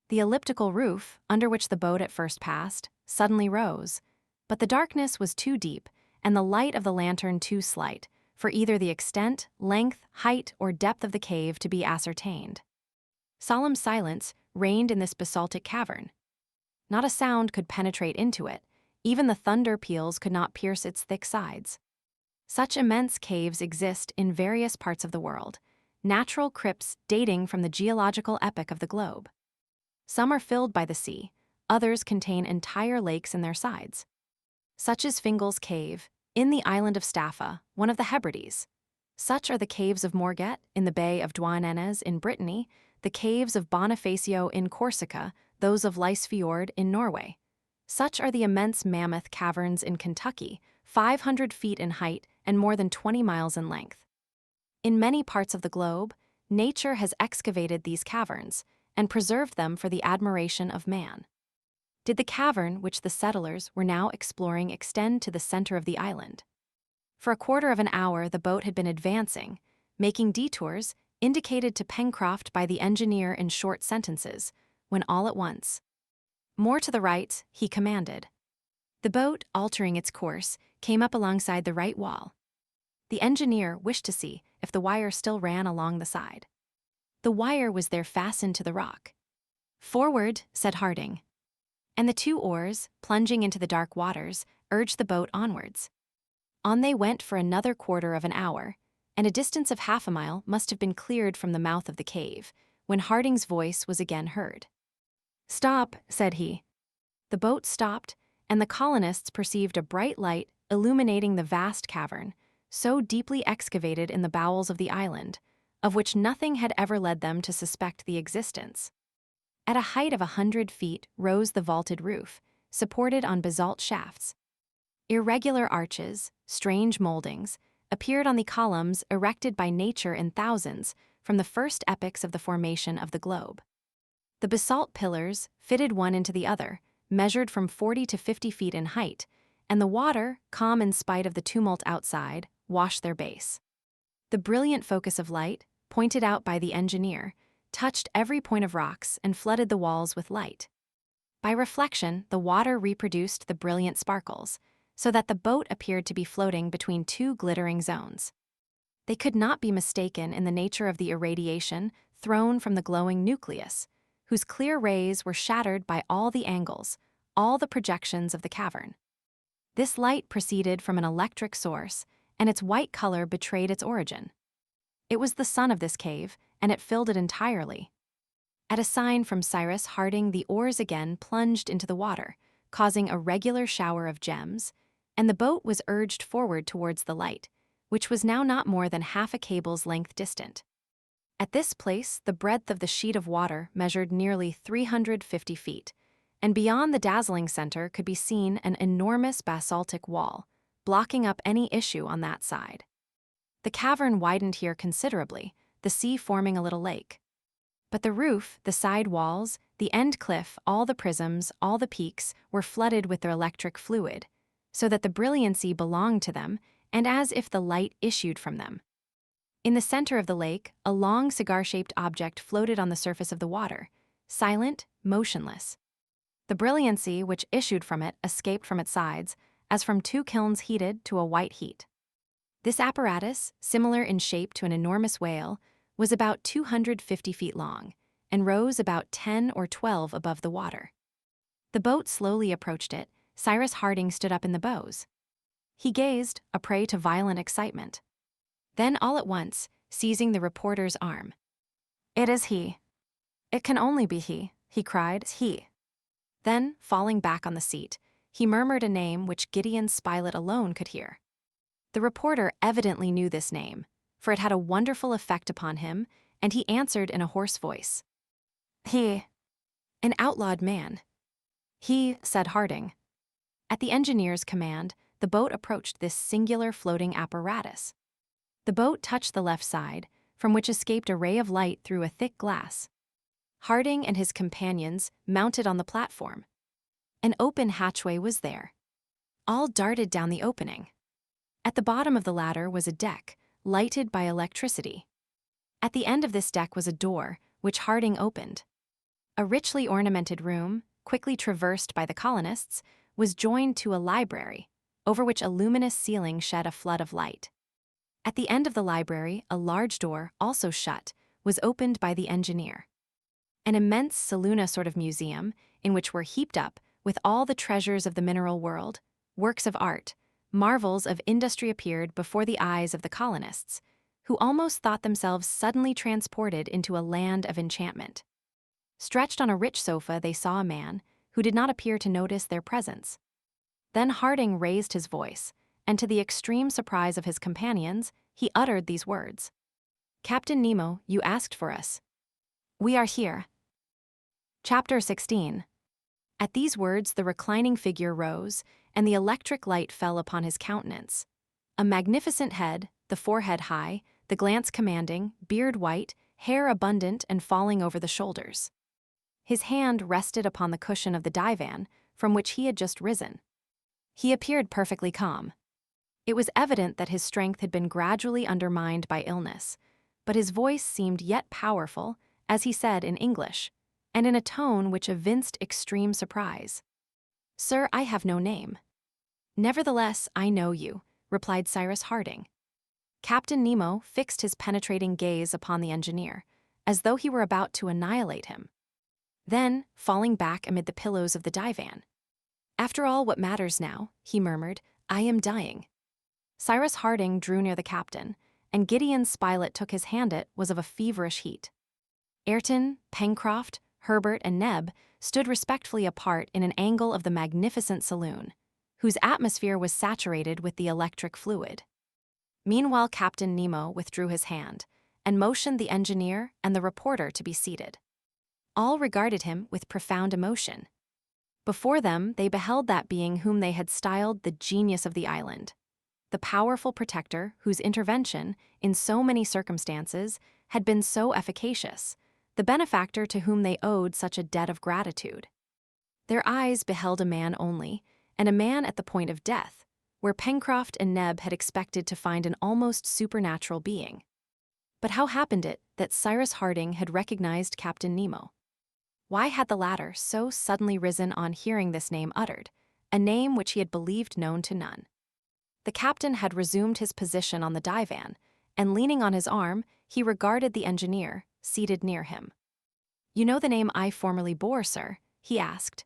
The elliptical roof, under which the boat at first passed, suddenly rose, but the darkness was too deep and the light of the lantern too slight for either the extent, length, height, or depth of the cave to be ascertained. Solemn silence reigned in this basaltic cavern. Not a sound could penetrate into it, even the thunder peals could not pierce its thick sides. Such immense caves exist in various parts of the world, natural crypts dating from the geological epoch of the globe. Some are filled by the sea, others contain entire lakes in their sides. Such is Fingal's Cave, in the island of Staffa, one of the Hebrides. Such are the caves of Morget, in the Bay of Douarnenez in Brittany, the caves of Bonifacio in Corsica, those of Lysfjord in Norway. Such are the immense Mammoth Caverns in Kentucky, 500 feet in height and more than 20 miles in length. In many parts of the globe, nature has excavated these caverns and preserved them for the admiration of man. Did the cavern which the settlers were now exploring extend to the center of the island? For a quarter of an hour the boat had been advancing, making detours indicated to Pencroft by the engineer in short sentences, when all at once, "More to the right," he commanded. The boat, altering its course, came up alongside the right wall. The engineer wished to see if the wire still ran along the side. The wire was there fastened to the rock. "Forward," said Harding. And the two oars, plunging into the dark waters, urged the boat onwards. On they went for another quarter of an hour, and a distance of half a mile must have been cleared from the mouth of the cave, when Harding's voice was again heard. "Stop," said he. The boat stopped, and the colonists perceived a bright light illuminating the vast cavern, so deeply excavated in the bowels of the island, of which nothing had ever led them to suspect the existence. At a height of 100 feet rose the vaulted roof, supported on basalt shafts. Irregular arches, strange moldings, appeared on the columns erected by nature in thousands from the first epochs of the formation of the globe. The basalt pillars, fitted one into the other, measured from 40 to 50 feet in height, and the water, calm in spite of the tumult outside, washed their base. The brilliant focus of light, pointed out by the engineer, touched every point of rocks and flooded the walls with light. By reflection, the water reproduced the brilliant sparkles, so that the boat appeared to be floating between two glittering zones. They could not be mistaken in the nature of the irradiation thrown from the glowing nucleus, whose clear rays were shattered by all the angles, all the projections of the cavern. This light proceeded from an electric source, and its white color betrayed its origin. It was the sun of this cave, and it filled it entirely. At a sign from Cyrus Harding, the oars again plunged into the water, causing a regular shower of gems, and the boat was urged forward towards the light, which was now not more than half a cable's length distant. At this place, the breadth of the sheet of water measured nearly 350 feet, and beyond the dazzling center could be seen an enormous basaltic wall, blocking up any issue on that side. The cavern widened here considerably, the sea forming a little lake. But the roof, the side walls, the end cliff, all the prisms, all the peaks were flooded with their electric fluid, so that the brilliancy belonged to them, and as if the light issued from them. In the center of the lake, a long cigar-shaped object floated on the surface of the water, silent, motionless. The brilliancy which issued from it escaped from its sides, as from two kilns heated to a white heat. This apparatus, similar in shape to an enormous whale, was about 250 feet long, and rose about 10 or 12 above the water. The boat slowly approached it. Cyrus Harding stood up in the bows. He gazed, a prey to violent excitement. Then, all at once, seizing the reporter's arm, "It is he. It can only be he," he cried. "He." Then, falling back on the seat, he murmured a name which Gideon Spilett alone could hear. The reporter evidently knew this name, for it had a wonderful effect upon him, and he answered in a hoarse voice, "He." An outlawed man. "He," said Harding. At the engineer's command, the boat approached this singular floating apparatus. The boat touched the left side, from which escaped a ray of light through a thick glass. Harding and his companions mounted on the platform. An open hatchway was there. All darted down the opening. At the bottom of the ladder was a deck, lighted by electricity. At the end of this deck was a door, which Harding opened. A richly ornamented room, quickly traversed by the colonists, was joined to a library, over which a luminous ceiling shed a flood of light. At the end of the library, a large door, also shut, was opened by the engineer. An immense saloon, a sort of museum, in which were heaped up, with all the treasures of the mineral world, works of art, marvels of industry, appeared before the eyes of the colonists, who almost thought themselves suddenly transported into a land of enchantment. Stretched on a rich sofa, they saw a man who did not appear to notice their presence. Then Harding raised his voice, and to the extreme surprise of his companions, he uttered these words. "Captain Nemo, you asked for us. We are here." Chapter 16. At these words, the reclining figure rose, and the electric light fell upon his countenance. A magnificent head, the forehead high, the glance commanding, beard white, hair abundant and falling over the shoulders. His hand rested upon the cushion of the divan from which he had just risen. He appeared perfectly calm. It was evident that his strength had been gradually undermined by illness, but his voice seemed yet powerful, as he said in English, and in a tone which evinced extreme surprise. "Sir, I have no name." "Nevertheless, I know you," replied Cyrus Harding. Captain Nemo fixed his penetrating gaze upon the engineer, as though he were about to annihilate him. Then, falling back amid the pillows of the divan, "After all, what matters now?" he murmured. "I am dying." Cyrus Harding drew near the captain, and Gideon Spilett took his hand. It was of a feverish heat. Ayrton, Pencroft, Herbert, and Neb stood respectfully apart in an angle of the magnificent saloon, whose atmosphere was saturated with the electric fluid. Meanwhile, Captain Nemo withdrew his hand, and motioned the engineer and the reporter to be seated. All regarded him with profound emotion. Before them, they beheld that being whom they had styled the genius of the island, the powerful protector whose intervention, in so many circumstances, had been so efficacious, the benefactor to whom they owed such a debt of gratitude. Their eyes beheld a man only, and a man at the point of death, where Pencroft and Neb had expected to find an almost supernatural being. But how happened it that Cyrus Harding had recognized Captain Nemo? Why had the latter so suddenly risen on hearing this name uttered, a name which he had believed known to none? The captain had resumed his position on the divan, and leaning on his arm, he regarded the engineer, seated near him. "You know the name I formerly bore, sir?" he asked.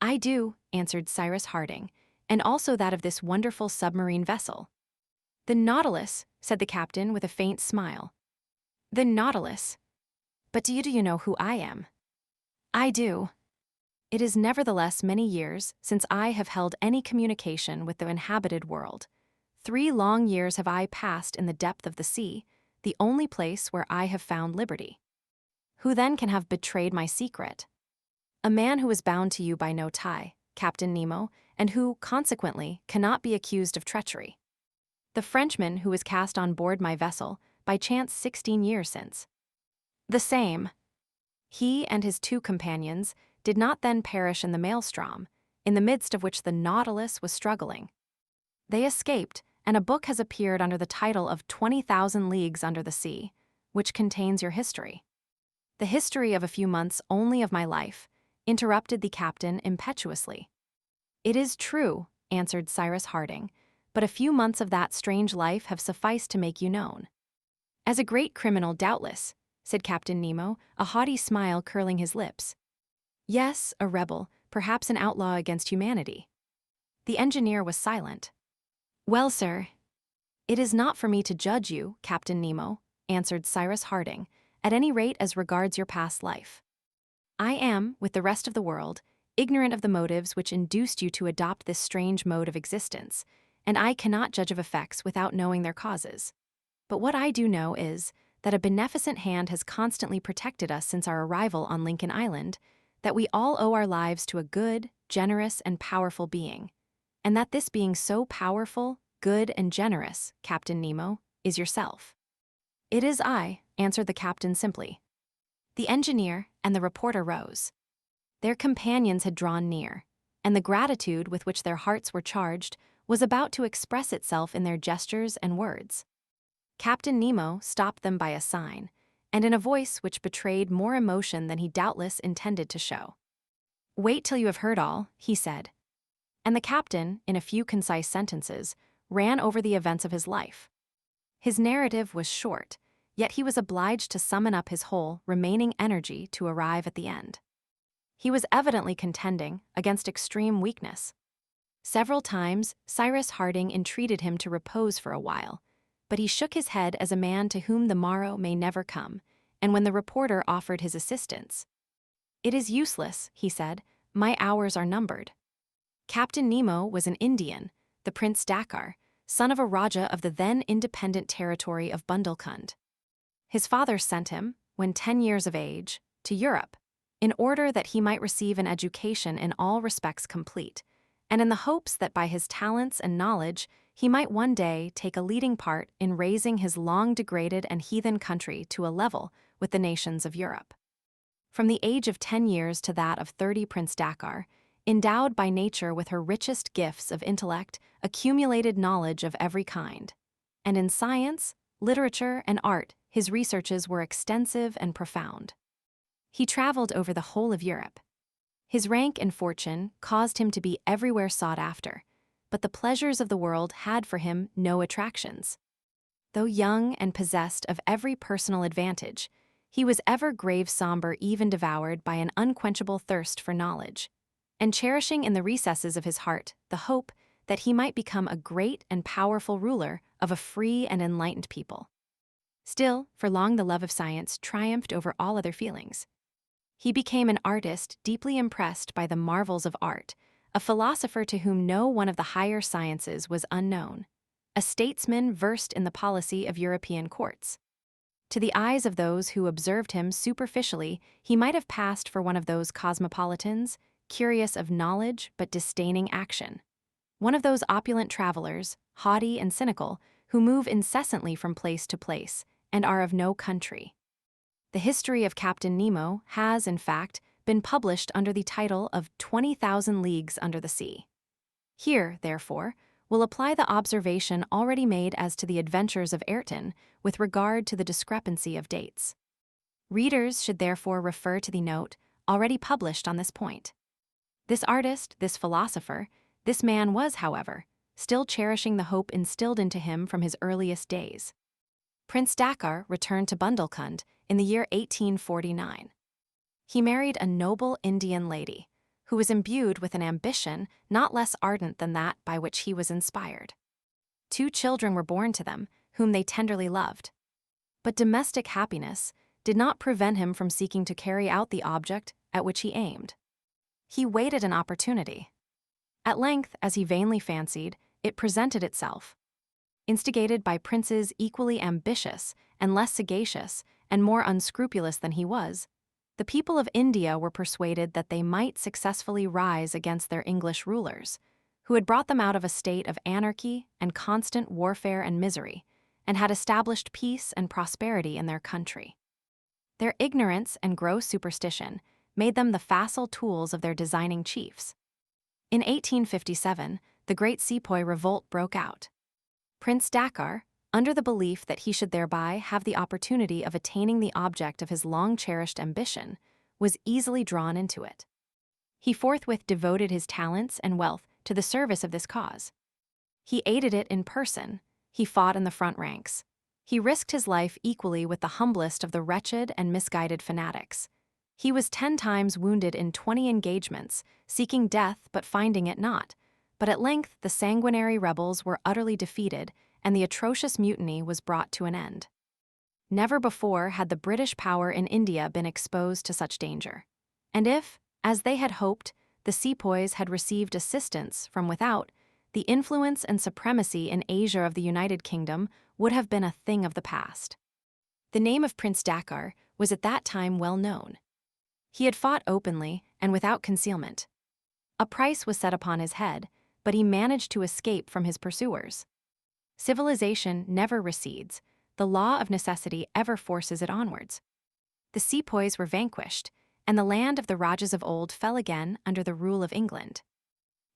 "I do," answered Cyrus Harding, "and also that of this wonderful submarine vessel." "The Nautilus," said the captain with a faint smile. "The Nautilus. But do you know who I am?" "I do." "It is nevertheless many years since I have held any communication with the inhabited world. 3 long years have I passed in the depth of the sea, the only place where I have found liberty. Who then can have betrayed my secret? A man who is bound to you by no tie, Captain Nemo, and who, consequently, cannot be accused of treachery. The Frenchman who was cast on board my vessel, by chance 16 years since. The same. He and his 2 companions did not then perish in the maelstrom, in the midst of which the Nautilus was struggling. They escaped, and a book has appeared under the title of 20,000 Leagues Under the Sea, which contains your history." "The history of a few months only of my life," interrupted the captain impetuously. "It is true," answered Cyrus Harding, "but a few months of that strange life have sufficed to make you known." "As a great criminal, doubtless," said Captain Nemo, a haughty smile curling his lips. "Yes, a rebel, perhaps an outlaw against humanity." The engineer was silent. "Well, sir, it is not for me to judge you, Captain Nemo," answered Cyrus Harding, "at any rate as regards your past life. I am, with the rest of the world, ignorant of the motives which induced you to adopt this strange mode of existence, and I cannot judge of effects without knowing their causes. But what I do know is that a beneficent hand has constantly protected us since our arrival on Lincoln Island, that we all owe our lives to a good, generous, and powerful being, and that this being so powerful, good, and generous, Captain Nemo, is yourself." "It is I," answered the captain simply. The engineer and the reporter rose. Their companions had drawn near, and the gratitude with which their hearts were charged was about to express itself in their gestures and words. Captain Nemo stopped them by a sign, and in a voice which betrayed more emotion than he doubtless intended to show. "Wait till you have heard all," he said. And the captain, in a few concise sentences, ran over the events of his life. His narrative was short, yet he was obliged to summon up his whole remaining energy to arrive at the end. He was evidently contending against extreme weakness. Several times, Cyrus Harding entreated him to repose for a while, but he shook his head as a man to whom the morrow may never come, and when the reporter offered his assistance, "It is useless," he said, "my hours are numbered." Captain Nemo was an Indian, the Prince Dakkar, son of a Raja of the then independent territory of Bundelkund. His father sent him, when 10 years of age, to Europe, in order that he might receive an education in all respects complete, and in the hopes that by his talents and knowledge he might one day take a leading part in raising his long-degraded and heathen country to a level with the nations of Europe. From the age of 10 years to that of 30, Prince Dakkar, endowed by nature with her richest gifts of intellect, accumulated knowledge of every kind. And in science, literature, and art, his researches were extensive and profound. He traveled over the whole of Europe. His rank and fortune caused him to be everywhere sought after, but the pleasures of the world had for him no attractions. Though young and possessed of every personal advantage, he was ever grave, somber, even devoured by an unquenchable thirst for knowledge, and cherishing in the recesses of his heart the hope that he might become a great and powerful ruler of a free and enlightened people. Still, for long the love of science triumphed over all other feelings. He became an artist deeply impressed by the marvels of art, a philosopher to whom no one of the higher sciences was unknown, a statesman versed in the policy of European courts. To the eyes of those who observed him superficially, he might have passed for one of those cosmopolitans, curious of knowledge but disdaining action. One of those opulent travelers, haughty and cynical, who move incessantly from place to place and are of no country. The history of Captain Nemo has, in fact, been published under the title of 20,000 Leagues Under the Sea. Here, therefore, we'll apply the observation already made as to the adventures of Ayrton with regard to the discrepancy of dates. Readers should therefore refer to the note already published on this point. This artist, this philosopher, this man was, however, still cherishing the hope instilled into him from his earliest days. Prince Dakkar returned to Bundelkund in the year 1849. He married a noble Indian lady, who was imbued with an ambition not less ardent than that by which he was inspired. 2 children were born to them, whom they tenderly loved. But domestic happiness did not prevent him from seeking to carry out the object at which he aimed. He waited an opportunity. At length, as he vainly fancied, it presented itself. Instigated by princes equally ambitious and less sagacious and more unscrupulous than he was, the people of India were persuaded that they might successfully rise against their English rulers, who had brought them out of a state of anarchy and constant warfare and misery, and had established peace and prosperity in their country. Their ignorance and gross superstition made them the facile tools of their designing chiefs. In 1857, the great Sepoy revolt broke out. Prince Dakkar, under the belief that he should thereby have the opportunity of attaining the object of his long-cherished ambition, was easily drawn into it. He forthwith devoted his talents and wealth to the service of this cause. He aided it in person, he fought in the front ranks. He risked his life equally with the humblest of the wretched and misguided fanatics. He was 10 times wounded in 20 engagements, seeking death but finding it not. But at length the sanguinary rebels were utterly defeated, and the atrocious mutiny was brought to an end. Never before had the British power in India been exposed to such danger. And if, as they had hoped, the Sepoys had received assistance from without, the influence and supremacy in Asia of the United Kingdom would have been a thing of the past. The name of Prince Dakkar was at that time well known. He had fought openly and without concealment. A price was set upon his head, but he managed to escape from his pursuers. Civilization never recedes, the law of necessity ever forces it onwards. The Sepoys were vanquished, and the land of the Rajas of old fell again under the rule of England.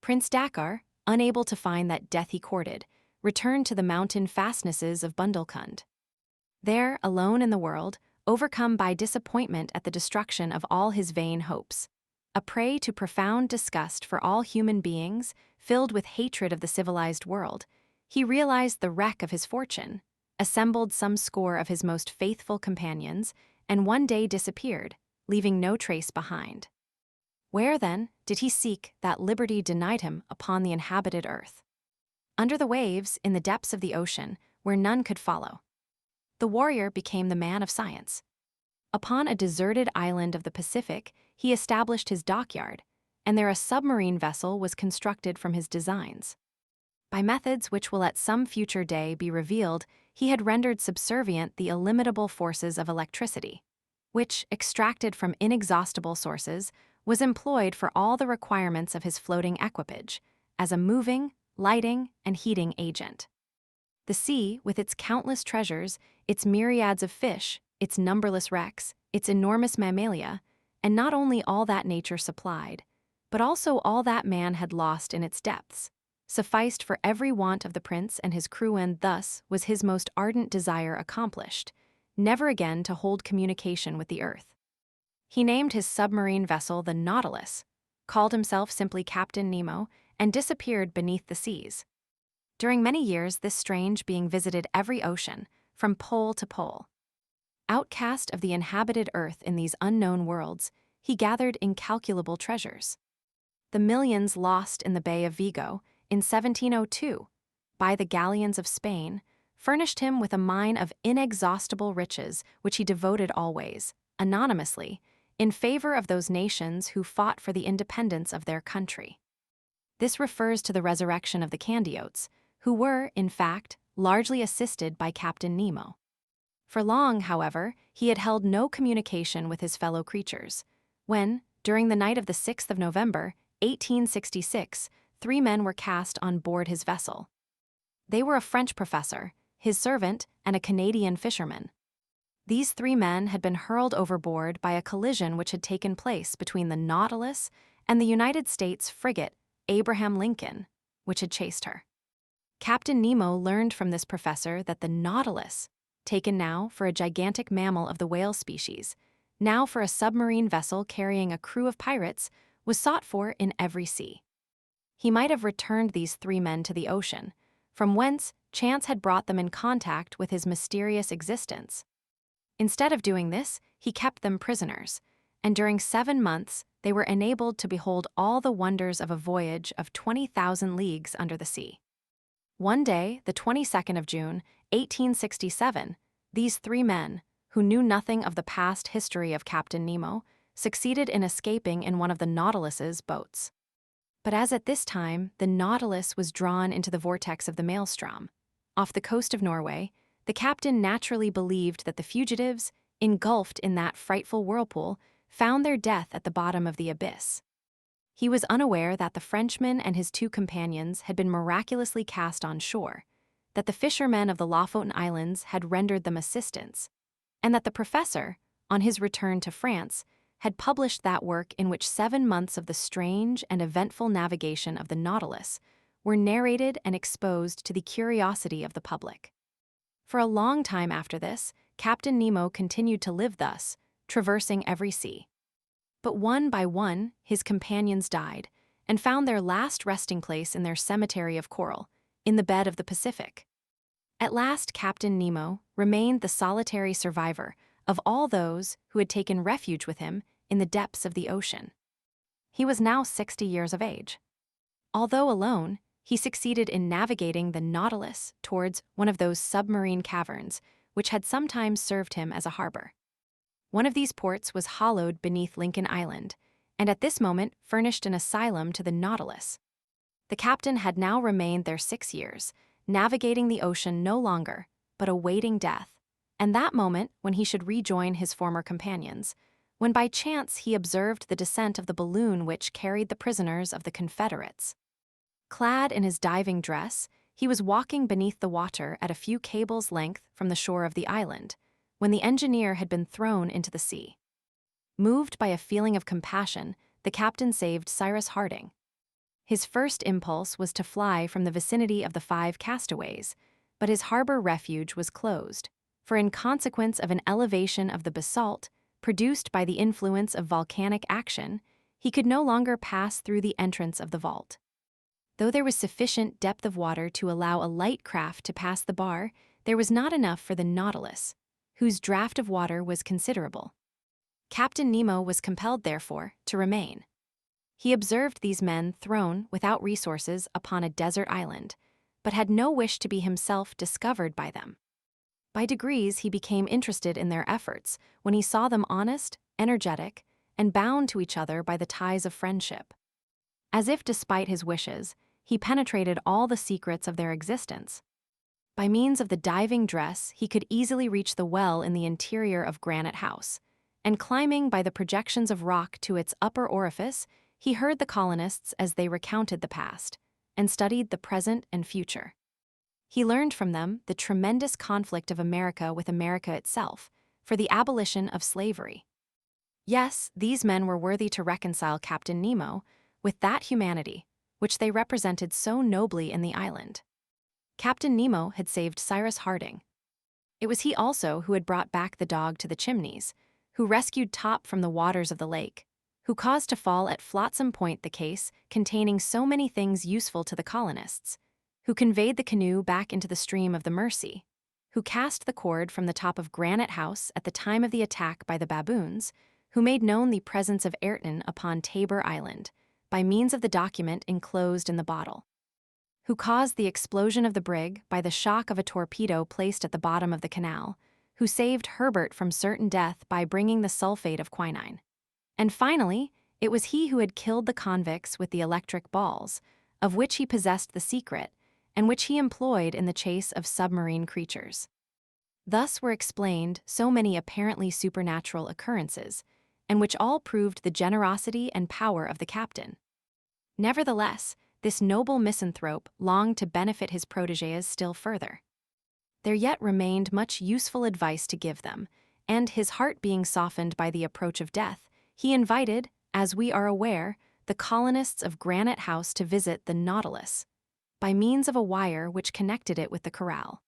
Prince Dakkar, unable to find that death he courted, returned to the mountain fastnesses of Bundelkund. There, alone in the world, overcome by disappointment at the destruction of all his vain hopes. A prey to profound disgust for all human beings, filled with hatred of the civilized world, he realized the wreck of his fortune, assembled some score of his most faithful companions, and one day disappeared, leaving no trace behind. Where, then, did he seek that liberty denied him upon the inhabited earth? Under the waves, in the depths of the ocean, where none could follow. The warrior became the man of science. Upon a deserted island of the Pacific, he established his dockyard, and there a submarine vessel was constructed from his designs. By methods which will at some future day be revealed, he had rendered subservient the illimitable forces of electricity, which, extracted from inexhaustible sources, was employed for all the requirements of his floating equipage, as a moving, lighting, and heating agent. The sea, with its countless treasures, its myriads of fish, its numberless wrecks, its enormous mammalia, and not only all that nature supplied, but also all that man had lost in its depths, sufficed for every want of the prince and his crew, and thus was his most ardent desire accomplished, never again to hold communication with the earth. He named his submarine vessel the Nautilus, called himself simply Captain Nemo, and disappeared beneath the seas. During many years, this strange being visited every ocean, from pole to pole. Outcast of the inhabited earth in these unknown worlds, he gathered incalculable treasures. The millions lost in the Bay of Vigo in 1702 by the galleons of Spain furnished him with a mine of inexhaustible riches which he devoted always, anonymously, in favor of those nations who fought for the independence of their country. This refers to the resurrection of the Candiotes, who were, in fact, largely assisted by Captain Nemo. For long, however, he had held no communication with his fellow creatures, when, during the night of the 6th of November, 1866, 3 men were cast on board his vessel. They were a French professor, his servant, and a Canadian fisherman. These 3 men had been hurled overboard by a collision which had taken place between the Nautilus and the United States frigate Abraham Lincoln, which had chased her. Captain Nemo learned from this professor that the Nautilus, taken now for a gigantic mammal of the whale species, now for a submarine vessel carrying a crew of pirates, was sought for in every sea. He might have returned these 3 men to the ocean, from whence chance had brought them in contact with his mysterious existence. Instead of doing this, he kept them prisoners, and during 7 months they were enabled to behold all the wonders of a voyage of 20,000 leagues under the sea. One day, the 22nd of June, 1867, these 3 men, who knew nothing of the past history of Captain Nemo, succeeded in escaping in one of the Nautilus's boats. But as at this time the Nautilus was drawn into the vortex of the Maelstrom, off the coast of Norway, the captain naturally believed that the fugitives, engulfed in that frightful whirlpool, found their death at the bottom of the abyss. He was unaware that the Frenchman and his 2 companions had been miraculously cast on shore, that the fishermen of the Lofoten Islands had rendered them assistance, and that the professor, on his return to France, had published that work in which 7 months of the strange and eventful navigation of the Nautilus were narrated and exposed to the curiosity of the public. For a long time after this, Captain Nemo continued to live thus, traversing every sea. But one by one, his companions died, and found their last resting place in their cemetery of coral, in the bed of the Pacific. At last, Captain Nemo remained the solitary survivor of all those who had taken refuge with him in the depths of the ocean. He was now 60 years of age. Although alone, he succeeded in navigating the Nautilus towards one of those submarine caverns which had sometimes served him as a harbor. One of these ports was hollowed beneath Lincoln Island, and at this moment furnished an asylum to the Nautilus. The captain had now remained there 6 years, navigating the ocean no longer, but awaiting death, and that moment when he should rejoin his former companions, when by chance he observed the descent of the balloon which carried the prisoners of the Confederates. Clad in his diving dress, he was walking beneath the water at a few cables' length from the shore of the island, when the engineer had been thrown into the sea. Moved by a feeling of compassion, the captain saved Cyrus Harding. His first impulse was to fly from the vicinity of the 5 castaways, but his harbor refuge was closed, for in consequence of an elevation of the basalt, produced by the influence of volcanic action, he could no longer pass through the entrance of the vault. Though there was sufficient depth of water to allow a light craft to pass the bar, there was not enough for the Nautilus, whose draft of water was considerable. Captain Nemo was compelled, therefore, to remain. He observed these men thrown, without resources, upon a desert island, but had no wish to be himself discovered by them. By degrees he became interested in their efforts when he saw them honest, energetic, and bound to each other by the ties of friendship. As if despite his wishes, he penetrated all the secrets of their existence. By means of the diving dress, he could easily reach the well in the interior of Granite House, and climbing by the projections of rock to its upper orifice, he heard the colonists as they recounted the past, and studied the present and future. He learned from them the tremendous conflict of America with America itself, for the abolition of slavery. Yes, these men were worthy to reconcile Captain Nemo with that humanity which they represented so nobly in the island. Captain Nemo had saved Cyrus Harding. It was he also who had brought back the dog to the Chimneys, who rescued Top from the waters of the lake, who caused to fall at Flotsam Point the case containing so many things useful to the colonists, who conveyed the canoe back into the stream of the Mersey, who cast the cord from the top of Granite House at the time of the attack by the baboons, who made known the presence of Ayrton upon Tabor Island, by means of the document enclosed in the bottle, who caused the explosion of the brig by the shock of a torpedo placed at the bottom of the canal, who saved Herbert from certain death by bringing the sulfate of quinine. And finally, it was he who had killed the convicts with the electric balls, of which he possessed the secret, and which he employed in the chase of submarine creatures. Thus were explained so many apparently supernatural occurrences, and which all proved the generosity and power of the captain. Nevertheless, this noble misanthrope longed to benefit his protégés still further. There yet remained much useful advice to give them, and his heart being softened by the approach of death, he invited, as we are aware, the colonists of Granite House to visit the Nautilus, by means of a wire which connected it with the corral.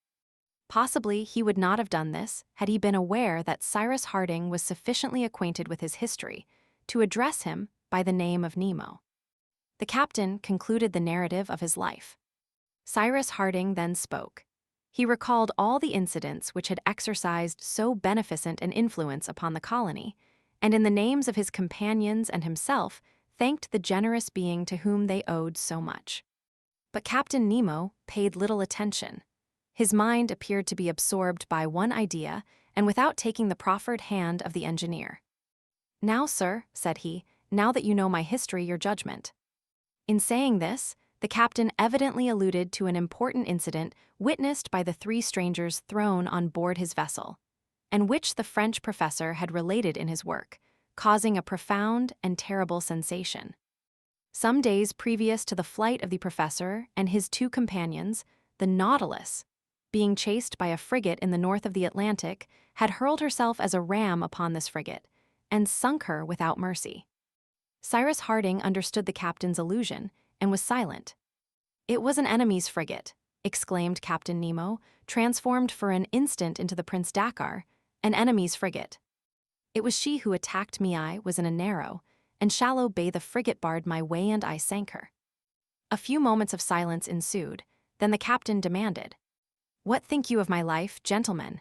Possibly he would not have done this had he been aware that Cyrus Harding was sufficiently acquainted with his history to address him by the name of Nemo. The captain concluded the narrative of his life. Cyrus Harding then spoke. He recalled all the incidents which had exercised so beneficent an influence upon the colony, and in the names of his companions and himself, thanked the generous being to whom they owed so much. But Captain Nemo paid little attention. His mind appeared to be absorbed by one idea, and without taking the proffered hand of the engineer. "Now, sir," said he, "now that you know my history, your judgment." In saying this, the captain evidently alluded to an important incident witnessed by the three strangers thrown on board his vessel, and which the French professor had related in his work, causing a profound and terrible sensation. Some days previous to the flight of the professor and his two companions, the Nautilus, being chased by a frigate in the north of the Atlantic, had hurled herself as a ram upon this frigate, and sunk her without mercy. Cyrus Harding understood the captain's allusion, and was silent. "It was an enemy's frigate," exclaimed Captain Nemo, transformed for an instant into the Prince Dakkar, "an enemy's frigate. It was she who attacked me. I was in a narrow and shallow bay. The frigate barred my way and I sank her." A few moments of silence ensued, then the captain demanded, "What think you of my life, gentlemen?"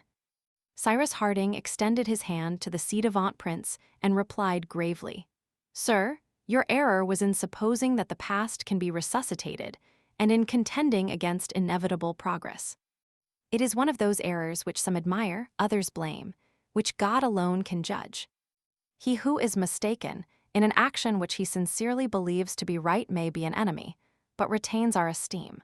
Cyrus Harding extended his hand to the ci-devant prince and replied gravely, "Sir, your error was in supposing that the past can be resuscitated, and in contending against inevitable progress. It is one of those errors which some admire, others blame, which God alone can judge. He who is mistaken in an action which he sincerely believes to be right may be an enemy, but retains our esteem.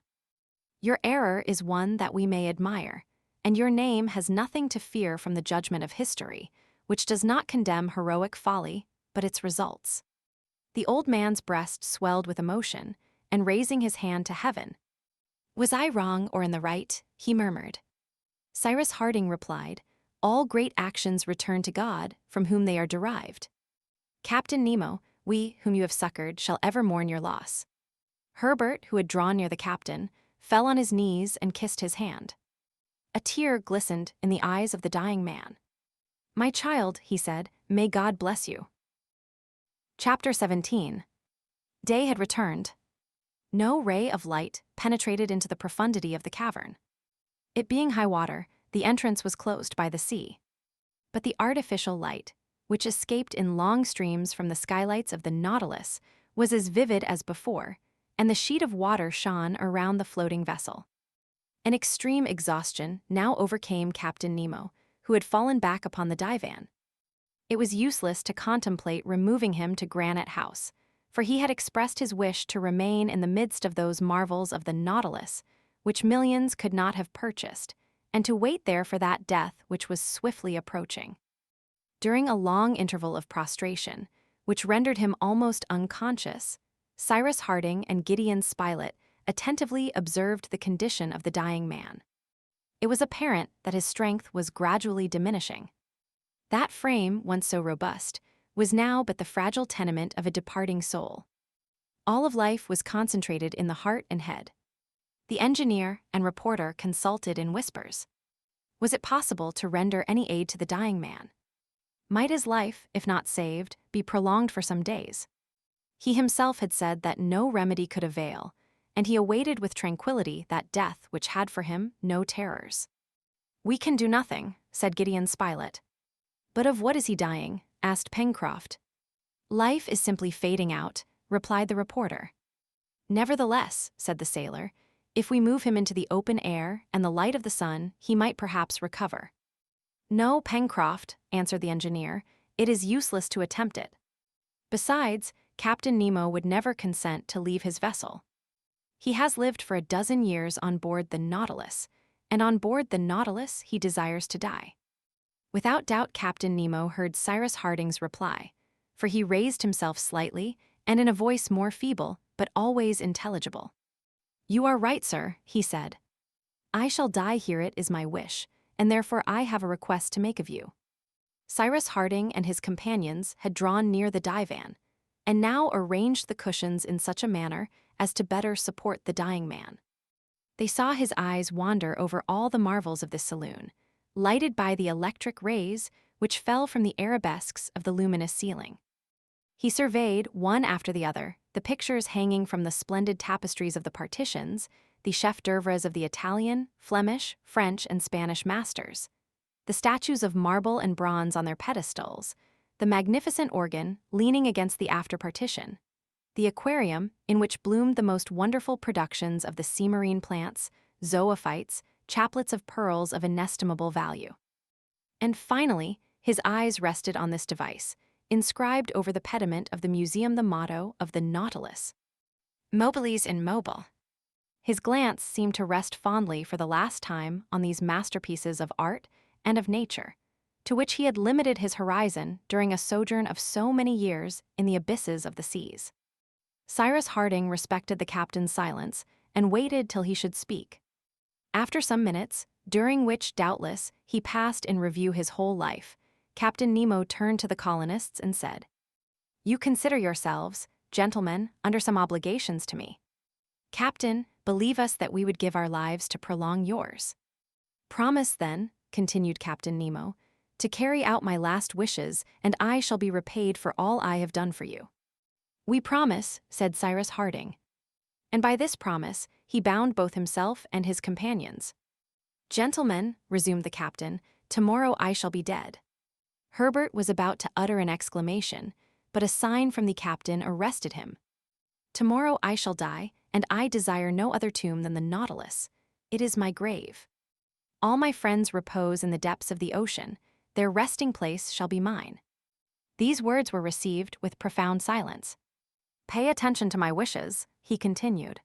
Your error is one that we may admire, and your name has nothing to fear from the judgment of history, which does not condemn heroic folly, but its results." The old man's breast swelled with emotion, and raising his hand to heaven, "Was I wrong or in the right?" he murmured. Cyrus Harding replied, "All great actions return to God, from whom they are derived. Captain Nemo, we, whom you have succored, shall ever mourn your loss." Herbert, who had drawn near the captain, fell on his knees and kissed his hand. A tear glistened in the eyes of the dying man. "My child," he said, "may God bless you." Chapter 17. Day had returned. No ray of light penetrated into the profundity of the cavern. It being high water, the entrance was closed by the sea. But the artificial light, which escaped in long streams from the skylights of the Nautilus, was as vivid as before, and the sheet of water shone around the floating vessel. An extreme exhaustion now overcame Captain Nemo, who had fallen back upon the divan. It was useless to contemplate removing him to Granite House, for he had expressed his wish to remain in the midst of those marvels of the Nautilus, which millions could not have purchased, and to wait there for that death which was swiftly approaching. During a long interval of prostration, which rendered him almost unconscious, Cyrus Harding and Gideon Spilett attentively observed the condition of the dying man. It was apparent that his strength was gradually diminishing. That frame, once so robust, was now but the fragile tenement of a departing soul. All of life was concentrated in the heart and head. The engineer and reporter consulted in whispers. Was it possible to render any aid to the dying man? Might his life, if not saved, be prolonged for some days? He himself had said that no remedy could avail, and he awaited with tranquility that death which had for him no terrors. "We can do nothing," said Gideon Spilett. "But of what is he dying?" asked Pencroft. "Life is simply fading out," replied the reporter. "Nevertheless," said the sailor, "if we move him into the open air and the light of the sun, he might perhaps recover." "No, Pencroft," answered the engineer, "it is useless to attempt it. Besides, Captain Nemo would never consent to leave his vessel. He has lived for a dozen years on board the Nautilus, and on board the Nautilus he desires to die." Without doubt Captain Nemo heard Cyrus Harding's reply, for he raised himself slightly and in a voice more feeble but always intelligible. "You are right, sir," he said. "I shall die here, it is my wish, and therefore I have a request to make of you." Cyrus Harding and his companions had drawn near the divan, and now arranged the cushions in such a manner as to better support the dying man. They saw his eyes wander over all the marvels of this saloon, lighted by the electric rays which fell from the arabesques of the luminous ceiling. He surveyed, one after the other, the pictures hanging from the splendid tapestries of the partitions, the chef-d'oeuvres of the Italian, Flemish, French, and Spanish masters, the statues of marble and bronze on their pedestals, the magnificent organ leaning against the after partition, the aquarium in which bloomed the most wonderful productions of the sea marine plants, zoophytes, chaplets of pearls of inestimable value. And finally, his eyes rested on this device, inscribed over the pediment of the museum, the motto of the Nautilus: "Mobilis in mobile." His glance seemed to rest fondly for the last time on these masterpieces of art and of nature, to which he had limited his horizon during a sojourn of so many years in the abysses of the seas. Cyrus Harding respected the captain's silence and waited till he should speak. After some minutes, during which, doubtless, he passed in review his whole life, Captain Nemo turned to the colonists and said, "You consider yourselves, gentlemen, under some obligations to me. Captain, believe us that we would give our lives to prolong yours. Promise, then," continued Captain Nemo, "to carry out my last wishes, and I shall be repaid for all I have done for you." "We promise," said Cyrus Harding. And by this promise, he bound both himself and his companions. "Gentlemen," resumed the captain, "tomorrow I shall be dead." Herbert was about to utter an exclamation, but a sign from the captain arrested him. "Tomorrow I shall die, and I desire no other tomb than the Nautilus. It is my grave. All my friends repose in the depths of the ocean. Their resting place shall be mine." These words were received with profound silence. "Pay attention to my wishes," he continued.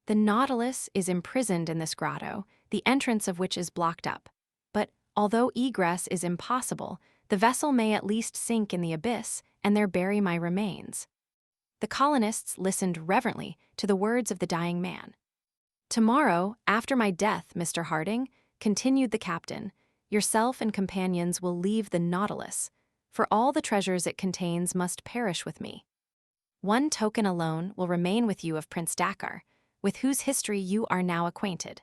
"The Nautilus is imprisoned in this grotto, the entrance of which is blocked up. But, although egress is impossible, the vessel may at least sink in the abyss and there bury my remains." The colonists listened reverently to the words of the dying man. "Tomorrow, after my death, Mr. Harding," continued the captain, "yourself and companions will leave the Nautilus, for all the treasures it contains must perish with me. One token alone will remain with you of Prince Dakkar, with whose history you are now acquainted.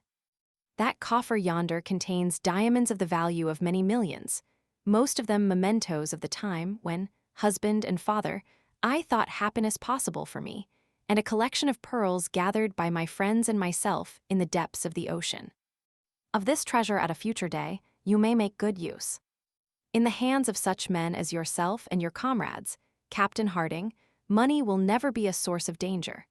That coffer yonder contains diamonds of the value of many millions, most of them mementos of the time when, husband and father, I thought happiness possible for me, and a collection of pearls gathered by my friends and myself in the depths of the ocean. Of this treasure at a future day, you may make good use. In the hands of such men as yourself and your comrades, Captain Harding, money will never be a source of danger.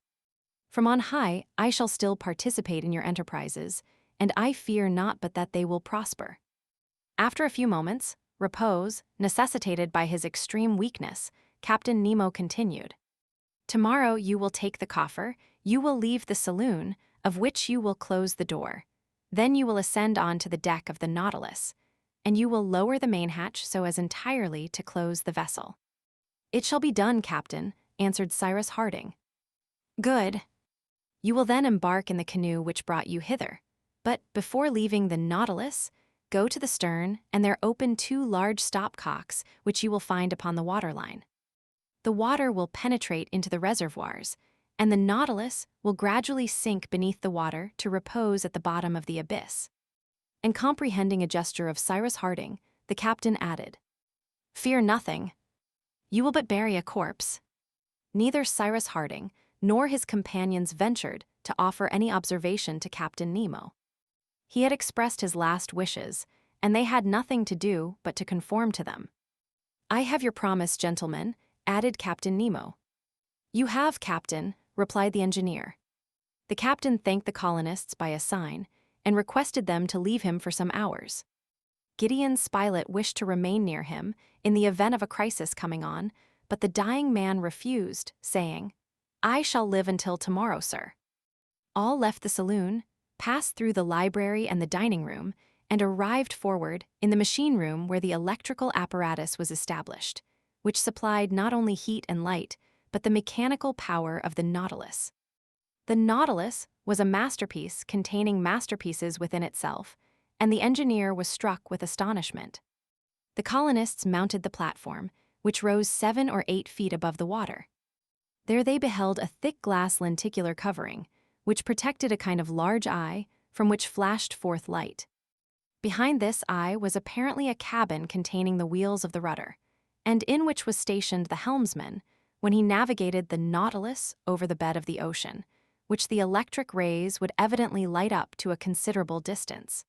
From on high, I shall still participate in your enterprises, and I fear not but that they will prosper. After a few moments, repose, necessitated by his extreme weakness, Captain Nemo continued. Tomorrow you will take the coffer, you will leave the saloon, of which you will close the door. Then you will ascend on to the deck of the Nautilus, and you will lower the main hatch so as entirely to close the vessel. It shall be done, Captain, answered Cyrus Harding. Good. You will then embark in the canoe which brought you hither. But before leaving the Nautilus, go to the stern and there open 2 large stopcocks which you will find upon the waterline. The water will penetrate into the reservoirs, and the Nautilus will gradually sink beneath the water to repose at the bottom of the abyss. And comprehending a gesture of Cyrus Harding, the captain added, Fear nothing. You will but bury a corpse. Neither Cyrus Harding nor his companions ventured to offer any observation to Captain Nemo. He had expressed his last wishes, and they had nothing to do but to conform to them. I have your promise, gentlemen, added Captain Nemo. You have, Captain, replied the engineer. The captain thanked the colonists by a sign and requested them to leave him for some hours. Gideon Spilett wished to remain near him in the event of a crisis coming on, but the dying man refused, saying, I shall live until tomorrow, sir. All left the saloon, passed through the library and the dining room, and arrived forward in the machine room where the electrical apparatus was established, which supplied not only heat and light, but the mechanical power of the Nautilus. The Nautilus was a masterpiece containing masterpieces within itself, and the engineer was struck with astonishment. The colonists mounted the platform, which rose 7 or 8 feet above the water. There they beheld a thick glass lenticular covering, which protected a kind of large eye from which flashed forth light. Behind this eye was apparently a cabin containing the wheels of the rudder, and in which was stationed the helmsman when he navigated the Nautilus over the bed of the ocean, which the electric rays would evidently light up to a considerable distance.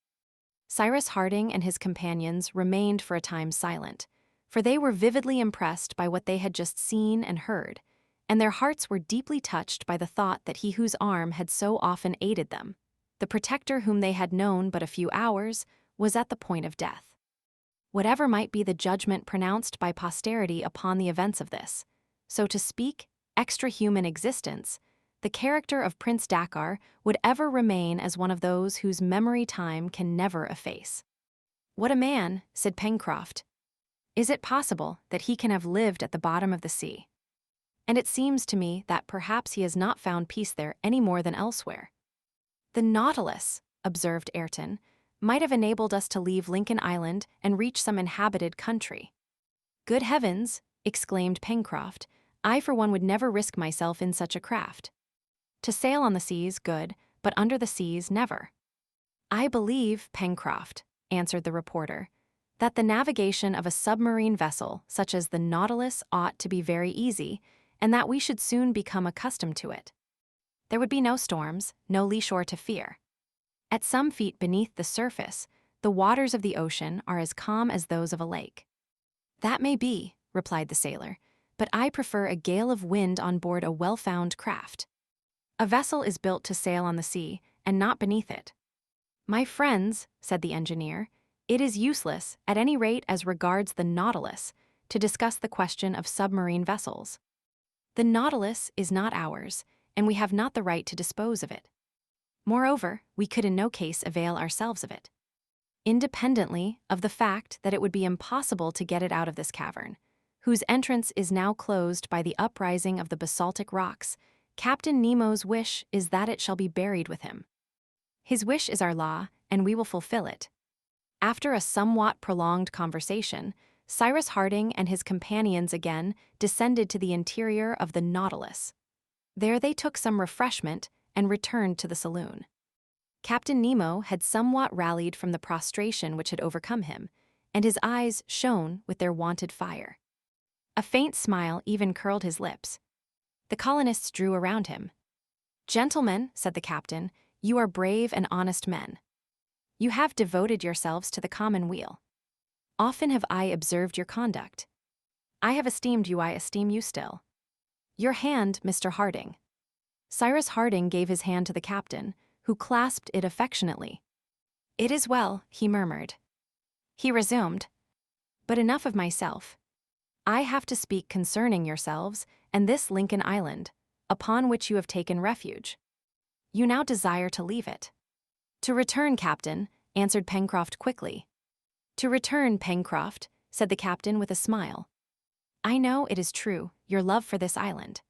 Cyrus Harding and his companions remained for a time silent, for they were vividly impressed by what they had just seen and heard, and their hearts were deeply touched by the thought that he whose arm had so often aided them, the protector whom they had known but a few hours, was at the point of death. Whatever might be the judgment pronounced by posterity upon the events of this, so to speak, extra-human existence, the character of Prince Dakkar would ever remain as one of those whose memory time can never efface. What a man, said Pencroft. Is it possible that he can have lived at the bottom of the sea? And it seems to me that perhaps he has not found peace there any more than elsewhere. The Nautilus, observed Ayrton, might have enabled us to leave Lincoln Island and reach some inhabited country. Good heavens, exclaimed Pencroft, I for one would never risk myself in such a craft. To sail on the seas, good, but under the seas, never. I believe, Pencroft, answered the reporter, that the navigation of a submarine vessel such as the Nautilus ought to be very easy, and that we should soon become accustomed to it. There would be no storms, no lee shore to fear. At some feet beneath the surface, the waters of the ocean are as calm as those of a lake. That may be, replied the sailor, but I prefer a gale of wind on board a well-found craft. A vessel is built to sail on the sea, and not beneath it. My friends, said the engineer, it is useless, at any rate as regards the Nautilus, to discuss the question of submarine vessels. The Nautilus is not ours, and we have not the right to dispose of it. Moreover, we could in no case avail ourselves of it. Independently of the fact that it would be impossible to get it out of this cavern, whose entrance is now closed by the uprising of the basaltic rocks, Captain Nemo's wish is that it shall be buried with him. His wish is our law, and we will fulfill it. After a somewhat prolonged conversation, Cyrus Harding and his companions again descended to the interior of the Nautilus. There they took some refreshment and returned to the saloon. Captain Nemo had somewhat rallied from the prostration which had overcome him, and his eyes shone with their wonted fire. A faint smile even curled his lips. The colonists drew around him. "Gentlemen," said the captain, "you are brave and honest men. You have devoted yourselves to the common weal. Often have I observed your conduct. I have esteemed you, I esteem you still. Your hand, Mr. Harding." Cyrus Harding gave his hand to the captain, who clasped it affectionately. "It is well," he murmured. He resumed, "But enough of myself. I have to speak concerning yourselves and this Lincoln Island, upon which you have taken refuge. You now desire to leave it." "To return, Captain," answered Pencroft quickly. "To return, Pencroft," said the captain with a smile. "I know, it is true, your love for this island.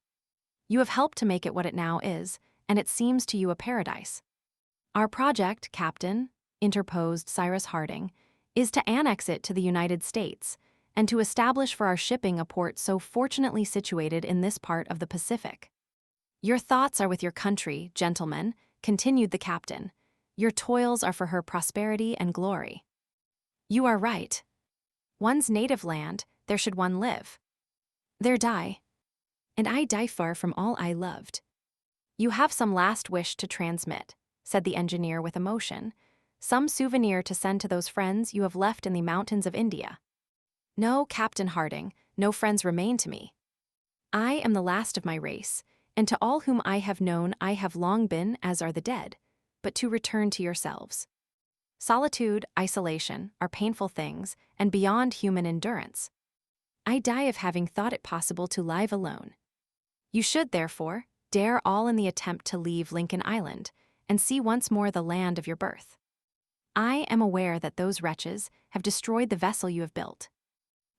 You have helped to make it what it now is, and it seems to you a paradise." "Our project, Captain," interposed Cyrus Harding, "is to annex it to the United States, and to establish for our shipping a port so fortunately situated in this part of the Pacific." "Your thoughts are with your country, gentlemen," continued the captain. "Your toils are for her prosperity and glory." "You are right. One's native land, there should one live. There die. And I die far from all I loved." "You have some last wish to transmit," said the engineer with emotion, "some souvenir to send to those friends you have left in the mountains of India." "No, Captain Harding, no friends remain to me. I am the last of my race, and to all whom I have known I have long been as are the dead, but to return to yourselves. Solitude, isolation, are painful things, and beyond human endurance. I die of having thought it possible to live alone. You should, therefore, dare all in the attempt to leave Lincoln Island, and see once more the land of your birth. I am aware that those wretches have destroyed the vessel you have built.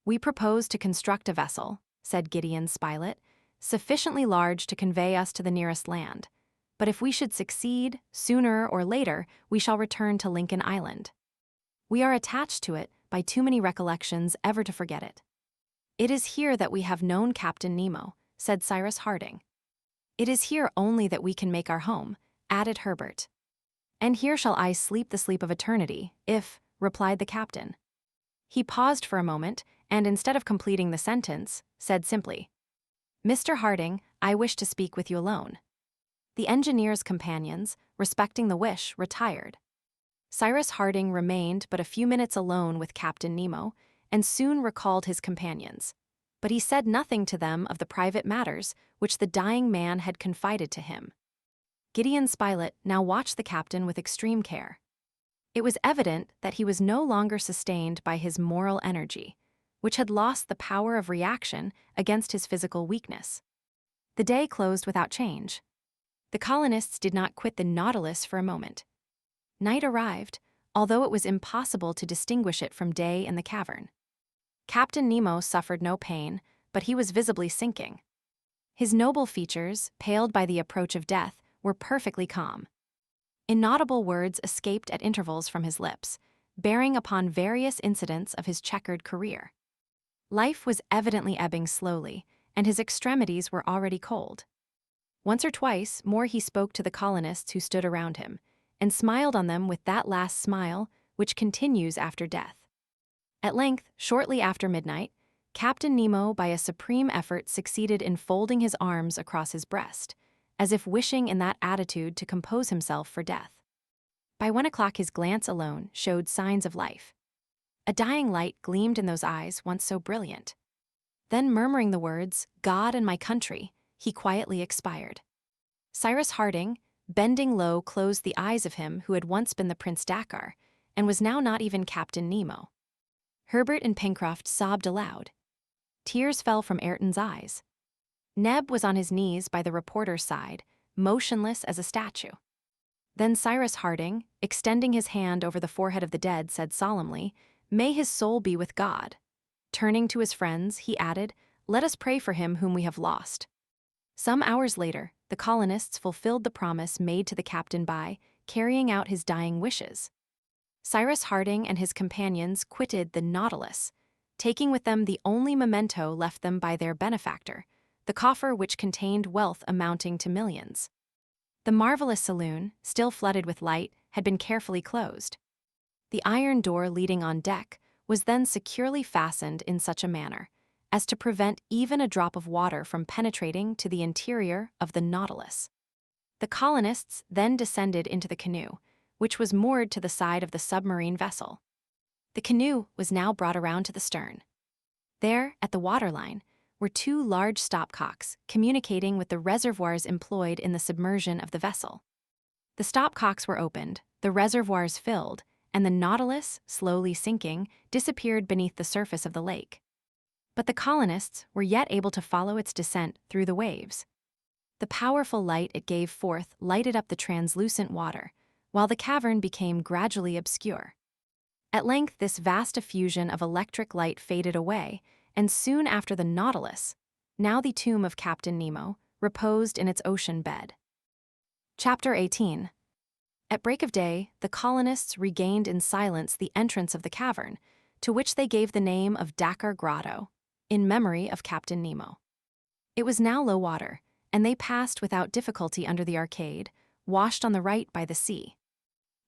We propose to construct a vessel," said Gideon Spilett, "sufficiently large to convey us to the nearest land. But if we should succeed, sooner or later, we shall return to Lincoln Island. We are attached to it by too many recollections ever to forget it." "It is here that we have known Captain Nemo," said Cyrus Harding. "It is here only that we can make our home," added Herbert. "And here shall I sleep the sleep of eternity, if," replied the captain. He paused for a moment, and instead of completing the sentence, said simply, "Mr. Harding, I wish to speak with you alone." The engineer's companions, respecting the wish, retired. Cyrus Harding remained but a few minutes alone with Captain Nemo, and soon recalled his companions. But he said nothing to them of the private matters which the dying man had confided to him. Gideon Spilett now watched the captain with extreme care. It was evident that he was no longer sustained by his moral energy, which had lost the power of reaction against his physical weakness. The day closed without change. The colonists did not quit the Nautilus for a moment. Night arrived, although it was impossible to distinguish it from day in the cavern. Captain Nemo suffered no pain, but he was visibly sinking. His noble features, paled by the approach of death, were perfectly calm. Inaudible words escaped at intervals from his lips, bearing upon various incidents of his checkered career. Life was evidently ebbing slowly, and his extremities were already cold. Once or twice more he spoke to the colonists who stood around him, and smiled on them with that last smile which continues after death. At length, shortly after midnight, Captain Nemo by a supreme effort succeeded in folding his arms across his breast, as if wishing in that attitude to compose himself for death. By 1 o'clock his glance alone showed signs of life. A dying light gleamed in those eyes once so brilliant. Then murmuring the words, "God and my country," he quietly expired. Cyrus Harding, bending low, closed the eyes of him who had once been the Prince Dakkar, and was now not even Captain Nemo. Herbert and Pencroft sobbed aloud. Tears fell from Ayrton's eyes. Neb was on his knees by the reporter's side, motionless as a statue. Then Cyrus Harding, extending his hand over the forehead of the dead, said solemnly, "May his soul be with God." Turning to his friends, he added, "Let us pray for him whom we have lost." Some hours later, the colonists fulfilled the promise made to the captain by carrying out his dying wishes. Cyrus Harding and his companions quitted the Nautilus, taking with them the only memento left them by their benefactor, the coffer which contained wealth amounting to millions. The marvelous saloon, still flooded with light, had been carefully closed. The iron door leading on deck was then securely fastened in such a manner as to prevent even a drop of water from penetrating to the interior of the Nautilus. The colonists then descended into the canoe, which was moored to the side of the submarine vessel. The canoe was now brought around to the stern. There, at the waterline, were two large stopcocks communicating with the reservoirs employed in the submersion of the vessel. The stopcocks were opened, the reservoirs filled, and the Nautilus, slowly sinking, disappeared beneath the surface of the lake. But the colonists were yet able to follow its descent through the waves. The powerful light it gave forth lighted up the translucent water, while the cavern became gradually obscure. At length this vast effusion of electric light faded away, and soon after the Nautilus, now the tomb of Captain Nemo, reposed in its ocean bed. Chapter 18. At break of day, the colonists regained in silence the entrance of the cavern, to which they gave the name of Dakkar Grotto, in memory of Captain Nemo. It was now low water, and they passed without difficulty under the arcade, washed on the right by the sea.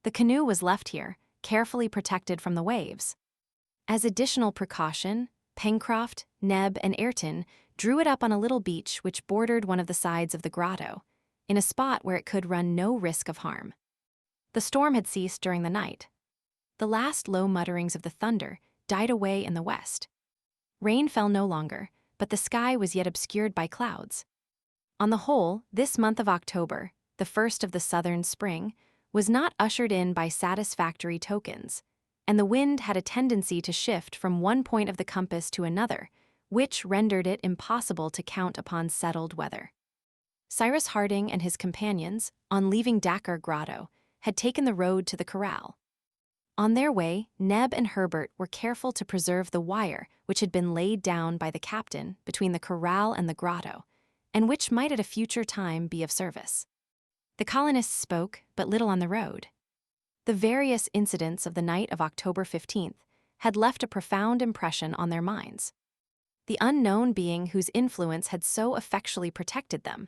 The canoe was left here, carefully protected from the waves. As additional precaution, Pencroft, Neb, and Ayrton drew it up on a little beach which bordered one of the sides of the grotto, in a spot where it could run no risk of harm. The storm had ceased during the night. The last low mutterings of the thunder died away in the west. Rain fell no longer, but the sky was yet obscured by clouds. On the whole, this month of October, the first of the southern spring, was not ushered in by satisfactory tokens, and the wind had a tendency to shift from one point of the compass to another, which rendered it impossible to count upon settled weather. Cyrus Harding and his companions, on leaving Dakkar Grotto, had taken the road to the corral. On their way, Neb and Herbert were careful to preserve the wire which had been laid down by the captain between the corral and the grotto, and which might at a future time be of service. The colonists spoke but little on the road. The various incidents of the night of October 15th had left a profound impression on their minds. The unknown being whose influence had so effectually protected them,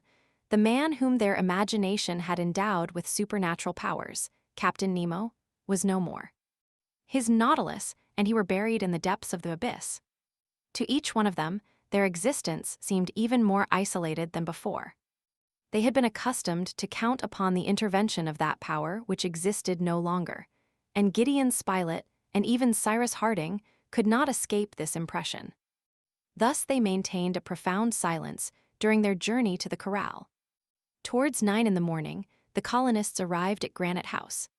the man whom their imagination had endowed with supernatural powers, Captain Nemo, was no more. His Nautilus and he were buried in the depths of the abyss. To each one of them, their existence seemed even more isolated than before. They had been accustomed to count upon the intervention of that power which existed no longer, and Gideon Spilett and even Cyrus Harding could not escape this impression. Thus they maintained a profound silence during their journey to the corral. Towards 9 in the morning, the colonists arrived at Granite House.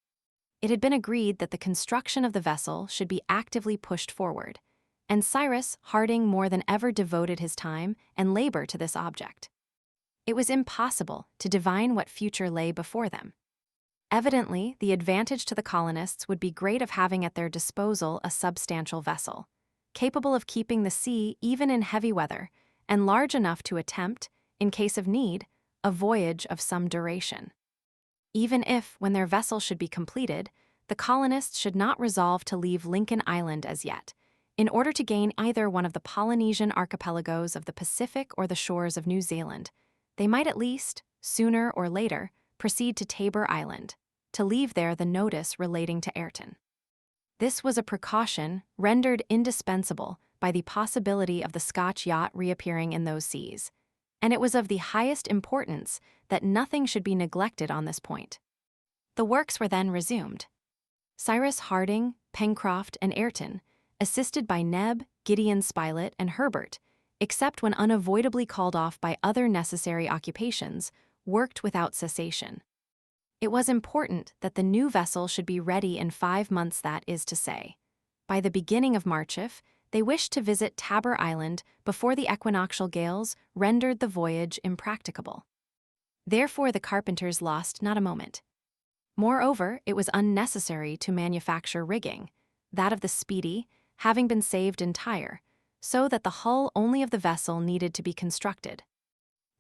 It had been agreed that the construction of the vessel should be actively pushed forward, and Cyrus Harding more than ever devoted his time and labor to this object. It was impossible to divine what future lay before them. Evidently, the advantage to the colonists would be great of having at their disposal a substantial vessel, capable of keeping the sea even in heavy weather, and large enough to attempt, in case of need, a voyage of some duration. Even if, when their vessel should be completed, the colonists should not resolve to leave Lincoln Island as yet, in order to gain either one of the Polynesian archipelagos of the Pacific or the shores of New Zealand, they might at least, sooner or later, proceed to Tabor Island, to leave there the notice relating to Ayrton. This was a precaution rendered indispensable by the possibility of the Scotch yacht reappearing in those seas, and it was of the highest importance that nothing should be neglected on this point. The works were then resumed. Cyrus Harding, Pencroft, and Ayrton, assisted by Neb, Gideon Spilett, and Herbert, except when unavoidably called off by other necessary occupations, worked without cessation. It was important that the new vessel should be ready in 5 months, that is to say. By the beginning of March, if they wished to visit Tabor Island before the equinoctial gales rendered the voyage impracticable. Therefore the carpenters lost not a moment. Moreover, it was unnecessary to manufacture rigging, that of the Speedy having been saved entire, so that the hull only of the vessel needed to be constructed.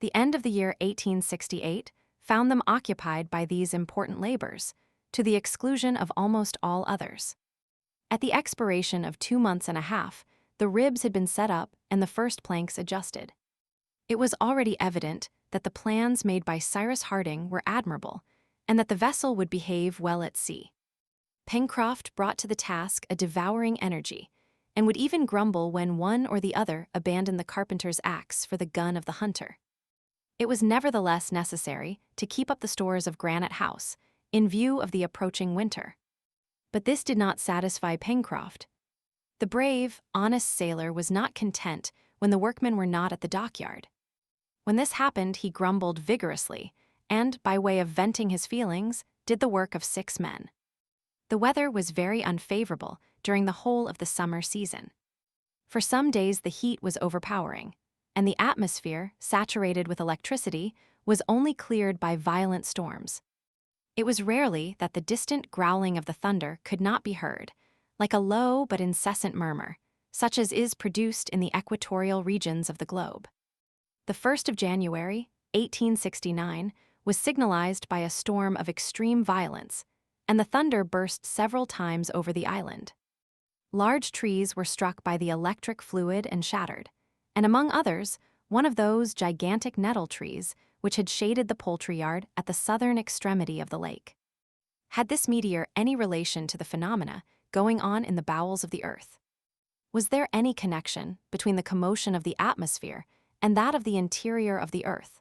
The end of the year 1868 found them occupied by these important labors, to the exclusion of almost all others. At the expiration of 2 months and a half, the ribs had been set up and the first planks adjusted. It was already evident that the plans made by Cyrus Harding were admirable, and that the vessel would behave well at sea. Pencroft brought to the task a devouring energy, and would even grumble when one or the other abandoned the carpenter's axe for the gun of the hunter. It was nevertheless necessary to keep up the stores of Granite House, in view of the approaching winter. But this did not satisfy Pencroft. The brave, honest sailor was not content when the workmen were not at the dockyard. When this happened, he grumbled vigorously, and, by way of venting his feelings, did the work of 6 men. The weather was very unfavorable during the whole of the summer season. For some days the heat was overpowering, and the atmosphere, saturated with electricity, was only cleared by violent storms. It was rarely that the distant growling of the thunder could not be heard, like a low but incessant murmur, such as is produced in the equatorial regions of the globe. The 1st of January, 1869, was signalized by a storm of extreme violence, and the thunder burst several times over the island. Large trees were struck by the electric fluid and shattered, and among others, one of those gigantic nettle trees which had shaded the poultry yard at the southern extremity of the lake. Had this meteor any relation to the phenomena going on in the bowels of the earth? Was there any connection between the commotion of the atmosphere and that of the interior of the earth?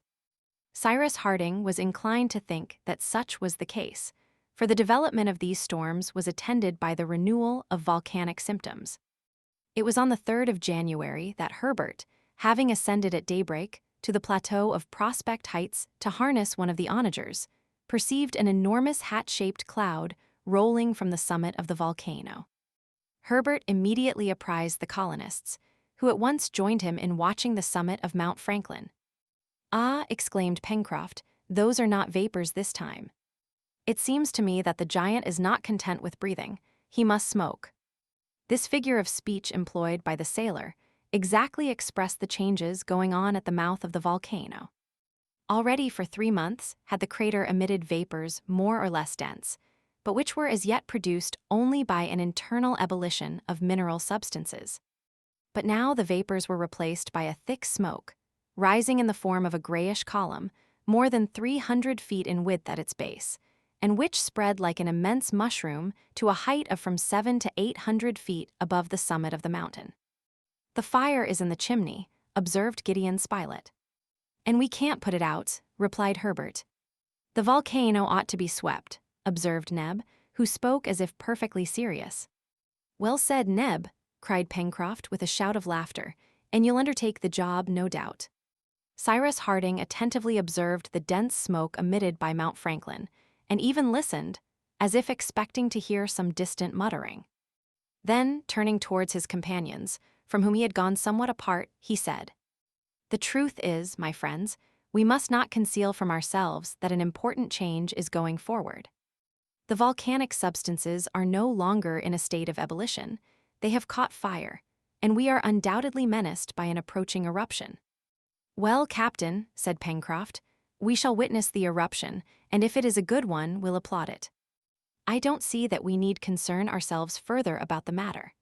Cyrus Harding was inclined to think that such was the case, for the development of these storms was attended by the renewal of volcanic symptoms. It was on the 3rd of January that Herbert, having ascended at daybreak to the plateau of Prospect Heights to harness one of the onagers, perceived an enormous hat-shaped cloud rolling from the summit of the volcano. Herbert immediately apprised the colonists, who at once joined him in watching the summit of Mount Franklin. "Ah," exclaimed Pencroft, "those are not vapors this time. It seems to me that the giant is not content with breathing, he must smoke." This figure of speech employed by the sailor exactly expressed the changes going on at the mouth of the volcano. Already for 3 months had the crater emitted vapors more or less dense, but which were as yet produced only by an internal ebullition of mineral substances. But now the vapors were replaced by a thick smoke, rising in the form of a grayish column, more than 300 feet in width at its base, and which spread like an immense mushroom to a height of from 700 to 800 feet above the summit of the mountain. "The fire is in the chimney," observed Gideon Spilett. "And we can't put it out," replied Herbert. "The volcano ought to be swept," observed Neb, who spoke as if perfectly serious. "Well said, Neb," cried Pencroft with a shout of laughter, "and you'll undertake the job, no doubt." Cyrus Harding attentively observed the dense smoke emitted by Mount Franklin, and even listened, as if expecting to hear some distant muttering. Then, turning towards his companions, from whom he had gone somewhat apart, he said, "The truth is, my friends, we must not conceal from ourselves that an important change is going forward. The volcanic substances are no longer in a state of ebullition, they have caught fire, and we are undoubtedly menaced by an approaching eruption." "Well, Captain," said Pencroft, "we shall witness the eruption, and if it is a good one, we'll applaud it. I don't see that we need concern ourselves further about the matter."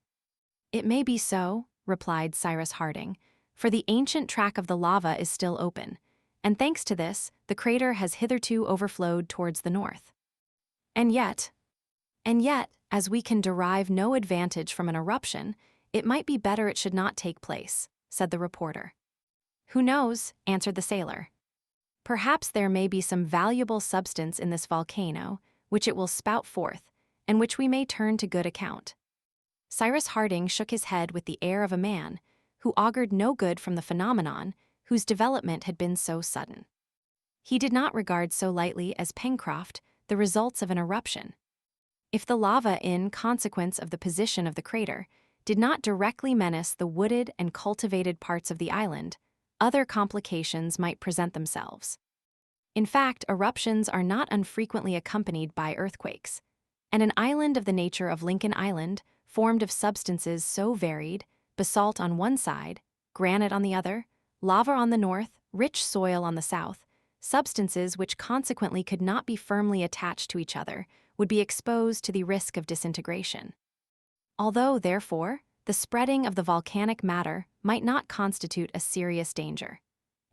"It may be so," replied Cyrus Harding, "for the ancient track of the lava is still open, and thanks to this, the crater has hitherto overflowed towards the north. And yet, as we can derive no advantage from an eruption, it might be better it should not take place," said the reporter. "Who knows?" answered the sailor. "Perhaps there may be some valuable substance in this volcano, which it will spout forth, and which we may turn to good account." Cyrus Harding shook his head with the air of a man who augured no good from the phenomenon whose development had been so sudden. He did not regard so lightly as Pencroft the results of an eruption. If the lava, in consequence of the position of the crater, did not directly menace the wooded and cultivated parts of the island, other complications might present themselves. In fact, eruptions are not unfrequently accompanied by earthquakes, and an island of the nature of Lincoln Island, formed of substances so varied, basalt on one side, granite on the other, lava on the north, rich soil on the south, substances which consequently could not be firmly attached to each other, would be exposed to the risk of disintegration. Although, therefore, the spreading of the volcanic matter might not constitute a serious danger,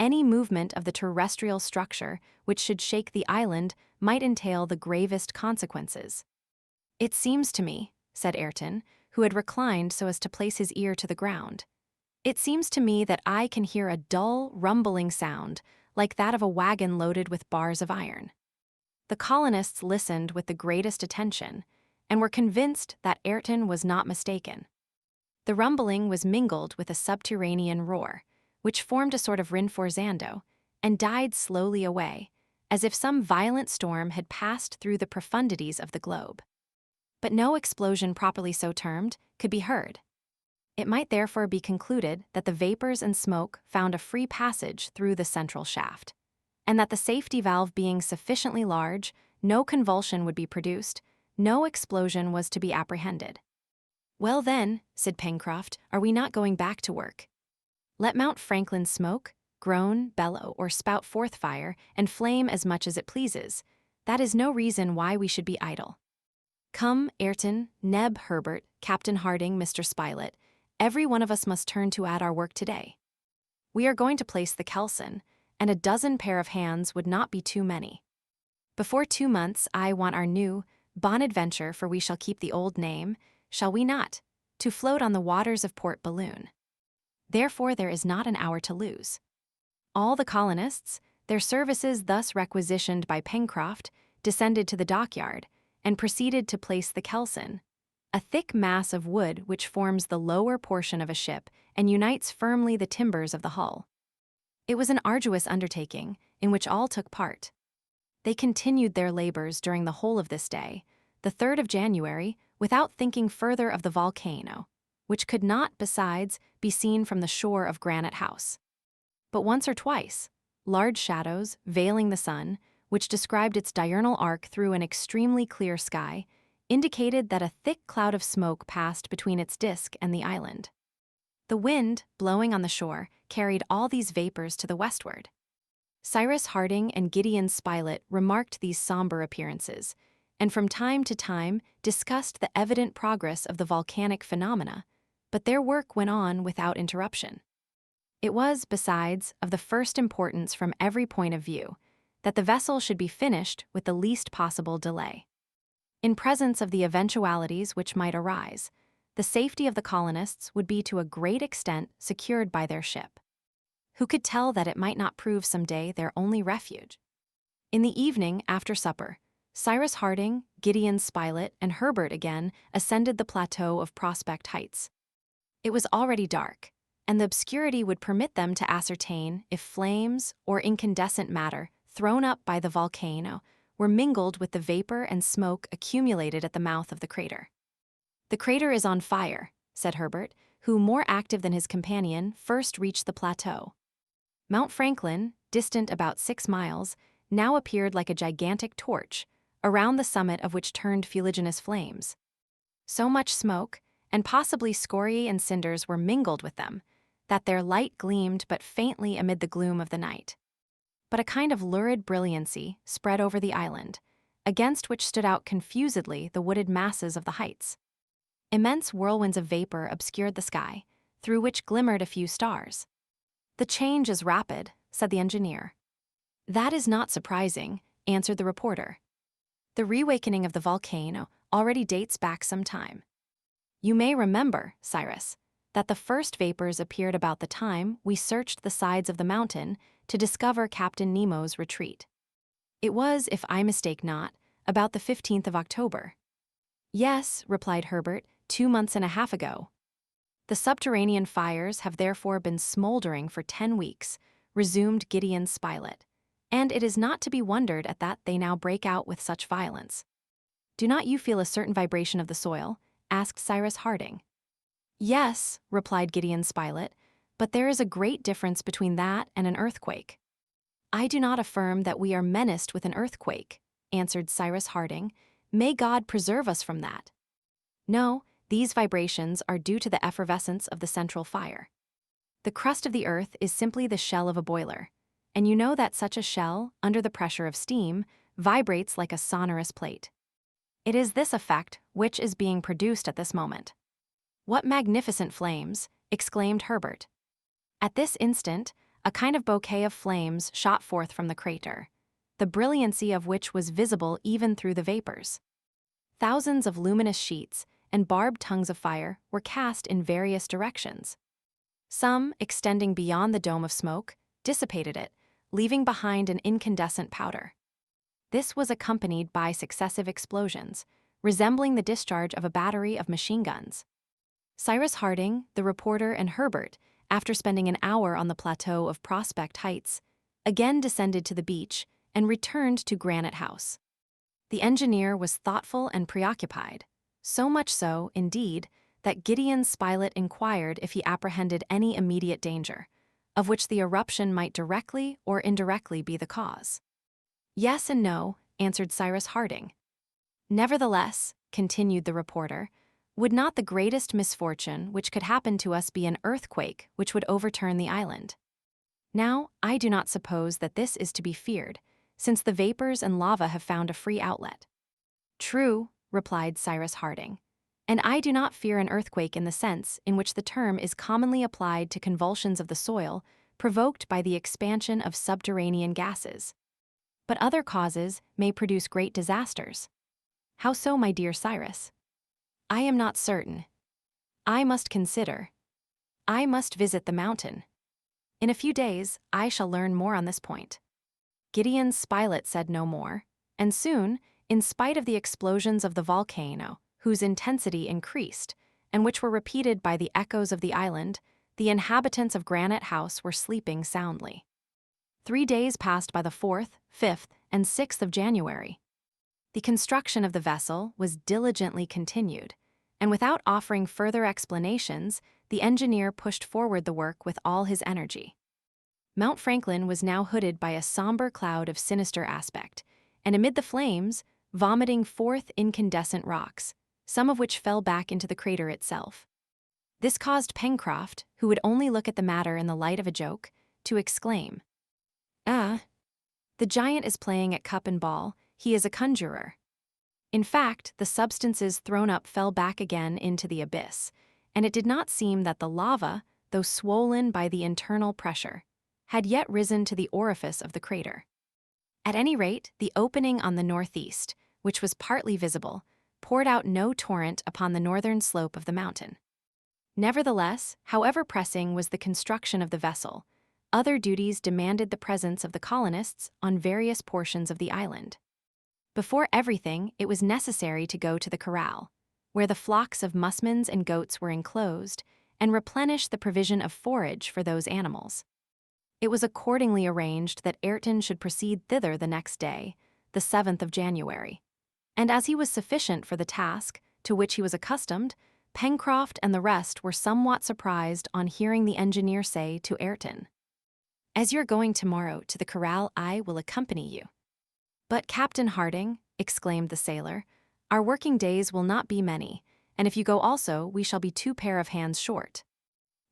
Any movement of the terrestrial structure which should shake the island might entail the gravest consequences. "It seems to me," said Ayrton, who had reclined so as to place his ear to the ground, "it seems to me that I can hear a dull, rumbling sound, like that of a wagon loaded with bars of iron." The colonists listened with the greatest attention, and were convinced that Ayrton was not mistaken. The rumbling was mingled with a subterranean roar, which formed a sort of rinforzando, and died slowly away, as if some violent storm had passed through the profundities of the globe. But no explosion properly so termed could be heard. It might therefore be concluded that the vapors and smoke found a free passage through the central shaft, and that the safety valve being sufficiently large, no convulsion would be produced, no explosion was to be apprehended. "Well then," said Pencroft, "are we not going back to work? Let Mount Franklin smoke, groan, bellow, or spout forth fire, and flame as much as it pleases. That is no reason why we should be idle. Come, Ayrton, Neb, Herbert, Captain Harding, Mr. Spilett, every one of us must turn to at our work today. We are going to place the kelson, and a dozen pair of hands would not be too many. Before 2 months I want our new Bonadventure, for we shall keep the old name, shall we not, to float on the waters of Port Balloon. Therefore there is not an hour to lose." All the colonists, their services thus requisitioned by Pencroft, descended to the dockyard, and proceeded to place the kelson, a thick mass of wood which forms the lower portion of a ship and unites firmly the timbers of the hull. It was an arduous undertaking, in which all took part. They continued their labors during the whole of this day, the 3rd of January, without thinking further of the volcano, which could not, besides, be seen from the shore of Granite House. But once or twice, large shadows, veiling the sun, which described its diurnal arc through an extremely clear sky, indicated that a thick cloud of smoke passed between its disk and the island. The wind, blowing on the shore, carried all these vapors to the westward. Cyrus Harding and Gideon Spilett remarked these somber appearances, and from time to time discussed the evident progress of the volcanic phenomena, but their work went on without interruption. It was, besides, of the first importance from every point of view, that the vessel should be finished with the least possible delay. In presence of the eventualities which might arise, the safety of the colonists would be to a great extent secured by their ship. Who could tell that it might not prove some day their only refuge? In the evening, after supper, Cyrus Harding, Gideon Spilett, and Herbert again ascended the plateau of Prospect Heights. It was already dark, and the obscurity would permit them to ascertain if flames or incandescent matter thrown up by the volcano were mingled with the vapor and smoke accumulated at the mouth of the crater. "The crater is on fire," said Herbert, who, more active than his companion, first reached the plateau. Mount Franklin, distant about 6 miles, now appeared like a gigantic torch, around the summit of which turned fuliginous flames. So much smoke, and possibly scoriae and cinders were mingled with them, that their light gleamed but faintly amid the gloom of the night. But a kind of lurid brilliancy spread over the island, against which stood out confusedly the wooded masses of the heights. Immense whirlwinds of vapor obscured the sky, through which glimmered a few stars. "The change is rapid," said the engineer. "That is not surprising," answered the reporter. "The reawakening of the volcano already dates back some time. You may remember, Cyrus, that the first vapors appeared about the time we searched the sides of the mountain to discover Captain Nemo's retreat. It was, if I mistake not, about the 15th of October. "Yes," replied Herbert, 2 months and a half ago. "The subterranean fires have therefore been smoldering for 10 weeks, resumed Gideon Spilett, and it is not to be wondered at that they now break out with such violence." "Do not you feel a certain vibration of the soil?" asked Cyrus Harding. "Yes," replied Gideon Spilett, "but there is a great difference between that and an earthquake." "I do not affirm that we are menaced with an earthquake," answered Cyrus Harding. "May God preserve us from that. No, these vibrations are due to the effervescence of the central fire. The crust of the earth is simply the shell of a boiler, and you know that such a shell, under the pressure of steam, vibrates like a sonorous plate. It is this effect which is being produced at this moment." "What magnificent flames!" exclaimed Herbert. At this instant, a kind of bouquet of flames shot forth from the crater, the brilliancy of which was visible even through the vapors. Thousands of luminous sheets and barbed tongues of fire were cast in various directions. Some, extending beyond the dome of smoke, dissipated it, leaving behind an incandescent powder. This was accompanied by successive explosions, resembling the discharge of a battery of machine guns. Cyrus Harding, the reporter, and Herbert, after spending an hour on the plateau of Prospect Heights, again descended to the beach and returned to Granite House. The engineer was thoughtful and preoccupied, so much so, indeed, that Gideon Spilett inquired if he apprehended any immediate danger, of which the eruption might directly or indirectly be the cause. "Yes and no," answered Cyrus Harding. "Nevertheless," continued the reporter, "would not the greatest misfortune which could happen to us be an earthquake which would overturn the island? Now, I do not suppose that this is to be feared, since the vapors and lava have found a free outlet." "True," replied Cyrus Harding, "and I do not fear an earthquake in the sense in which the term is commonly applied to convulsions of the soil provoked by the expansion of subterranean gases. But other causes may produce great disasters." "How so, my dear Cyrus?" "I am not certain. I must consider. I must visit the mountain. In a few days, I shall learn more on this point." Gideon Spilett said no more, and soon, in spite of the explosions of the volcano, whose intensity increased, and which were repeated by the echoes of the island, the inhabitants of Granite House were sleeping soundly. 3 days passed by the 4th, 5th, and 6th of January. The construction of the vessel was diligently continued, and without offering further explanations, the engineer pushed forward the work with all his energy. Mount Franklin was now hooded by a somber cloud of sinister aspect, and amid the flames, vomiting forth incandescent rocks, some of which fell back into the crater itself. This caused Pencroft, who would only look at the matter in the light of a joke, to exclaim, "Ah, the giant is playing at cup and ball, he is a conjurer." In fact, the substances thrown up fell back again into the abyss, and it did not seem that the lava, though swollen by the internal pressure, had yet risen to the orifice of the crater. At any rate, the opening on the northeast, which was partly visible, poured out no torrent upon the northern slope of the mountain. Nevertheless, however pressing was the construction of the vessel, other duties demanded the presence of the colonists on various portions of the island. Before everything, it was necessary to go to the corral, where the flocks of musmons and goats were enclosed, and replenish the provision of forage for those animals. It was accordingly arranged that Ayrton should proceed thither the next day, the 7th of January. And as he was sufficient for the task to which he was accustomed, Pencroft and the rest were somewhat surprised on hearing the engineer say to Ayrton, "As you're going tomorrow to the corral, I will accompany you." "But, Captain Harding," exclaimed the sailor, "our working days will not be many, and if you go also, we shall be 2 pair of hands short."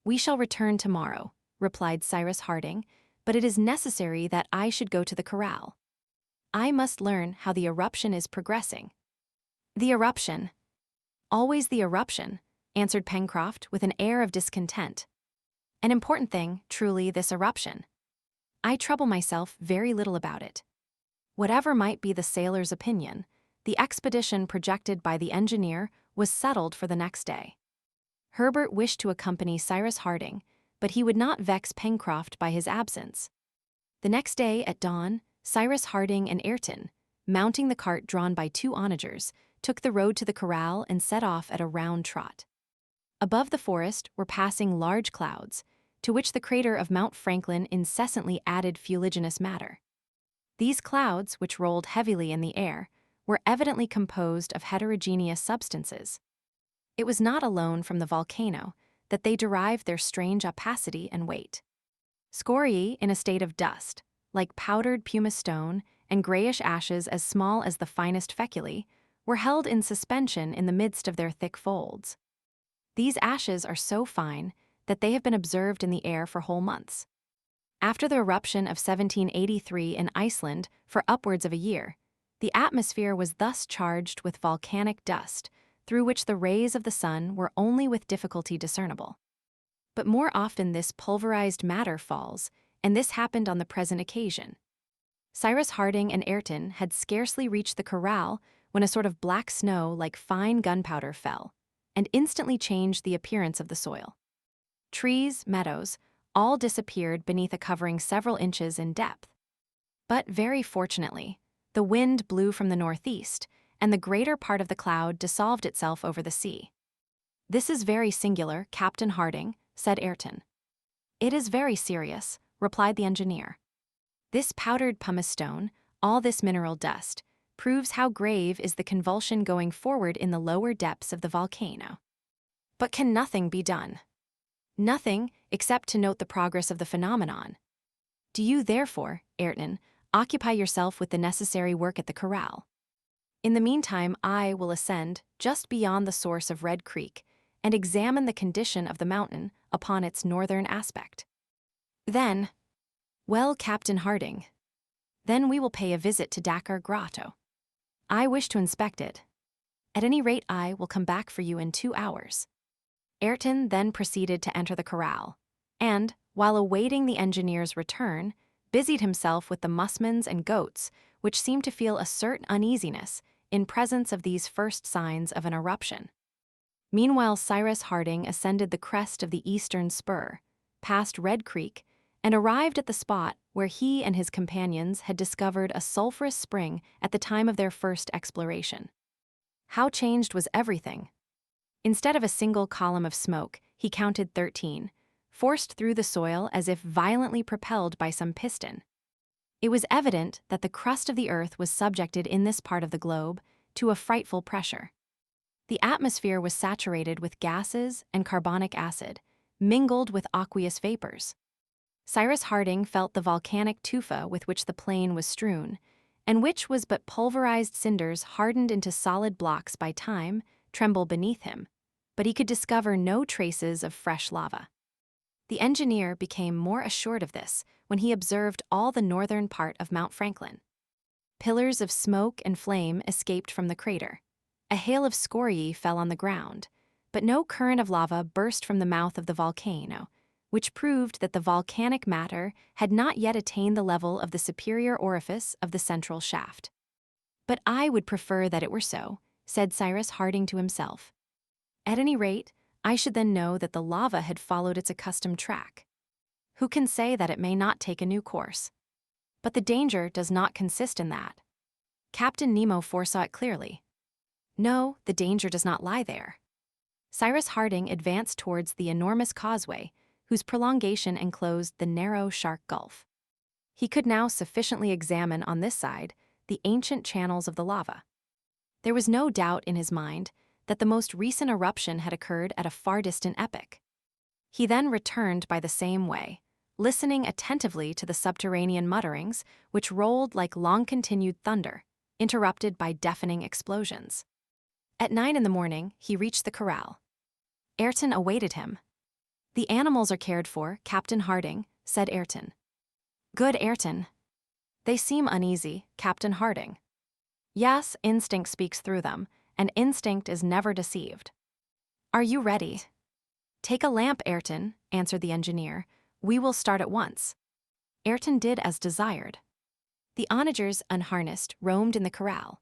"We shall return tomorrow," replied Cyrus Harding, "but it is necessary that I should go to the corral. I must learn how the eruption is progressing." "The eruption? Always the eruption," answered Pencroft with an air of discontent. "An important thing, truly, this eruption. I trouble myself very little about it." Whatever might be the sailor's opinion, the expedition projected by the engineer was settled for the next day. Herbert wished to accompany Cyrus Harding, but he would not vex Pencroft by his absence. The next day at dawn, Cyrus Harding and Ayrton, mounting the cart drawn by 2 onagers, took the road to the corral and set off at a round trot. Above the forest were passing large clouds, to which the crater of Mount Franklin incessantly added fuliginous matter. These clouds, which rolled heavily in the air, were evidently composed of heterogeneous substances. It was not alone from the volcano that they derived their strange opacity and weight. Scoriae in a state of dust, like powdered pumice stone, and grayish ashes as small as the finest feculae, were held in suspension in the midst of their thick folds. These ashes are so fine that they have been observed in the air for whole months. After the eruption of 1783 in Iceland for upwards of a year, the atmosphere was thus charged with volcanic dust, through which the rays of the sun were only with difficulty discernible. But more often this pulverized matter falls, and this happened on the present occasion. Cyrus Harding and Ayrton had scarcely reached the corral when a sort of black snow like fine gunpowder fell, and instantly changed the appearance of the soil. Trees, meadows, all disappeared beneath a covering several inches in depth. But very fortunately, the wind blew from the northeast, and the greater part of the cloud dissolved itself over the sea. "This is very singular, Captain Harding," said Ayrton. "It is very serious," replied the engineer. "This powdered pumice stone, all this mineral dust, proves how grave is the convulsion going forward in the lower depths of the volcano. But can nothing be done?" "Nothing, except to note the progress of the phenomenon. Do you therefore, Ayrton, occupy yourself with the necessary work at the corral. In the meantime, I will ascend just beyond the source of Red Creek and examine the condition of the mountain upon its northern aspect. Then, well, Captain Harding, then we will pay a visit to Dakar Grotto. I wish to inspect it. At any rate, I will come back for you in 2 hours." Ayrton then proceeded to enter the corral, and, while awaiting the engineer's return, busied himself with the musmons and goats, which seemed to feel a certain uneasiness in presence of these first signs of an eruption. Meanwhile, Cyrus Harding ascended the crest of the eastern spur, passed Red Creek, and arrived at the spot where he and his companions had discovered a sulphurous spring at the time of their first exploration. How changed was everything! Instead of a single column of smoke, he counted 13, forced through the soil as if violently propelled by some piston. It was evident that the crust of the earth was subjected in this part of the globe to a frightful pressure. The atmosphere was saturated with gases and carbonic acid, mingled with aqueous vapors. Cyrus Harding felt the volcanic tufa with which the plain was strewn, and which was but pulverized cinders hardened into solid blocks by time, tremble beneath him, but he could discover no traces of fresh lava. The engineer became more assured of this when he observed all the northern part of Mount Franklin. Pillars of smoke and flame escaped from the crater. A hail of scoriae fell on the ground, but no current of lava burst from the mouth of the volcano, which proved that the volcanic matter had not yet attained the level of the superior orifice of the central shaft. "But I would prefer that it were so," said Cyrus Harding to himself. "At any rate, I should then know that the lava had followed its accustomed track. Who can say that it may not take a new course? But the danger does not consist in that. Captain Nemo foresaw it clearly. No, the danger does not lie there." Cyrus Harding advanced towards the enormous causeway, whose prolongation enclosed the narrow Shark Gulf. He could now sufficiently examine on this side the ancient channels of the lava. There was no doubt in his mind that the most recent eruption had occurred at a far distant epoch. He then returned by the same way, listening attentively to the subterranean mutterings which rolled like long-continued thunder, interrupted by deafening explosions. At 9 in the morning, he reached the corral. Ayrton awaited him. "The animals are cared for, Captain Harding," said Ayrton. "Good, Ayrton." "They seem uneasy, Captain Harding." "Yes, instinct speaks through them, and instinct is never deceived." "Are you ready?" "Take a lamp, Ayrton," answered the engineer. "We will start at once." Ayrton did as desired. The onagers, unharnessed, roamed in the corral.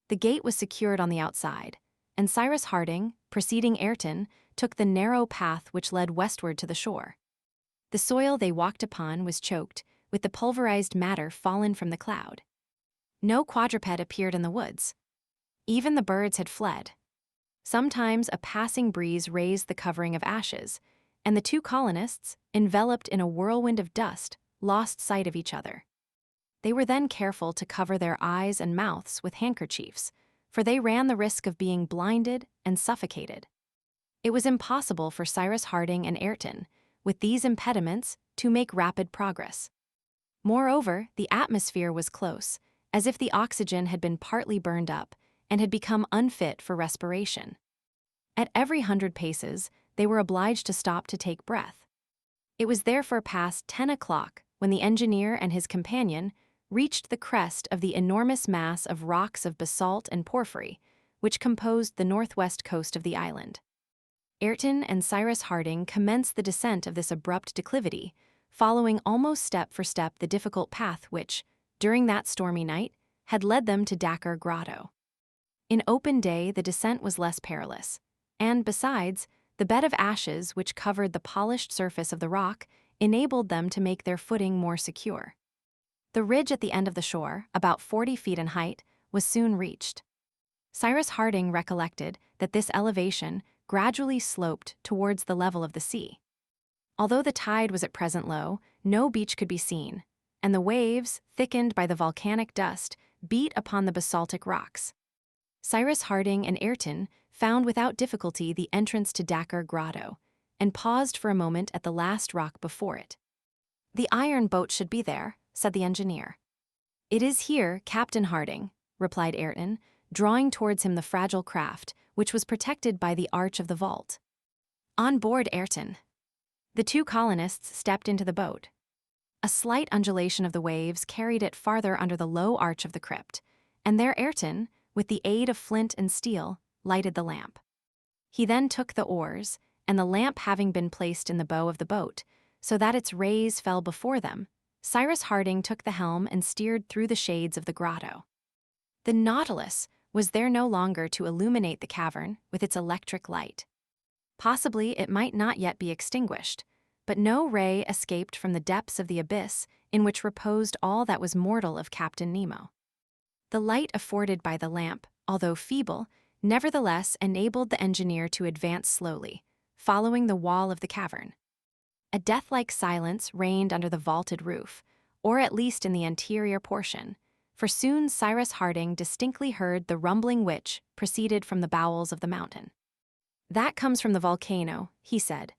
The gate was secured on the outside, and Cyrus Harding, preceding Ayrton, took the narrow path which led westward to the shore. The soil they walked upon was choked with the pulverized matter fallen from the cloud. No quadruped appeared in the woods. Even the birds had fled. Sometimes a passing breeze raised the covering of ashes, and the two colonists, enveloped in a whirlwind of dust, lost sight of each other. They were then careful to cover their eyes and mouths with handkerchiefs, for they ran the risk of being blinded and suffocated. It was impossible for Cyrus Harding and Ayrton, with these impediments, to make rapid progress. Moreover, the atmosphere was close, as if the oxygen had been partly burned up and had become unfit for respiration. At every 100 paces, they were obliged to stop to take breath. It was therefore past 10 o'clock when the engineer and his companion reached the crest of the enormous mass of rocks of basalt and porphyry, which composed the northwest coast of the island. Ayrton and Cyrus Harding commenced the descent of this abrupt declivity, following almost step for step the difficult path which, during that stormy night, had led them to Dakkar Grotto. In open day, the descent was less perilous, and besides, the bed of ashes which covered the polished surface of the rock enabled them to make their footing more secure. The ridge at the end of the shore, about 40 feet in height, was soon reached. Cyrus Harding recollected that this elevation gradually sloped towards the level of the sea. Although the tide was at present low, no beach could be seen, and the waves, thickened by the volcanic dust, beat upon the basaltic rocks. Cyrus Harding and Ayrton found without difficulty the entrance to Dakkar Grotto, and paused for a moment at the last rock before it. "The iron boat should be there," said the engineer. "It is here, Captain Harding," replied Ayrton, drawing towards him the fragile craft, which was protected by the arch of the vault. "On board, Ayrton." The two colonists stepped into the boat. A slight undulation of the waves carried it farther under the low arch of the crypt, and there Ayrton, with the aid of flint and steel, lighted the lamp. He then took the oars, and the lamp having been placed in the bow of the boat, so that its rays fell before them, Cyrus Harding took the helm and steered through the shades of the grotto. The Nautilus was there no longer to illuminate the cavern with its electric light. Possibly it might not yet be extinguished, but no ray escaped from the depths of the abyss in which reposed all that was mortal of Captain Nemo. The light afforded by the lamp, although feeble, nevertheless enabled the engineer to advance slowly, following the wall of the cavern. A death-like silence reigned under the vaulted roof, or at least in the anterior portion, for soon Cyrus Harding distinctly heard the rumbling which proceeded from the bowels of the mountain. "That comes from the volcano," he said.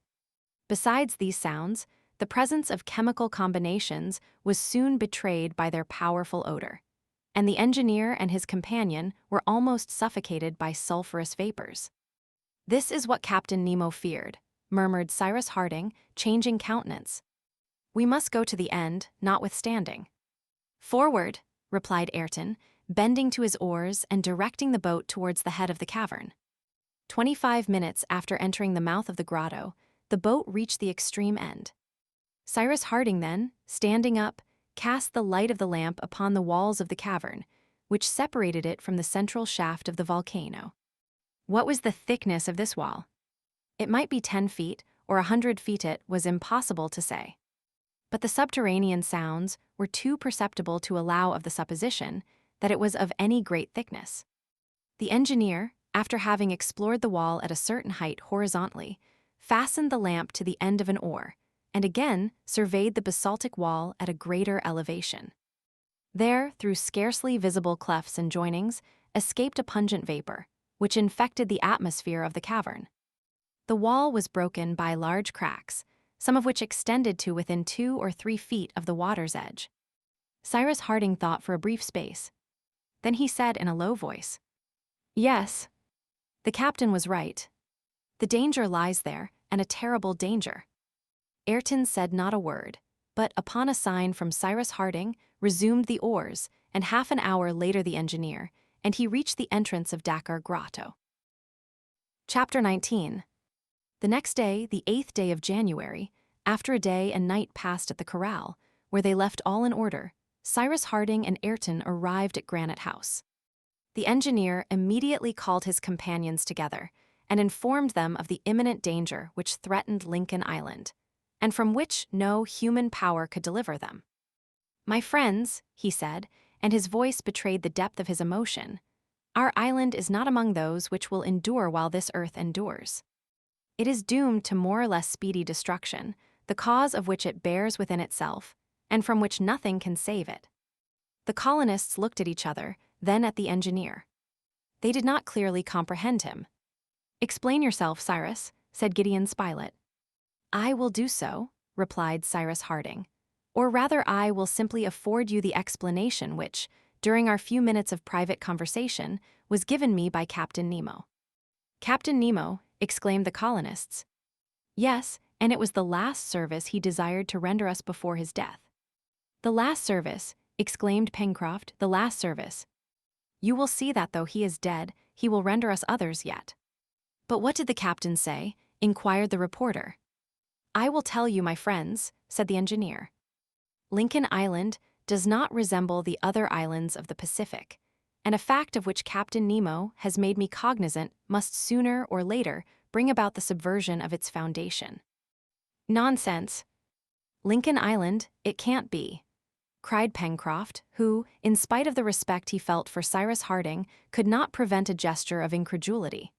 Besides these sounds, the presence of chemical combinations was soon betrayed by their powerful odor, and the engineer and his companion were almost suffocated by sulfurous vapors. "This is what Captain Nemo feared," murmured Cyrus Harding, changing countenance. "We must go to the end, notwithstanding." "Forward," replied Ayrton, bending to his oars and directing the boat towards the head of the cavern. 25 minutes after entering the mouth of the grotto, the boat reached the extreme end. Cyrus Harding then, standing up, cast the light of the lamp upon the walls of the cavern, which separated it from the central shaft of the volcano. What was the thickness of this wall? It might be 10 feet or 100 feet. It was impossible to say. But the subterranean sounds were too perceptible to allow of the supposition that it was of any great thickness. The engineer, after having explored the wall at a certain height horizontally, fastened the lamp to the end of an oar, and again surveyed the basaltic wall at a greater elevation. There, through scarcely visible clefts and joinings, escaped a pungent vapor, which infected the atmosphere of the cavern. The wall was broken by large cracks, some of which extended to within 2 or 3 feet of the water's edge. Cyrus Harding thought for a brief space. Then he said in a low voice, "Yes, the captain was right. The danger lies there, and a terrible danger." Ayrton said not a word, but upon a sign from Cyrus Harding, resumed the oars, and half an hour later the engineer, and he reached the entrance of Dakkar Grotto. Chapter 19. The next day, the 8th day of January, after a day and night passed at the corral, where they left all in order, Cyrus Harding and Ayrton arrived at Granite House. The engineer immediately called his companions together and informed them of the imminent danger which threatened Lincoln Island, and from which no human power could deliver them. "My friends," he said, and his voice betrayed the depth of his emotion, "our island is not among those which will endure while this earth endures. It is doomed to more or less speedy destruction, the cause of which it bears within itself, and from which nothing can save it." The colonists looked at each other, then at the engineer. They did not clearly comprehend him. "Explain yourself, Cyrus," said Gideon Spilett. "I will do so," replied Cyrus Harding. "Or rather, I will simply afford you the explanation which, during our few minutes of private conversation, was given me by Captain Nemo." "Captain Nemo!" exclaimed the colonists. "Yes, and it was the last service he desired to render us before his death." "The last service!" exclaimed Pencroft, "the last service. You will see that though he is dead, he will render us others yet." "But what did the captain say?" inquired the reporter. "I will tell you, my friends," said the engineer. Lincoln Island does not resemble the other islands of the Pacific, and a fact of which Captain Nemo has made me cognizant must sooner or later bring about the subversion of its foundation. Nonsense. Lincoln Island, it can't be, cried Pencroft, who, in spite of the respect he felt for Cyrus Harding, could not prevent a gesture of incredulity.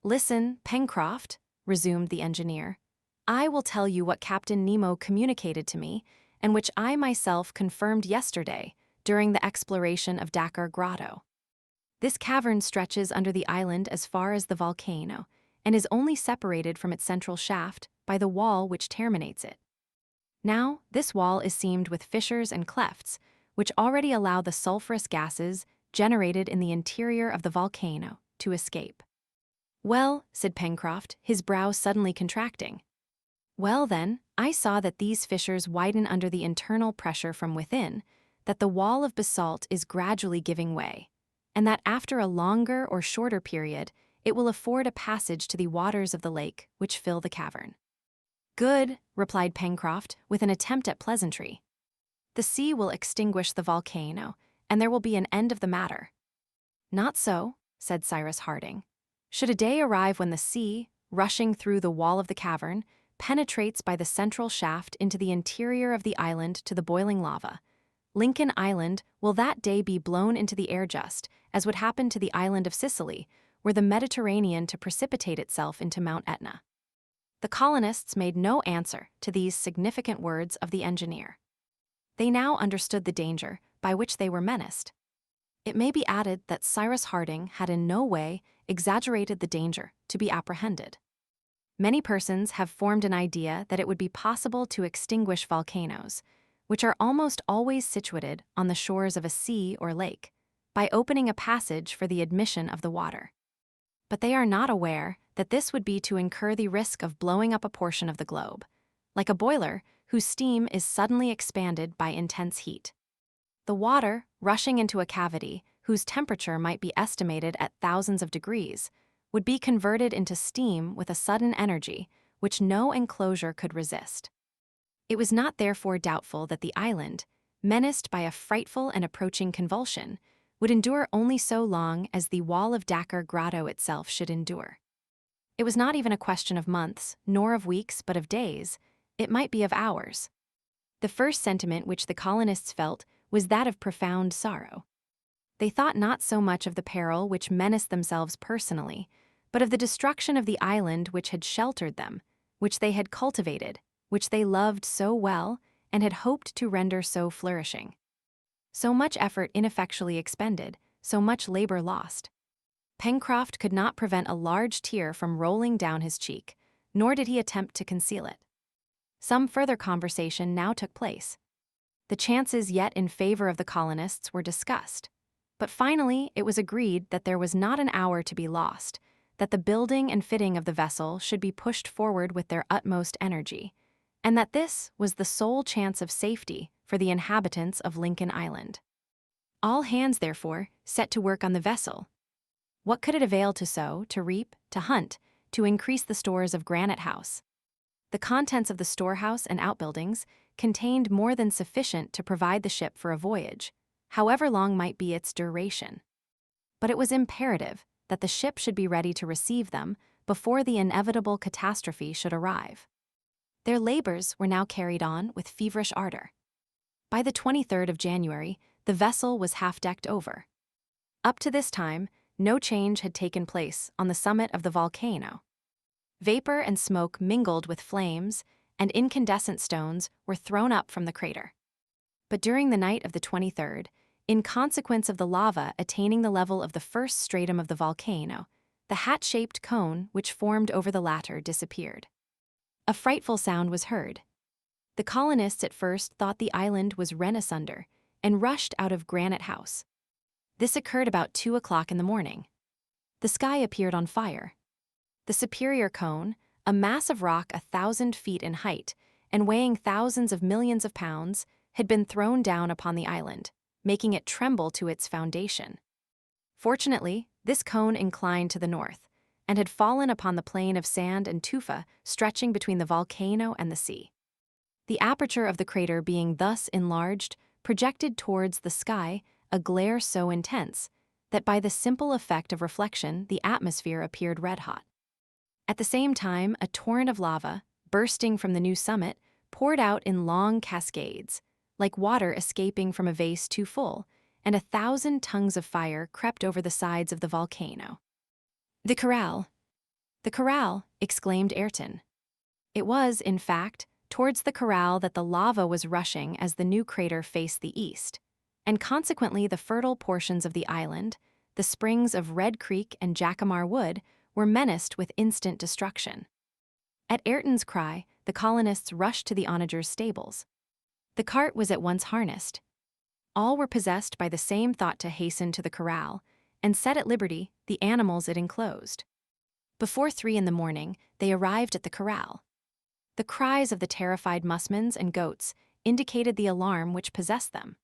Listen, Pencroft, resumed the engineer. I will tell you what Captain Nemo communicated to me, and which I myself confirmed yesterday during the exploration of Dakar Grotto. This cavern stretches under the island as far as the volcano, and is only separated from its central shaft by the wall which terminates it. Now, this wall is seamed with fissures and clefts, which already allow the sulfurous gases generated in the interior of the volcano to escape. Well, said Pencroft, his brow suddenly contracting. Well then, I saw that these fissures widen under the internal pressure from within, that the wall of basalt is gradually giving way, and that after a longer or shorter period, it will afford a passage to the waters of the lake which fill the cavern. Good, replied Pencroft, with an attempt at pleasantry. The sea will extinguish the volcano, and there will be an end of the matter. Not so, said Cyrus Harding. Should a day arrive when the sea, rushing through the wall of the cavern, penetrates by the central shaft into the interior of the island to the boiling lava, Lincoln Island will that day be blown into the air just as would happen to the island of Sicily, were the Mediterranean to precipitate itself into Mount Etna. The colonists made no answer to these significant words of the engineer. They now understood the danger by which they were menaced. It may be added that Cyrus Harding had in no way exaggerated the danger to be apprehended. Many persons have formed an idea that it would be possible to extinguish volcanoes, which are almost always situated on the shores of a sea or lake, by opening a passage for the admission of the water. But they are not aware that this would be to incur the risk of blowing up a portion of the globe, like a boiler whose steam is suddenly expanded by intense heat. The water, rushing into a cavity whose temperature might be estimated at thousands of degrees, would be converted into steam with a sudden energy which no enclosure could resist. It was not therefore doubtful that the island, menaced by a frightful and approaching convulsion, would endure only so long as the wall of Dakar Grotto itself should endure. It was not even a question of months, nor of weeks, but of days. It might be of hours. The first sentiment which the colonists felt was that of profound sorrow. They thought not so much of the peril which menaced themselves personally, but of the destruction of the island which had sheltered them, which they had cultivated, which they loved so well, and had hoped to render so flourishing. So much effort ineffectually expended, so much labor lost. Pencroft could not prevent a large tear from rolling down his cheek, nor did he attempt to conceal it. Some further conversation now took place. The chances yet in favor of the colonists were discussed, but finally it was agreed that there was not an hour to be lost, that the building and fitting of the vessel should be pushed forward with their utmost energy, and that this was the sole chance of safety for the inhabitants of Lincoln Island. All hands, therefore, set to work on the vessel. What could it avail to sow, to reap, to hunt, to increase the stores of Granite House? The contents of the storehouse and outbuildings contained more than sufficient to provide the ship for a voyage, however long might be its duration. But it was imperative that the ship should be ready to receive them before the inevitable catastrophe should arrive. Their labors were now carried on with feverish ardor. By the 23rd of January, the vessel was half-decked over. Up to this time, no change had taken place on the summit of the volcano. Vapor and smoke mingled with flames, and incandescent stones were thrown up from the crater. But during the night of the 23rd, in consequence of the lava attaining the level of the first stratum of the volcano, the hat-shaped cone which formed over the latter disappeared. A frightful sound was heard. The colonists at first thought the island was rent asunder, and rushed out of Granite House. This occurred about 2 o'clock in the morning. The sky appeared on fire. The superior cone, a mass of rock 1,000 feet in height, and weighing thousands of millions of pounds, had been thrown down upon the island, making it tremble to its foundation. Fortunately, this cone inclined to the north, and had fallen upon the plain of sand and tufa stretching between the volcano and the sea. The aperture of the crater being thus enlarged projected towards the sky a glare so intense that by the simple effect of reflection the atmosphere appeared red-hot. At the same time, a torrent of lava, bursting from the new summit, poured out in long cascades, like water escaping from a vase too full, and 1,000 tongues of fire crept over the sides of the volcano. The corral! The corral! Exclaimed Ayrton. It was, in fact, towards the corral that the lava was rushing as the new crater faced the east, and consequently the fertile portions of the island, the springs of Red Creek and Jacamar Wood, were menaced with instant destruction. At Ayrton's cry, the colonists rushed to the onager's stables. The cart was at once harnessed. All were possessed by the same thought to hasten to the corral and set at liberty the animals it enclosed. Before 3 in the morning, they arrived at the corral. The cries of the terrified musmons and goats indicated the alarm which possessed them.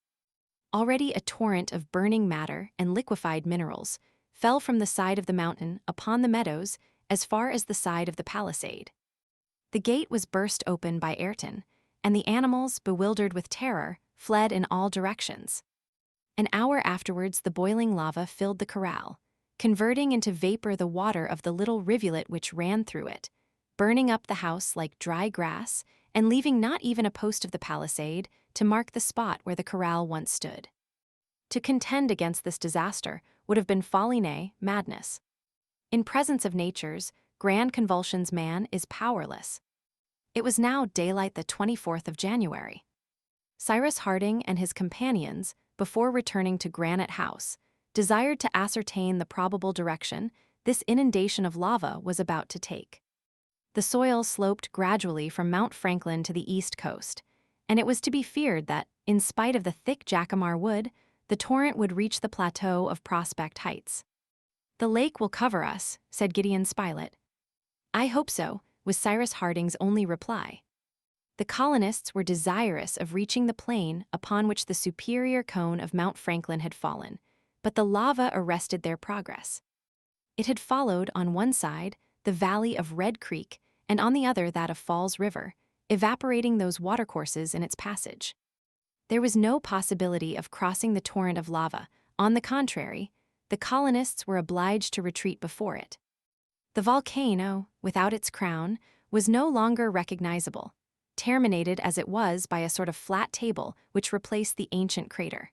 Already a torrent of burning matter and liquefied minerals fell from the side of the mountain upon the meadows as far as the side of the palisade. The gate was burst open by Ayrton, and the animals, bewildered with terror, fled in all directions. An hour afterwards the boiling lava filled the corral, converting into vapor the water of the little rivulet which ran through it, burning up the house like dry grass and leaving not even a post of the palisade to mark the spot where the corral once stood. To contend against this disaster would have been folly, nay, madness. In presence of nature's grand convulsions man is powerless. It was now daylight the 24th of January. Cyrus Harding and his companions, before returning to Granite House, desired to ascertain the probable direction this inundation of lava was about to take. The soil sloped gradually from Mount Franklin to the east coast, and it was to be feared that, in spite of the thick Jacamar Wood, the torrent would reach the plateau of Prospect Heights. "The lake will cover us," said Gideon Spilett. "I hope so," was Cyrus Harding's only reply. The colonists were desirous of reaching the plain upon which the superior cone of Mount Franklin had fallen, but the lava arrested their progress. It had followed, on one side, the valley of Red Creek, and on the other that of Falls River, evaporating those watercourses in its passage. There was no possibility of crossing the torrent of lava. On the contrary, the colonists were obliged to retreat before it. The volcano, without its crown, was no longer recognizable, terminated as it was by a sort of flat table which replaced the ancient crater.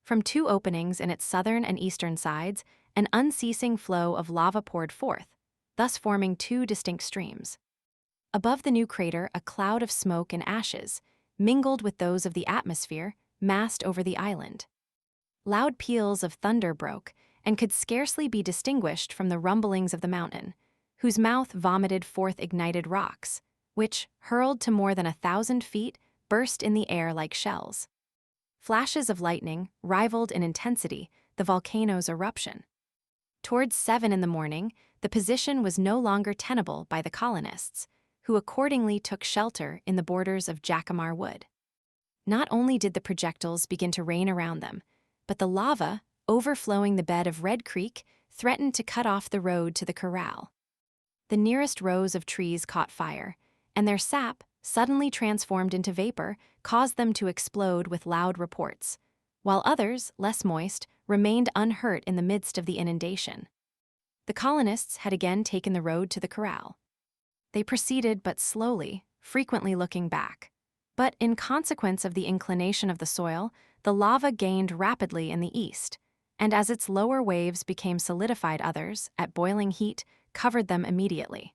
From 2 openings in its southern and eastern sides, an unceasing flow of lava poured forth, thus forming 2 distinct streams. Above the new crater, a cloud of smoke and ashes, mingled with those of the atmosphere, massed over the island. Loud peals of thunder broke, and could scarcely be distinguished from the rumblings of the mountain, whose mouth vomited forth ignited rocks, which, hurled to more than 1,000 feet, burst in the air like shells. Flashes of lightning rivaled in intensity the volcano's eruption. Towards 7 in the morning, the position was no longer tenable by the colonists, who accordingly took shelter in the borders of Jacamar Wood. Not only did the projectiles begin to rain around them, but the lava, overflowing the bed of Red Creek, threatened to cut off the road to the corral. The nearest rows of trees caught fire, and their sap, suddenly transformed into vapor, caused them to explode with loud reports, while others, less moist, remained unhurt in the midst of the inundation. The colonists had again taken the road to the corral. They proceeded but slowly, frequently looking back. But in consequence of the inclination of the soil, the lava gained rapidly in the east, and as its lower waves became solidified, others, at boiling heat, covered them immediately.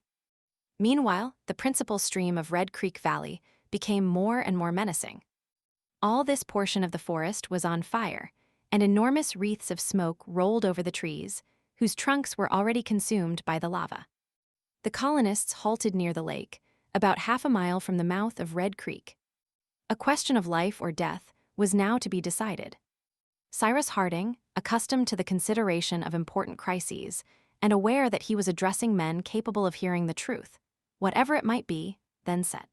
Meanwhile, the principal stream of Red Creek Valley became more and more menacing. All this portion of the forest was on fire, and enormous wreaths of smoke rolled over the trees, whose trunks were already consumed by the lava. The colonists halted near the lake, about half a mile from the mouth of Red Creek. A question of life or death was now to be decided. Cyrus Harding, accustomed to the consideration of important crises, and aware that he was addressing men capable of hearing the truth, whatever it might be, then said,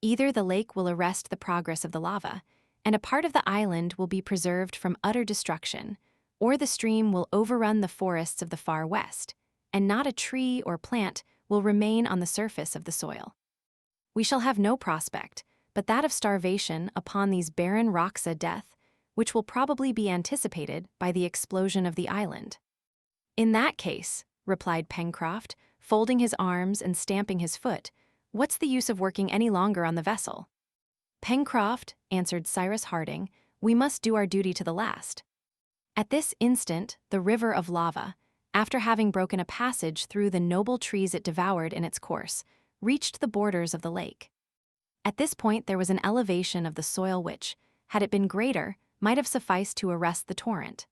"Either the lake will arrest the progress of the lava, and a part of the island will be preserved from utter destruction, or the stream will overrun the forests of the far west, and not a tree or plant will remain on the surface of the soil. We shall have no prospect, but that of starvation upon these barren rocks, a death which will probably be anticipated by the explosion of the island. In that case, replied Pencroft, folding his arms and stamping his foot, what's the use of working any longer on the vessel? Pencroft, answered Cyrus Harding, we must do our duty to the last. At this instant, the river of lava, after having broken a passage through the noble trees it devoured in its course, reached the borders of the lake. At this point there was an elevation of the soil which, had it been greater, might have sufficed to arrest the torrent.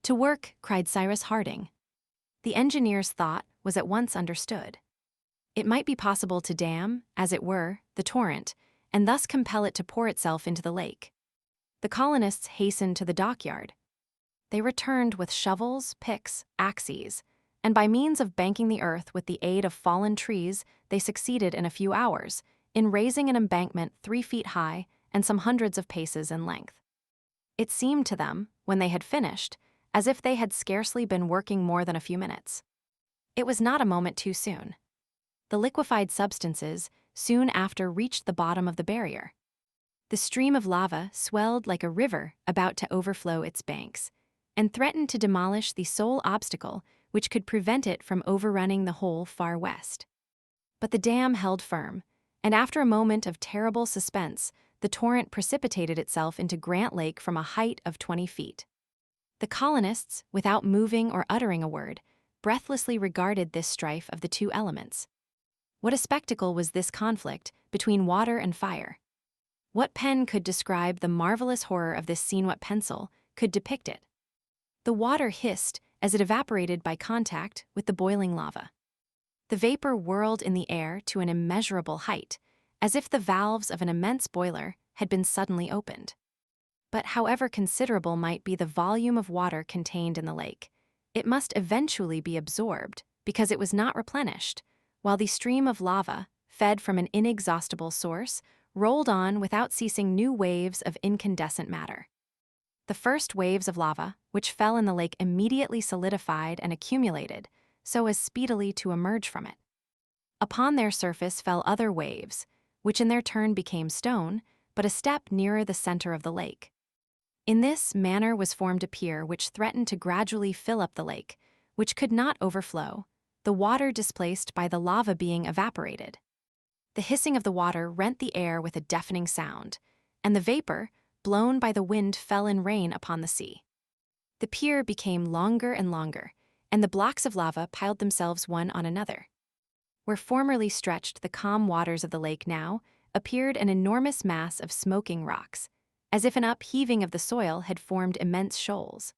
To work, cried Cyrus Harding. The engineer's thought was at once understood. It might be possible to dam, as it were, the torrent, and thus compel it to pour itself into the lake. The colonists hastened to the dockyard. They returned with shovels, picks, axes, and by means of banking the earth with the aid of fallen trees, they succeeded in a few hours in raising an embankment 3 feet high and some hundreds of paces in length. It seemed to them, when they had finished, as if they had scarcely been working more than a few minutes. It was not a moment too soon. The liquefied substances soon after reached the bottom of the barrier. The stream of lava swelled like a river about to overflow its banks, and threatened to demolish the sole obstacle which could prevent it from overrunning the whole far west. But the dam held firm, and after a moment of terrible suspense, the torrent precipitated itself into Grant Lake from a height of 20 feet. The colonists, without moving or uttering a word, breathlessly regarded this strife of the two elements. What a spectacle was this conflict between water and fire! What pen could describe the marvelous horror of this scene? What pencil could depict it? The water hissed as it evaporated by contact with the boiling lava. The vapor whirled in the air to an immeasurable height, as if the valves of an immense boiler had been suddenly opened. But however considerable might be the volume of water contained in the lake, it must eventually be absorbed because it was not replenished, while the stream of lava, fed from an inexhaustible source, rolled on without ceasing new waves of incandescent matter. The first waves of lava, which fell in the lake, immediately solidified and accumulated, so as speedily to emerge from it. Upon their surface fell other waves, which in their turn became stone, but a step nearer the center of the lake. In this manner was formed a pier which threatened to gradually fill up the lake, which could not overflow, the water displaced by the lava being evaporated. The hissing of the water rent the air with a deafening sound, and the vapor, blown by the wind, fell in rain upon the sea. The pier became longer and longer, and the blocks of lava piled themselves one on another. Where formerly stretched the calm waters of the lake now appeared an enormous mass of smoking rocks, as if an upheaving of the soil had formed immense shoals.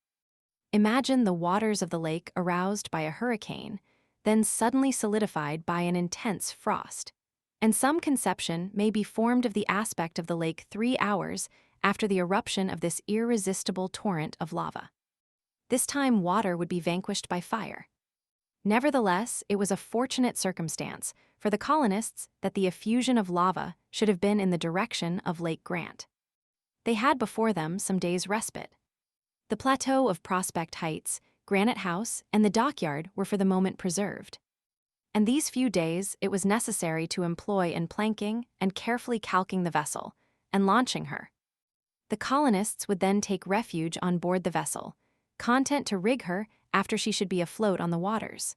Imagine the waters of the lake aroused by a hurricane, then suddenly solidified by an intense frost, and some conception may be formed of the aspect of the lake 3 hours after the eruption of this irresistible torrent of lava. This time water would be vanquished by fire. Nevertheless, it was a fortunate circumstance for the colonists that the effusion of lava should have been in the direction of Lake Grant. They had before them some days' respite. The plateau of Prospect Heights, Granite House, and the dockyard were for the moment preserved. And these few days it was necessary to employ in planking and carefully calking the vessel, and launching her. The colonists would then take refuge on board the vessel, content to rig her after she should be afloat on the waters.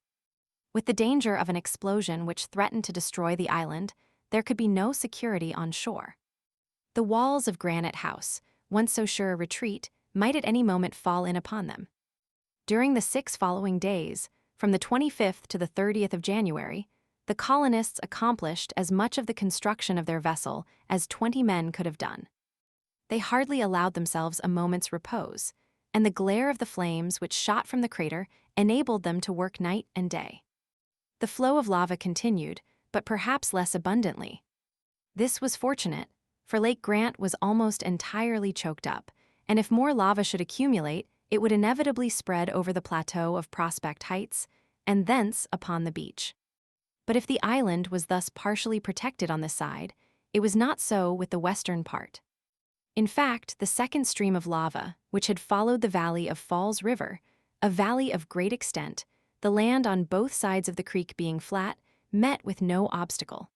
With the danger of an explosion which threatened to destroy the island, there could be no security on shore. The walls of Granite House, once so sure a retreat, might at any moment fall in upon them. During the 6 following days, from the 25th to the 30th of January, the colonists accomplished as much of the construction of their vessel as 20 men could have done. They hardly allowed themselves a moment's repose, and the glare of the flames which shot from the crater enabled them to work night and day. The flow of lava continued, but perhaps less abundantly. This was fortunate, for Lake Grant was almost entirely choked up, and if more lava should accumulate, it would inevitably spread over the plateau of Prospect Heights, and thence upon the beach. But if the island was thus partially protected on this side, it was not so with the western part. In fact, the second stream of lava, which had followed the valley of Falls River, a valley of great extent, the land on both sides of the creek being flat, met with no obstacle.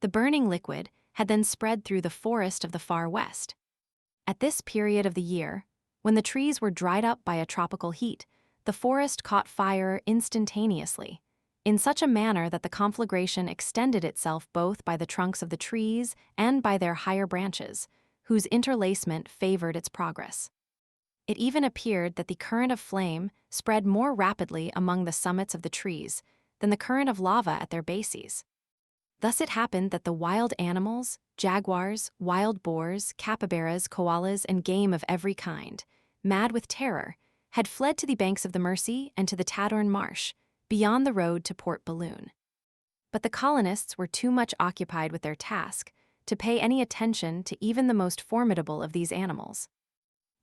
The burning liquid, had then spread through the forest of the far west. At this period of the year, when the trees were dried up by a tropical heat, the forest caught fire instantaneously, in such a manner that the conflagration extended itself both by the trunks of the trees and by their higher branches, whose interlacement favored its progress. It even appeared that the current of flame spread more rapidly among the summits of the trees than the current of lava at their bases. Thus it happened that the wild animals, jaguars, wild boars, capybaras, koalas, and game of every kind, mad with terror, had fled to the banks of the Mersey and to the Tadorn Marsh, beyond the road to Port Balloon. But the colonists were too much occupied with their task to pay any attention to even the most formidable of these animals.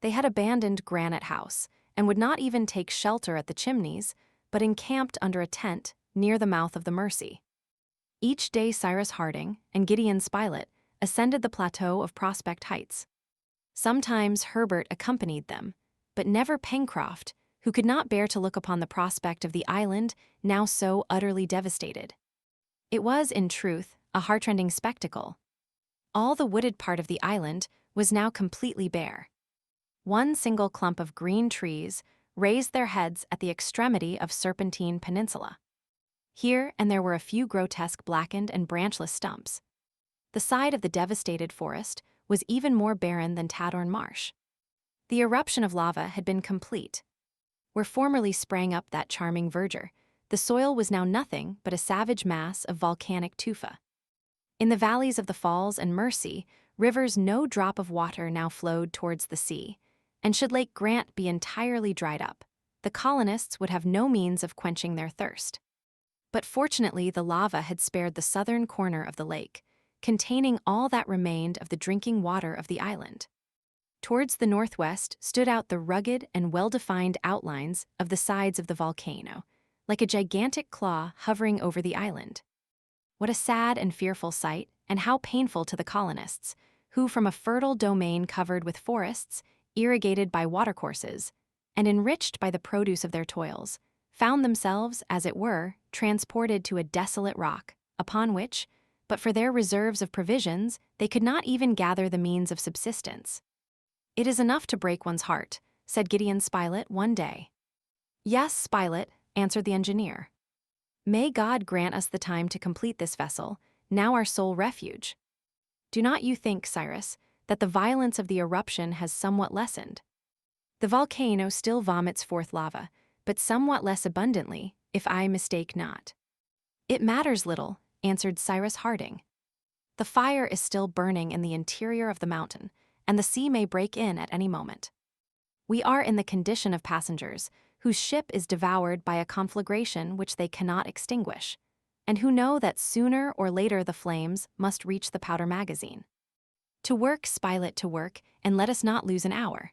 They had abandoned Granite House and would not even take shelter at the Chimneys, but encamped under a tent near the mouth of the Mersey. Each day Cyrus Harding and Gideon Spilett ascended the plateau of Prospect Heights. Sometimes Herbert accompanied them, but never Pencroft, who could not bear to look upon the prospect of the island now so utterly devastated. It was, in truth, a heartrending spectacle. All the wooded part of the island was now completely bare. One single clump of green trees raised their heads at the extremity of Serpentine Peninsula. Here and there were a few grotesque blackened and branchless stumps. The side of the devastated forest was even more barren than Tadorn Marsh. The eruption of lava had been complete. Where formerly sprang up that charming verdure, the soil was now nothing but a savage mass of volcanic tufa. In the valleys of the Falls and Mersey, rivers no drop of water now flowed towards the sea, and should Lake Grant be entirely dried up, the colonists would have no means of quenching their thirst. But fortunately the lava had spared the southern corner of the lake, containing all that remained of the drinking water of the island. Towards the northwest stood out the rugged and well-defined outlines of the sides of the volcano, like a gigantic claw hovering over the island. What a sad and fearful sight, and how painful to the colonists, who from a fertile domain covered with forests, irrigated by watercourses, and enriched by the produce of their toils, found themselves, as it were, transported to a desolate rock, upon which, but for their reserves of provisions, they could not even gather the means of subsistence. "It is enough to break one's heart," said Gideon Spilett one day. "Yes, Spilett," answered the engineer. "May God grant us the time to complete this vessel, now our sole refuge. Do not you think, Cyrus, that the violence of the eruption has somewhat lessened? The volcano still vomits forth lava, but somewhat less abundantly, if I mistake not." "It matters little," answered Cyrus Harding. "The fire is still burning in the interior of the mountain, and the sea may break in at any moment. We are in the condition of passengers whose ship is devoured by a conflagration which they cannot extinguish, and who know that sooner or later the flames must reach the powder magazine. To work, Spilett, to work, and let us not lose an hour.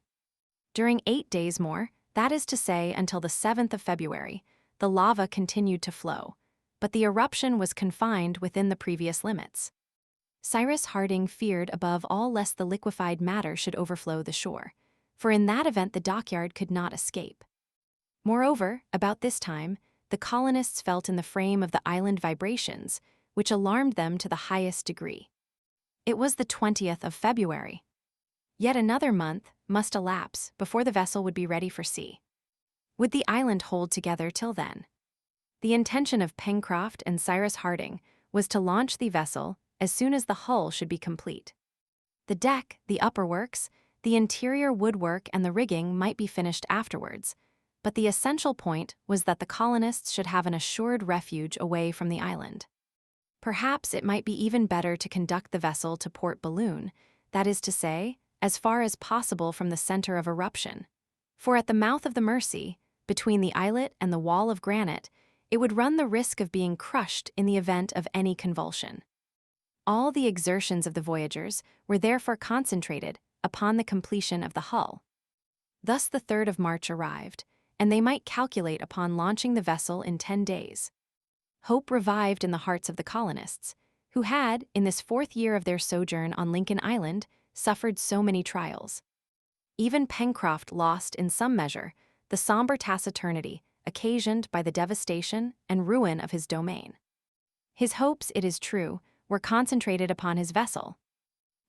During 8 days more, that is to say until the 7th of February, the lava continued to flow, but the eruption was confined within the previous limits. Cyrus Harding feared above all lest the liquefied matter should overflow the shore, for in that event the dockyard could not escape. Moreover, about this time, the colonists felt in the frame of the island vibrations, which alarmed them to the highest degree. It was the 20th of February. Yet another month must elapse before the vessel would be ready for sea. Would the island hold together till then? The intention of Pencroft and Cyrus Harding was to launch the vessel as soon as the hull should be complete. The deck, the upper works, the interior woodwork and the rigging might be finished afterwards, but the essential point was that the colonists should have an assured refuge away from the island. Perhaps it might be even better to conduct the vessel to Port Balloon, that is to say, as far as possible from the center of eruption, for at the mouth of the Mersey, between the islet and the wall of granite, it would run the risk of being crushed in the event of any convulsion. All the exertions of the voyagers were therefore concentrated upon the completion of the hull. Thus the 3rd of March arrived, and they might calculate upon launching the vessel in 10 days. Hope revived in the hearts of the colonists, who had, in this 4th year of their sojourn on Lincoln Island, suffered so many trials. Even Pencroft lost, in some measure, the somber taciturnity occasioned by the devastation and ruin of his domain. His hopes, it is true, were concentrated upon his vessel.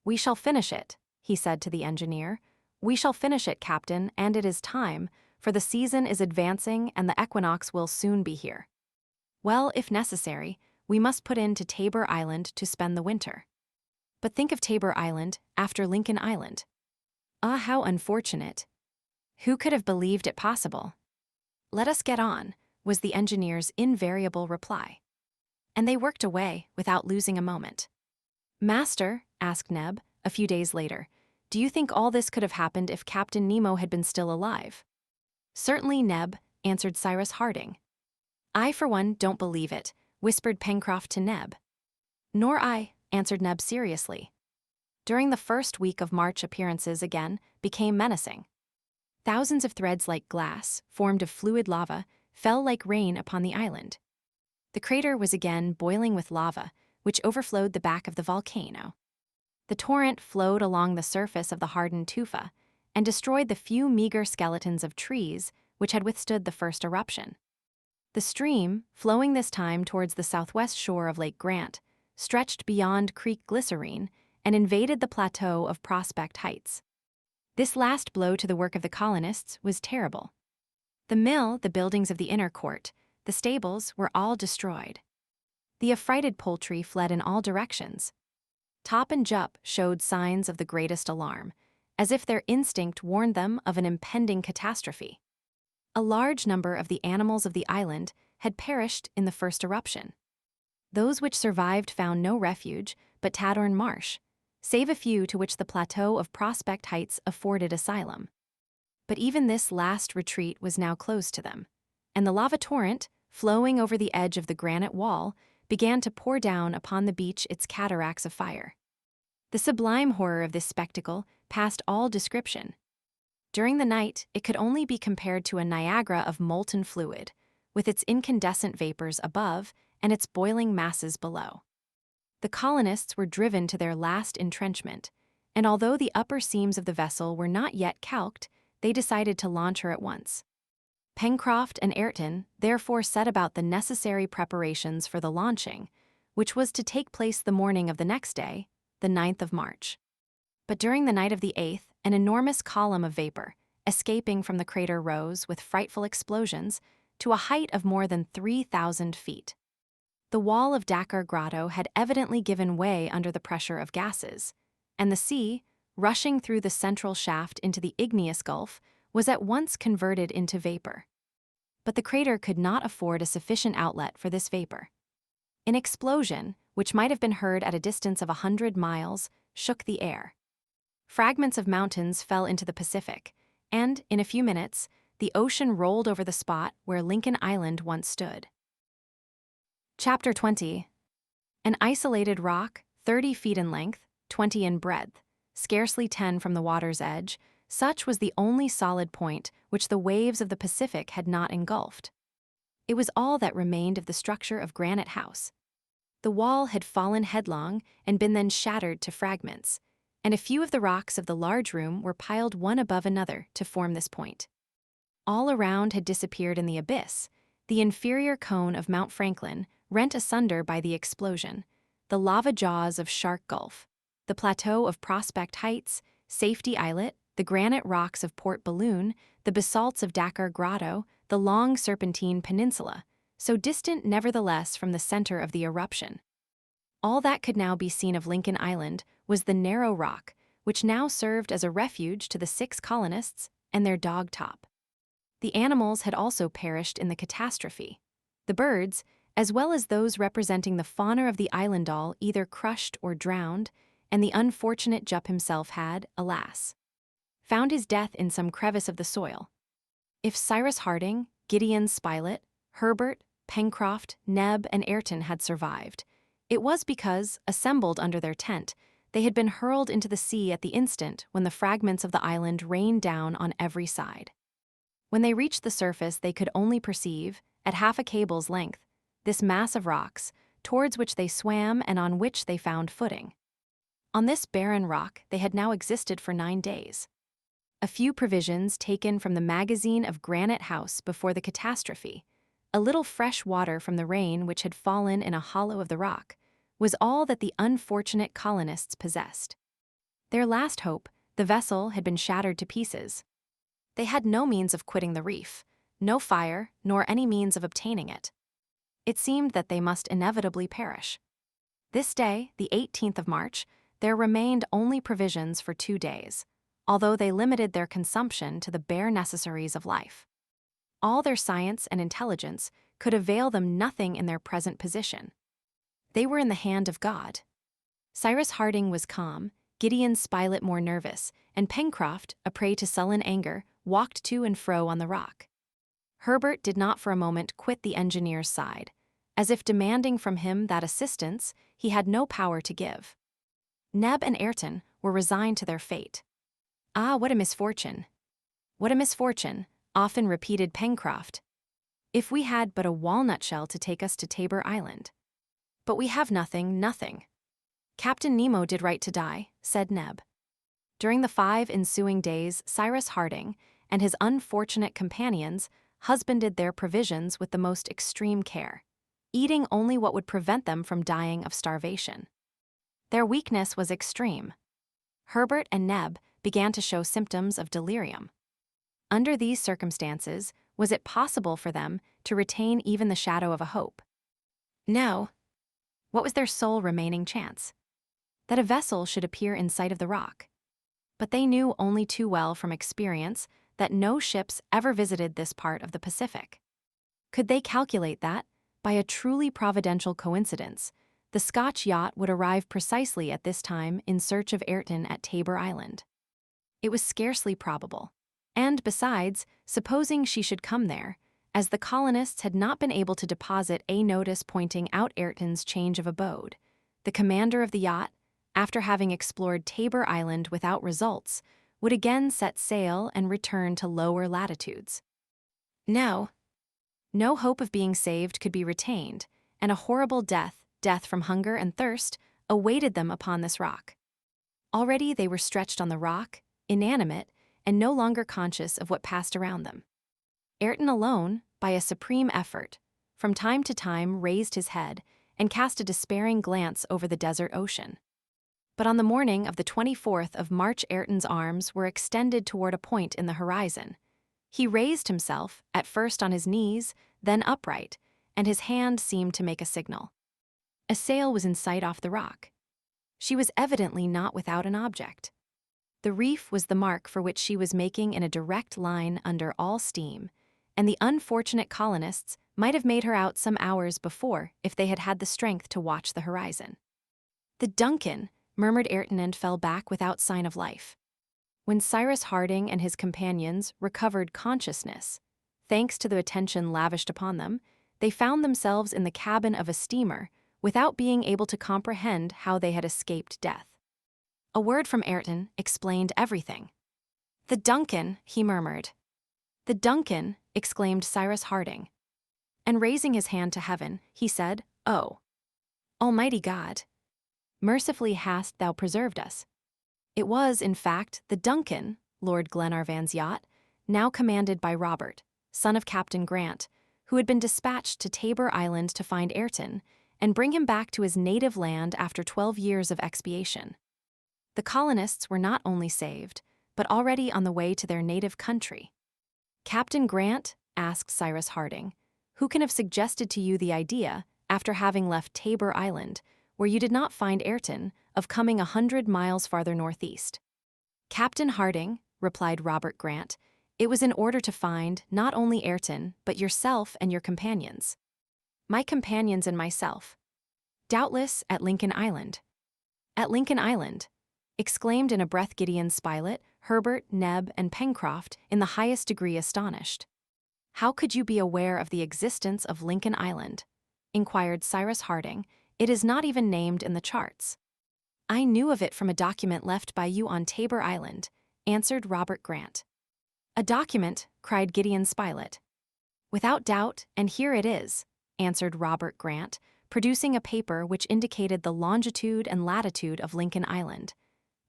"We shall finish it," he said to the engineer. "We shall finish it, Captain, and it is time, for the season is advancing and the equinox will soon be here. Well, if necessary, we must put in to Tabor Island to spend the winter." But think of Tabor Island after Lincoln Island. Ah, how unfortunate. Who could have believed it possible? "Let us get on," was the engineer's invariable reply. And they worked away without losing a moment. "Master," asked Neb, a few days later, "do you think all this could have happened if Captain Nemo had been still alive?" "Certainly, Neb," answered Cyrus Harding. "I, for one, don't believe it," whispered Pencroft to Neb. "Nor I," answered Neb seriously. During the first week of March, appearances again became menacing. Thousands of threads like glass, formed of fluid lava, fell like rain upon the island. The crater was again boiling with lava, which overflowed the back of the volcano. The torrent flowed along the surface of the hardened tufa and destroyed the few meager skeletons of trees which had withstood the first eruption. The stream, flowing this time towards the southwest shore of Lake Grant, stretched beyond Creek Glycerine and invaded the plateau of Prospect Heights. This last blow to the work of the colonists was terrible. The mill, the buildings of the inner court, the stables were all destroyed. The affrighted poultry fled in all directions. Top and Jup showed signs of the greatest alarm, as if their instinct warned them of an impending catastrophe. A large number of the animals of the island had perished in the first eruption. Those which survived found no refuge but Tadorn Marsh, save a few to which the plateau of Prospect Heights afforded asylum. But even this last retreat was now closed to them, and the lava torrent, flowing over the edge of the granite wall, began to pour down upon the beach its cataracts of fire. The sublime horror of this spectacle passed all description. During the night, it could only be compared to a Niagara of molten fluid, with its incandescent vapors above and its boiling masses below. The colonists were driven to their last entrenchment, and although the upper seams of the vessel were not yet calked, they decided to launch her at once. Pencroft and Ayrton therefore set about the necessary preparations for the launching, which was to take place the morning of the next day, the 9th of March. But during the night of the 8th, an enormous column of vapor, escaping from the crater, rose with frightful explosions to a height of more than 3,000 feet. The wall of Dakar Grotto had evidently given way under the pressure of gases, and the sea, rushing through the central shaft into the igneous gulf, was at once converted into vapor. But the crater could not afford a sufficient outlet for this vapor. An explosion, which might have been heard at a distance of 100 miles, shook the air. Fragments of mountains fell into the Pacific, and, in a few minutes, the ocean rolled over the spot where Lincoln Island once stood. Chapter 20. An isolated rock, 30 feet in length, 20 in breadth, scarcely 10 from the water's edge, such was the only solid point which the waves of the Pacific had not engulfed. It was all that remained of the structure of Granite House. The wall had fallen headlong and been then shattered to fragments, and a few of the rocks of the large room were piled one above another to form this point. All around had disappeared in the abyss, the inferior cone of Mount Franklin, rent asunder by the explosion, the lava jaws of Shark Gulf, the plateau of Prospect Heights, Safety Islet, the granite rocks of Port Balloon, the basalts of Dakar Grotto, the long Serpentine Peninsula, so distant nevertheless from the center of the eruption. All that could now be seen of Lincoln Island was the narrow rock, which now served as a refuge to the 6 colonists and their dog top. The animals had also perished in the catastrophe. The birds, as well as those representing the fauna of the island, all either crushed or drowned, and the unfortunate Jup himself had, alas, found his death in some crevice of the soil. If Cyrus Harding, Gideon Spilett, Herbert, Pencroft, Neb, and Ayrton had survived, it was because, assembled under their tent, they had been hurled into the sea at the instant when the fragments of the island rained down on every side. When they reached the surface, they could only perceive, at half a cable's length, this mass of rocks, towards which they swam and on which they found footing. On this barren rock they had now existed for 9 days. A few provisions taken from the magazine of Granite House before the catastrophe, a little fresh water from the rain which had fallen in a hollow of the rock, was all that the unfortunate colonists possessed. Their last hope, the vessel, had been shattered to pieces. They had no means of quitting the reef, no fire, nor any means of obtaining it. It seemed that they must inevitably perish. This day, the 18th of March, there remained only provisions for 2 days, although they limited their consumption to the bare necessaries of life. All their science and intelligence could avail them nothing in their present position. They were in the hand of God. Cyrus Harding was calm, Gideon Spilett more nervous, and Pencroft, a prey to sullen anger, walked to and fro on the rock. Herbert did not for a moment quit the engineer's side, as if demanding from him that assistance he had no power to give. Neb and Ayrton were resigned to their fate. "Ah, what a misfortune! What a misfortune!" often repeated Pencroft. "If we had but a walnut shell to take us to Tabor Island. But we have nothing, nothing." "Captain Nemo did right to die," said Neb. During the 5 ensuing days, Cyrus Harding and his unfortunate companions husbanded their provisions with the most extreme care, eating only what would prevent them from dying of starvation. Their weakness was extreme. Herbert and Neb began to show symptoms of delirium. Under these circumstances, was it possible for them to retain even the shadow of a hope? No. What was their sole remaining chance? That a vessel should appear in sight of the rock. But they knew only too well from experience that no ships ever visited this part of the Pacific. Could they calculate that, by a truly providential coincidence, the Scotch yacht would arrive precisely at this time in search of Ayrton at Tabor Island? It was scarcely probable. And besides, supposing she should come there, as the colonists had not been able to deposit a notice pointing out Ayrton's change of abode, the commander of the yacht, after having explored Tabor Island without results, would again set sail and return to lower latitudes. No hope of being saved could be retained, and a horrible death from hunger and thirst, awaited them upon this rock. Already they were stretched on the rock, inanimate, and no longer conscious of what passed around them. Ayrton alone, by a supreme effort, from time to time raised his head and cast a despairing glance over the desert ocean. But on the morning of the 24th of March, Ayrton's arms were extended toward a point in the horizon. He raised himself, at first on his knees, then upright, and his hand seemed to make a signal. A sail was in sight off the rock. She was evidently not without an object. The reef was the mark for which she was making in a direct line under all steam, and the unfortunate colonists might have made her out some hours before if they had had the strength to watch the horizon. "The Duncan," murmured Ayrton, and fell back without sign of life. When Cyrus Harding and his companions recovered consciousness, thanks to the attention lavished upon them, they found themselves in the cabin of a steamer without being able to comprehend how they had escaped death. A word from Ayrton explained everything. "The Duncan," he murmured. "The Duncan," exclaimed Cyrus Harding. And raising his hand to heaven, he said, "Oh, Almighty God, mercifully hast thou preserved us." It was, in fact, the Duncan, Lord Glenarvan's yacht, now commanded by Robert, son of Captain Grant, who had been dispatched to Tabor Island to find Ayrton and bring him back to his native land after 12 years of expiation. The colonists were not only saved, but already on the way to their native country. "Captain Grant," asked Cyrus Harding, "who can have suggested to you the idea, after having left Tabor Island, where you did not find Ayrton, of coming 100 miles farther northeast?" "Captain Harding," replied Robert Grant, "it was in order to find not only Ayrton, but yourself and your companions." "My companions and myself?" "Doubtless at Lincoln Island." "At Lincoln Island?" exclaimed in a breath Gideon Spilett, Herbert, Neb, and Pencroft, in the highest degree astonished. "How could you be aware of the existence of Lincoln Island?" inquired Cyrus Harding. "It is not even named in the charts." "I knew of it from a document left by you on Tabor Island," answered Robert Grant. "A document?" cried Gideon Spilett. "Without doubt, and here it is," answered Robert Grant, producing a paper which indicated the longitude and latitude of Lincoln Island,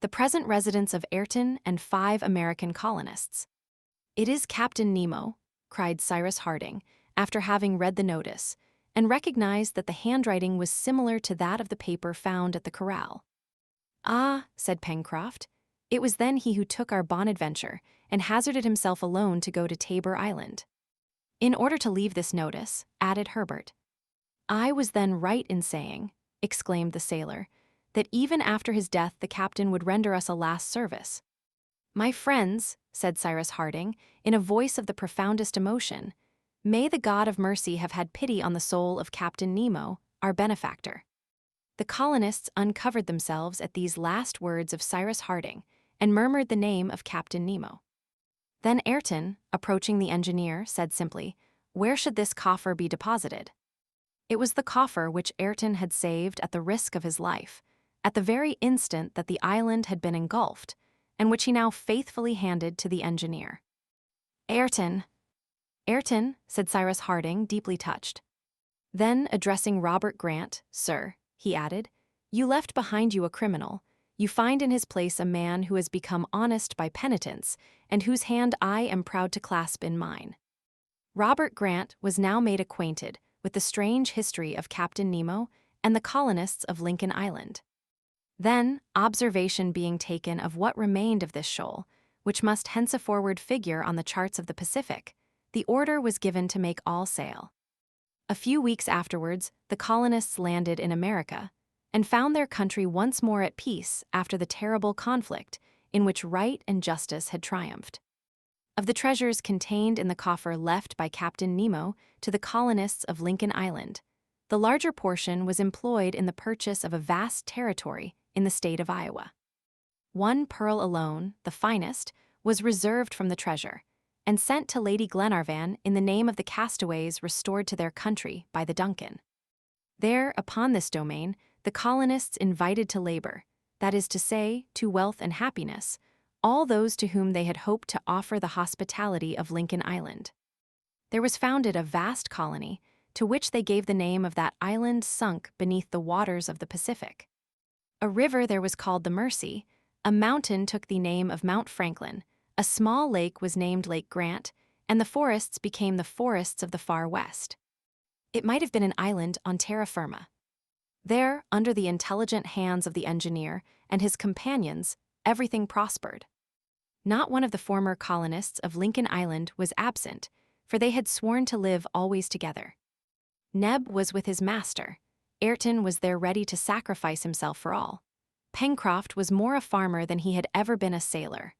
the present residence of Ayrton and 5 American colonists. "It is Captain Nemo," cried Cyrus Harding, after having read the notice, and recognized that the handwriting was similar to that of the paper found at the corral. "Ah," said Pencroft, "it was then he who took our Bonadventure and hazarded himself alone to go to Tabor Island." "In order to leave this notice," added Herbert. "I was then right in saying," exclaimed the sailor, "that even after his death the captain would render us a last service." "My friends," said Cyrus Harding, in a voice of the profoundest emotion, "may the God of mercy have had pity on the soul of Captain Nemo, our benefactor." The colonists uncovered themselves at these last words of Cyrus Harding and murmured the name of Captain Nemo. Then Ayrton, approaching the engineer, said simply, "Where should this coffer be deposited?" It was the coffer which Ayrton had saved at the risk of his life, at the very instant that the island had been engulfed, and which he now faithfully handed to the engineer. "Ayrton!" "Ayrton," said Cyrus Harding, deeply touched. Then, addressing Robert Grant, "Sir," he added, "you left behind you a criminal. You find in his place a man who has become honest by penitence, and whose hand I am proud to clasp in mine." Robert Grant was now made acquainted with the strange history of Captain Nemo and the colonists of Lincoln Island. Then, observation being taken of what remained of this shoal, which must henceforward figure on the charts of the Pacific, the order was given to make all sail. A few weeks afterwards, the colonists landed in America and found their country once more at peace after the terrible conflict in which right and justice had triumphed. Of the treasures contained in the coffer left by Captain Nemo to the colonists of Lincoln Island, the larger portion was employed in the purchase of a vast territory in the state of Iowa. One pearl alone, the finest, was reserved from the treasure, and sent to Lady Glenarvan in the name of the castaways restored to their country by the Duncan. There, upon this domain, the colonists invited to labor, that is to say, to wealth and happiness, all those to whom they had hoped to offer the hospitality of Lincoln Island. There was founded a vast colony, to which they gave the name of that island sunk beneath the waters of the Pacific. A river there was called the Mercy, a mountain took the name of Mount Franklin, a small lake was named Lake Grant, and the forests became the forests of the far west. It might have been an island on terra firma. There, under the intelligent hands of the engineer and his companions, everything prospered. Not one of the former colonists of Lincoln Island was absent, for they had sworn to live always together. Neb was with his master. Ayrton was there ready to sacrifice himself for all. Pencroft was more a farmer than he had ever been a sailor.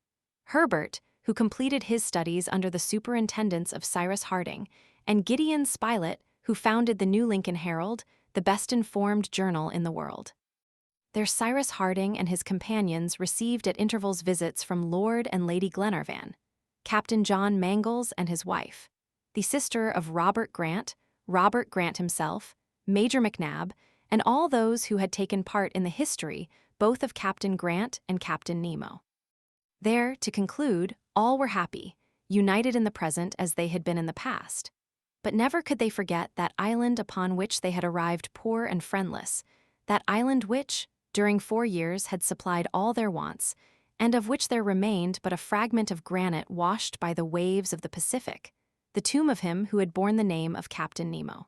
Herbert, who completed his studies under the superintendence of Cyrus Harding, and Gideon Spilett, who founded the New Lincoln Herald, the best-informed journal in the world. There Cyrus Harding and his companions received at intervals visits from Lord and Lady Glenarvan, Captain John Mangles and his wife, the sister of Robert Grant himself, Major McNab, and all those who had taken part in the history both of Captain Grant and Captain Nemo. There, to conclude, all were happy, united in the present as they had been in the past. But never could they forget that island upon which they had arrived poor and friendless, that island which, during 4 years, had supplied all their wants, and of which there remained but a fragment of granite washed by the waves of the Pacific, the tomb of him who had borne the name of Captain Nemo.